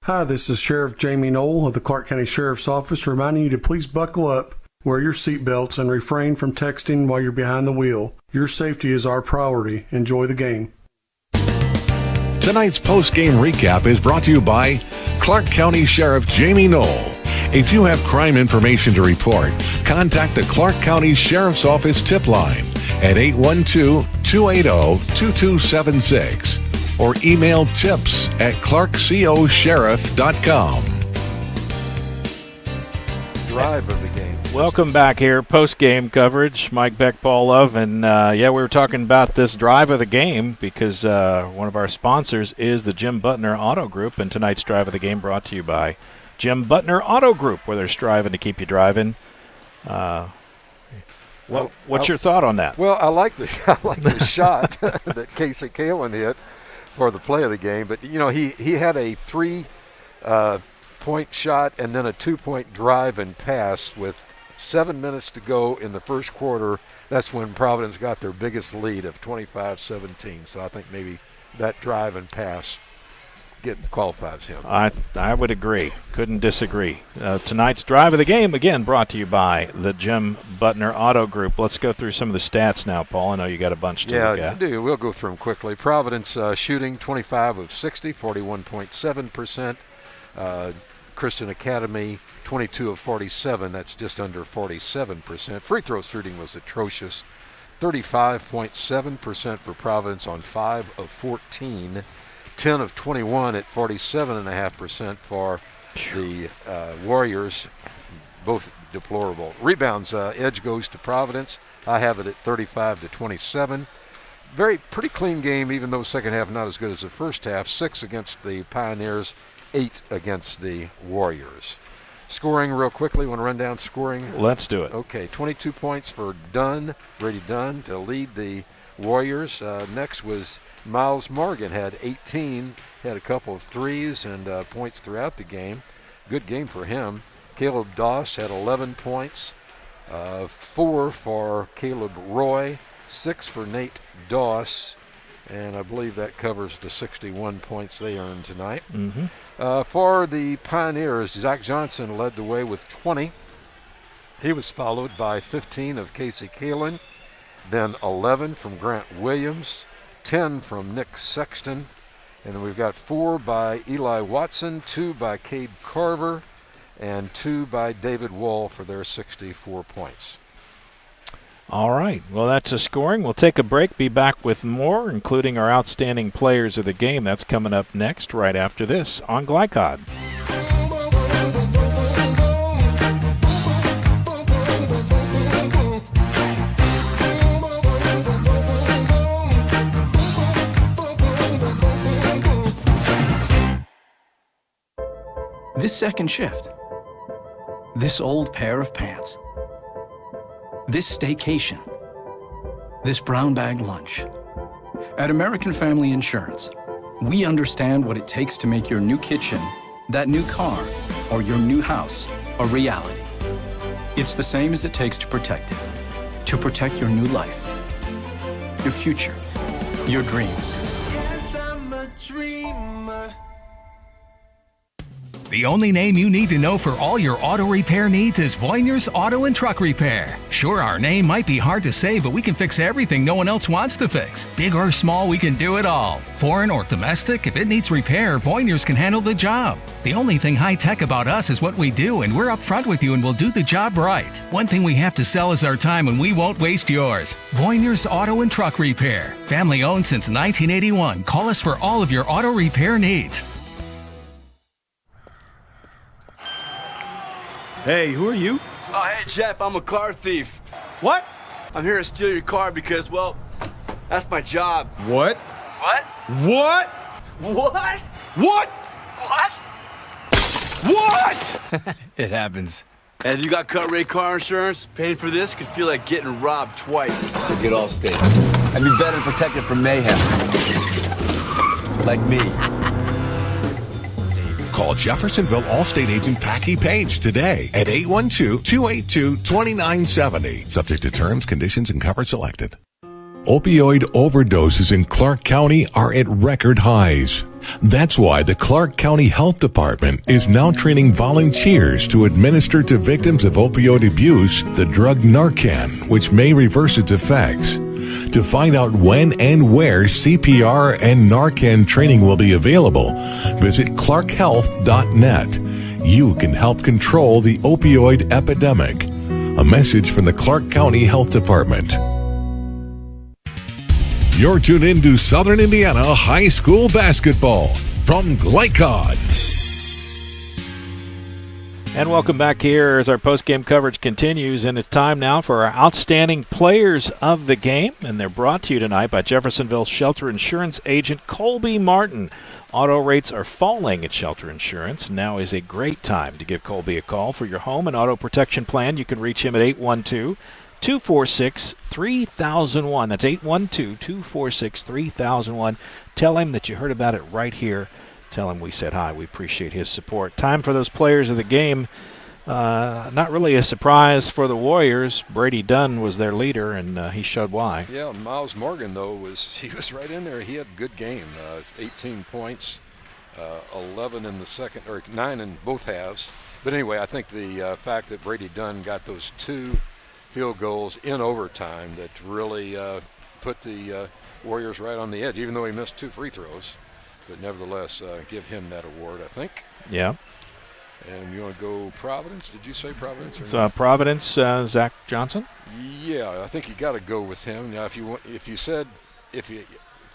Hi, this is Sheriff Jamie Knoll of the Clark County Sheriff's Office reminding you to please buckle up, wear your seatbelts, and refrain from texting while you're behind the wheel. Your safety is our priority. Enjoy the game. Tonight's post-game recap is brought to you by Clark County Sheriff Jamie Knoll. If you have crime information to report, contact the Clark County Sheriff's Office tip line at 812-280-2276 or email tips@clarkcosheriff.com. Drive of the game. Welcome back here, post-game coverage. Mike Beck, Paul Love, and we were talking about this drive of the game because one of our sponsors is the Jim Butner Auto Group, and tonight's drive of the game brought to you by Jim Butner Auto Group, where they're striving to keep you driving. What's your thought on that? Well, I like the shot that Casey Kalen hit for the play of the game, but he had a 3-point shot and then a 2-point drive and pass with 7 minutes to go in the first quarter. That's when Providence got their biggest lead of 25-17. So I think maybe that drive and pass qualifies him. I would agree. Couldn't disagree. Tonight's drive of the game, again, brought to you by the Jim Butner Auto Group. Let's go through some of the stats now, Paul. I know you got a bunch to look at. Yeah, I do. We'll go through them quickly. Providence shooting 25 of 60, 41.7%. Christian Academy 22 of 47, that's just under 47%. Free throw shooting was atrocious, 35.7% for Providence on 5 of 14, 10 of 21 at 47.5% for the Warriors, both deplorable. Rebounds, edge goes to Providence. I have it at 35-27. Pretty clean game, even though second half not as good as the first half. 6 against the Pioneers, 8 against the Warriors. Scoring real quickly. Want to run down scoring? Let's do it. Okay, 22 points for Brady Dunn to lead the Warriors. Next was Miles Morgan, had 18, had a couple of threes and points throughout the game. Good game for him. Caleb Doss had 11 points, 4 for Caleb Roy, 6 for Nate Doss, and I believe that covers the 61 points they earned tonight. Mm-hmm. For the Pioneers, Zach Johnson led the way with 20. He was followed by 15 of Casey Kalen, then 11 from Grant Williams, 10 from Nick Sexton, and then we've got 4 by Eli Watson, 2 by Cade Carver, and 2 by David Wall for their 64 points. All right. Well, that's the scoring. We'll take a break, be back with more, including our outstanding players of the game. That's coming up next, right after this on Glycod. This second shift. This old pair of pants. This staycation, this brown bag lunch. At American Family Insurance, we understand what it takes to make your new kitchen, that new car, or your new house a reality. It's the same as it takes to protect it. To protect your new life, your future, your dreams. Yes, I'm a dreamer. The only name you need to know for all your auto repair needs is Voinier's Auto and Truck Repair. Sure, our name might be hard to say, but we can fix everything no one else wants to fix. Big or small, we can do it all. Foreign or domestic, if it needs repair, Voinier's can handle the job. The only thing high-tech about us is what we do, and we're up front with you and we'll do the job right. One thing we have to sell is our time, and we won't waste yours. Voinier's Auto and Truck Repair. Family owned since 1981. Call us for all of your auto repair needs. Hey, who are you? Oh, hey, Jeff, I'm a car thief. What? I'm here to steal your car because, well, that's my job. What? What? What? What? What? What? What? It happens. And if you got cut rate car insurance, paying for this could feel like getting robbed twice. So get Allstate. And be better protected from mayhem. Like me. Call Jeffersonville Allstate agent Packy Page today at 812-282-2970. Subject to terms, conditions, and coverage selected. Opioid overdoses in Clark County are at record highs. That's why the Clark County Health Department is now training volunteers to administer to victims of opioid abuse the drug Narcan, which may reverse its effects. To find out when and where CPR and Narcan training will be available, visit clarkhealth.net. You can help control the opioid epidemic. A message from the Clark County Health Department. You're tuned in to Southern Indiana High School Basketball from Glycod. And welcome back here as our post-game coverage continues, and it's time now for our outstanding players of the game, and they're brought to you tonight by Jeffersonville Shelter Insurance agent Colby Martin. Auto rates are falling at Shelter Insurance. Now is a great time to give Colby a call for your home and auto protection plan. You can reach him at 812-246-3001. That's 812-246-3001. Tell him that you heard about it right here. Tell him we said hi. We appreciate his support. Time for those players of the game. Not really a surprise for the Warriors. Brady Dunn was their leader, and he showed why. Yeah, Miles Morgan, though, was right in there. He had a good game. 18 points, 11 in the second, or 9 in both halves. But anyway, I think the fact that Brady Dunn got those 2 field goals in overtime that really put the Warriors right on the edge, even though he missed 2 free throws. But nevertheless, give him that award, I think. Yeah. And you want to go Providence? Did you say Providence? So Providence, Zach Johnson. Yeah, I think you got to go with him. Now, if you said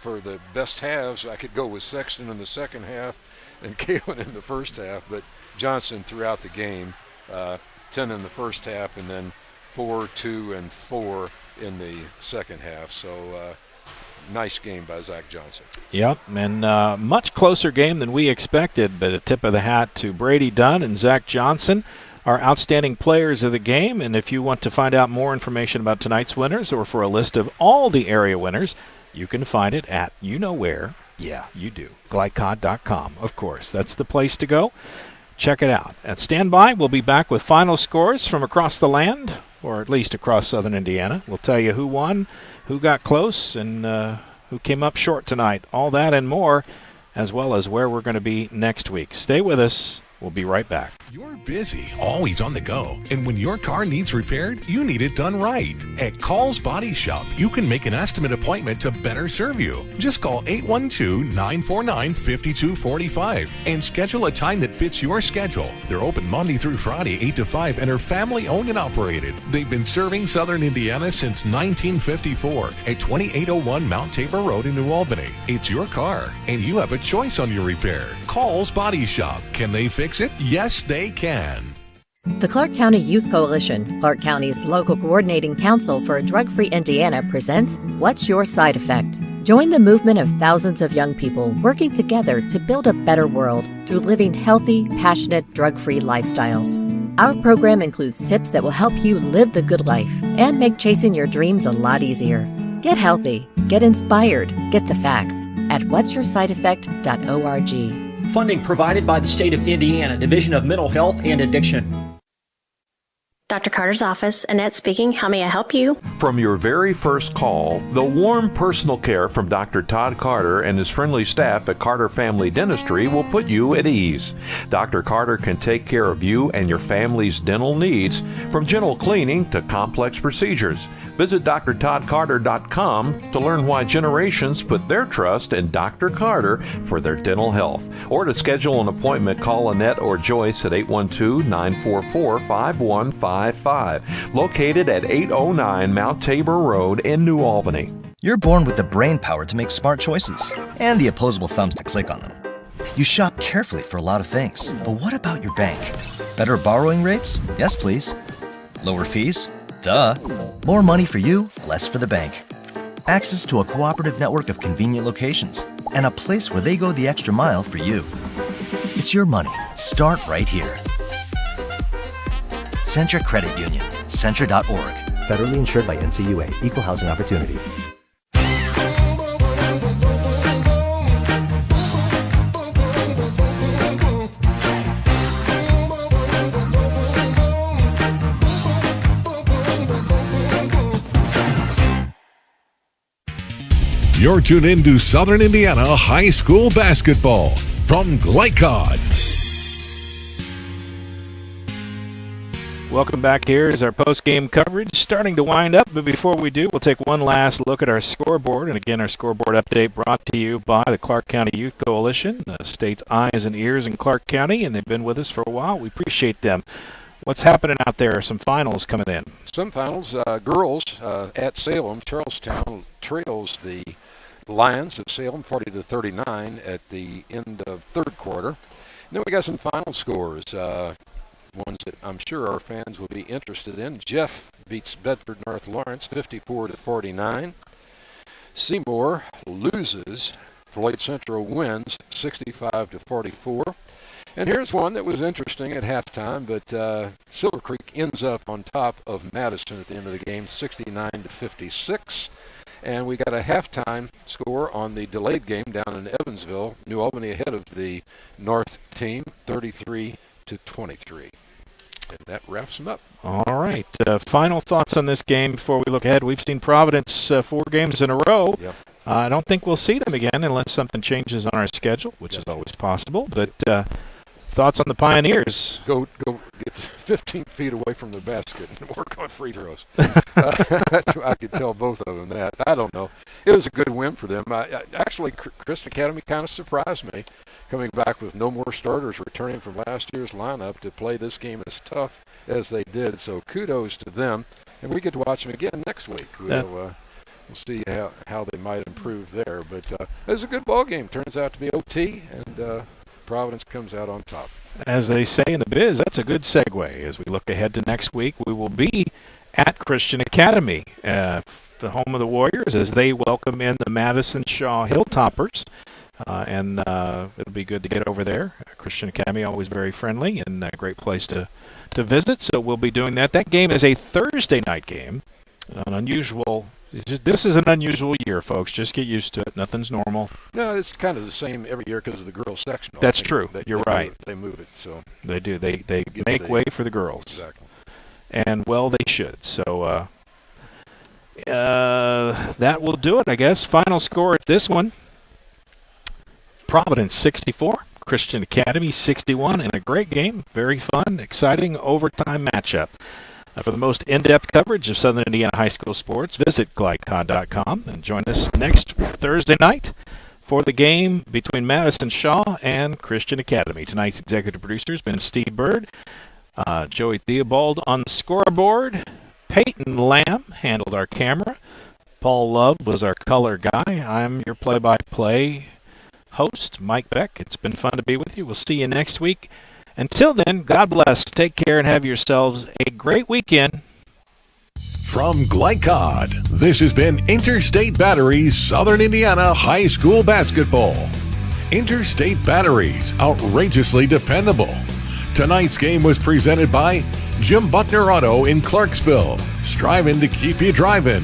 for the best halves, I could go with Sexton in the second half and Kalen in the first half. But Johnson throughout the game, 10 in the first half, and then 4, 2, and 4 in the second half. So. Nice game by Zach Johnson. Yep, and much closer game than we expected, but a tip of the hat to Brady Dunn and Zach Johnson, our outstanding players of the game. And if you want to find out more information about tonight's winners or for a list of all the area winners, you can find it at you know where. Yeah, you do. Glycod.com, of course. That's the place to go. Check it out. And stand by. We'll be back with final scores from across the land, or at least across southern Indiana. We'll tell you who won, who got close, and who came up short tonight. All that and more, as well as where we're going to be next week. Stay with us. We'll be right back. You're busy, always on the go, and when your car needs repaired, you need it done right. At Call's Body Shop, you can make an estimate appointment to better serve you. Just call 812-949-5245 and schedule a time that fits your schedule. They're open Monday through Friday, 8 to 5, and are family-owned and operated. They've been serving Southern Indiana since 1954 at 2801 Mount Tabor Road in New Albany. It's your car, and you have a choice on your repair. Call's Body Shop. Can they fix it? Yes, they can. The Clark County Youth Coalition, Clark County's local coordinating council for a drug-free Indiana, presents What's Your Side Effect? Join the movement of thousands of young people working together to build a better world through living healthy, passionate, drug-free lifestyles. Our program includes tips that will help you live the good life and make chasing your dreams a lot easier. Get healthy, get inspired, get the facts at what'syoursideeffect.org. Funding provided by the State of Indiana Division of Mental Health and Addiction. Dr. Carter's office, Annette speaking. How may I help you? From your very first call, the warm personal care from Dr. Todd Carter and his friendly staff at Carter Family Dentistry will put you at ease. Dr. Carter can take care of you and your family's dental needs, from gentle cleaning to complex procedures. Visit drtoddcarter.com to learn why generations put their trust in Dr. Carter for their dental health. Or to schedule an appointment, call Annette or Joyce at 812-944-5155. Located at 809 Mount Tabor Road in New Albany. You're born with the brain power to make smart choices and the opposable thumbs to click on them. You shop carefully for a lot of things, but what about your bank? Better borrowing rates? Yes, please. Lower fees? Duh. More money for you, less for the bank. Access to a cooperative network of convenient locations and a place where they go the extra mile for you. It's your money. Start right here. Centra Credit Union. Centra.org. Federally insured by NCUA. Equal housing opportunity. You're tuned in to Southern Indiana High School Basketball from Glycod. Welcome back. Here is our post-game coverage starting to wind up, but before we do, we'll take one last look at our scoreboard. And again, our scoreboard update brought to you by the Clark County Youth Coalition, the state's eyes and ears in Clark County, and they've been with us for a while. We appreciate them. What's happening out there? Some finals coming in. Some finals. Girls at Salem, Charlestown trails the Lions of Salem 40-39 at the end of third quarter. And then we got some final scores. Ones that I'm sure our fans will be interested in. Jeff beats Bedford North Lawrence 54-49. Seymour loses. Floyd Central wins 65-44. And here's one that was interesting at halftime, but Silver Creek ends up on top of Madison at the end of the game 69-56. And we got a halftime score on the delayed game down in Evansville. New Albany ahead of the North team 33-23. And that wraps them up. All right. Final thoughts on this game before we look ahead. We've seen Providence 4 games in a row. Yep. I don't think we'll see them again unless something changes on our schedule, which is always possible. But thoughts on the Pioneers? Go get 15 feet away from the basket and work on free throws. That's I could tell both of them that. I don't know. It was a good win for them. Actually, Christian Academy kind of surprised me, coming back with no more starters returning from last year's lineup to play this game as tough as they did. So kudos to them. And we get to watch them again next week. We'll see how they might improve there. But it was a good ball game. Turns out to be OT, and Providence comes out on top. As they say in the biz, that's a good segue. As we look ahead to next week, we will be at Christian Academy, the home of the Warriors, as they welcome in the Madison Shaw Hilltoppers. And it'll be good to get over there. Christian Academy, always very friendly and a great place to visit. So we'll be doing that. That game is a Thursday night game. An unusual. This is an unusual year, folks. Just get used to it. Nothing's normal. No, it's kind of the same every year because of the girls section. That's true. You're right. They move it, so they do. They make way for the girls. Exactly. And well, they should. So that will do it, I guess. Final score at this one: Providence 64, Christian Academy 61, and a great game. Very fun, exciting overtime matchup. For the most in-depth coverage of Southern Indiana high school sports, visit glidecod.com and join us next Thursday night for the game between Madison Shaw and Christian Academy. Tonight's executive producer has been Steve Bird, Joey Theobald on the scoreboard, Peyton Lamb handled our camera, Paul Love was our color guy. I'm your play-by-play host, Mike Beck. It's been fun to be with you. We'll see you next week. Until then, God bless, take care, and have yourselves a great weekend. From GlideCod, this has been Interstate Batteries Southern Indiana High School Basketball. Interstate Batteries, outrageously dependable. Tonight's game was presented by Jim Butner Auto in Clarksville, striving to keep you driving.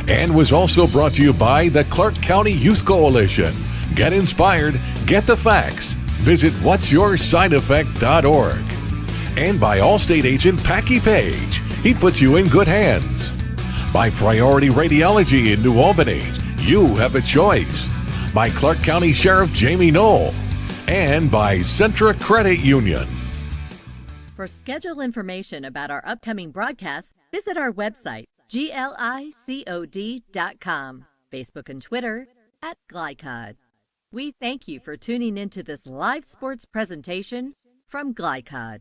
And was also brought to you by the Clark County Youth Coalition. Get inspired, get the facts. Visit what'syoursideeffect.org. And by Allstate agent Packy Page. He puts you in good hands. By Priority Radiology in New Albany. You have a choice. By Clark County Sheriff Jamie Knoll. And by Centra Credit Union. For schedule information about our upcoming broadcasts, visit our website, glicod.com, Facebook and Twitter @GlideCod. We thank you for tuning into this live sports presentation from GlideCod.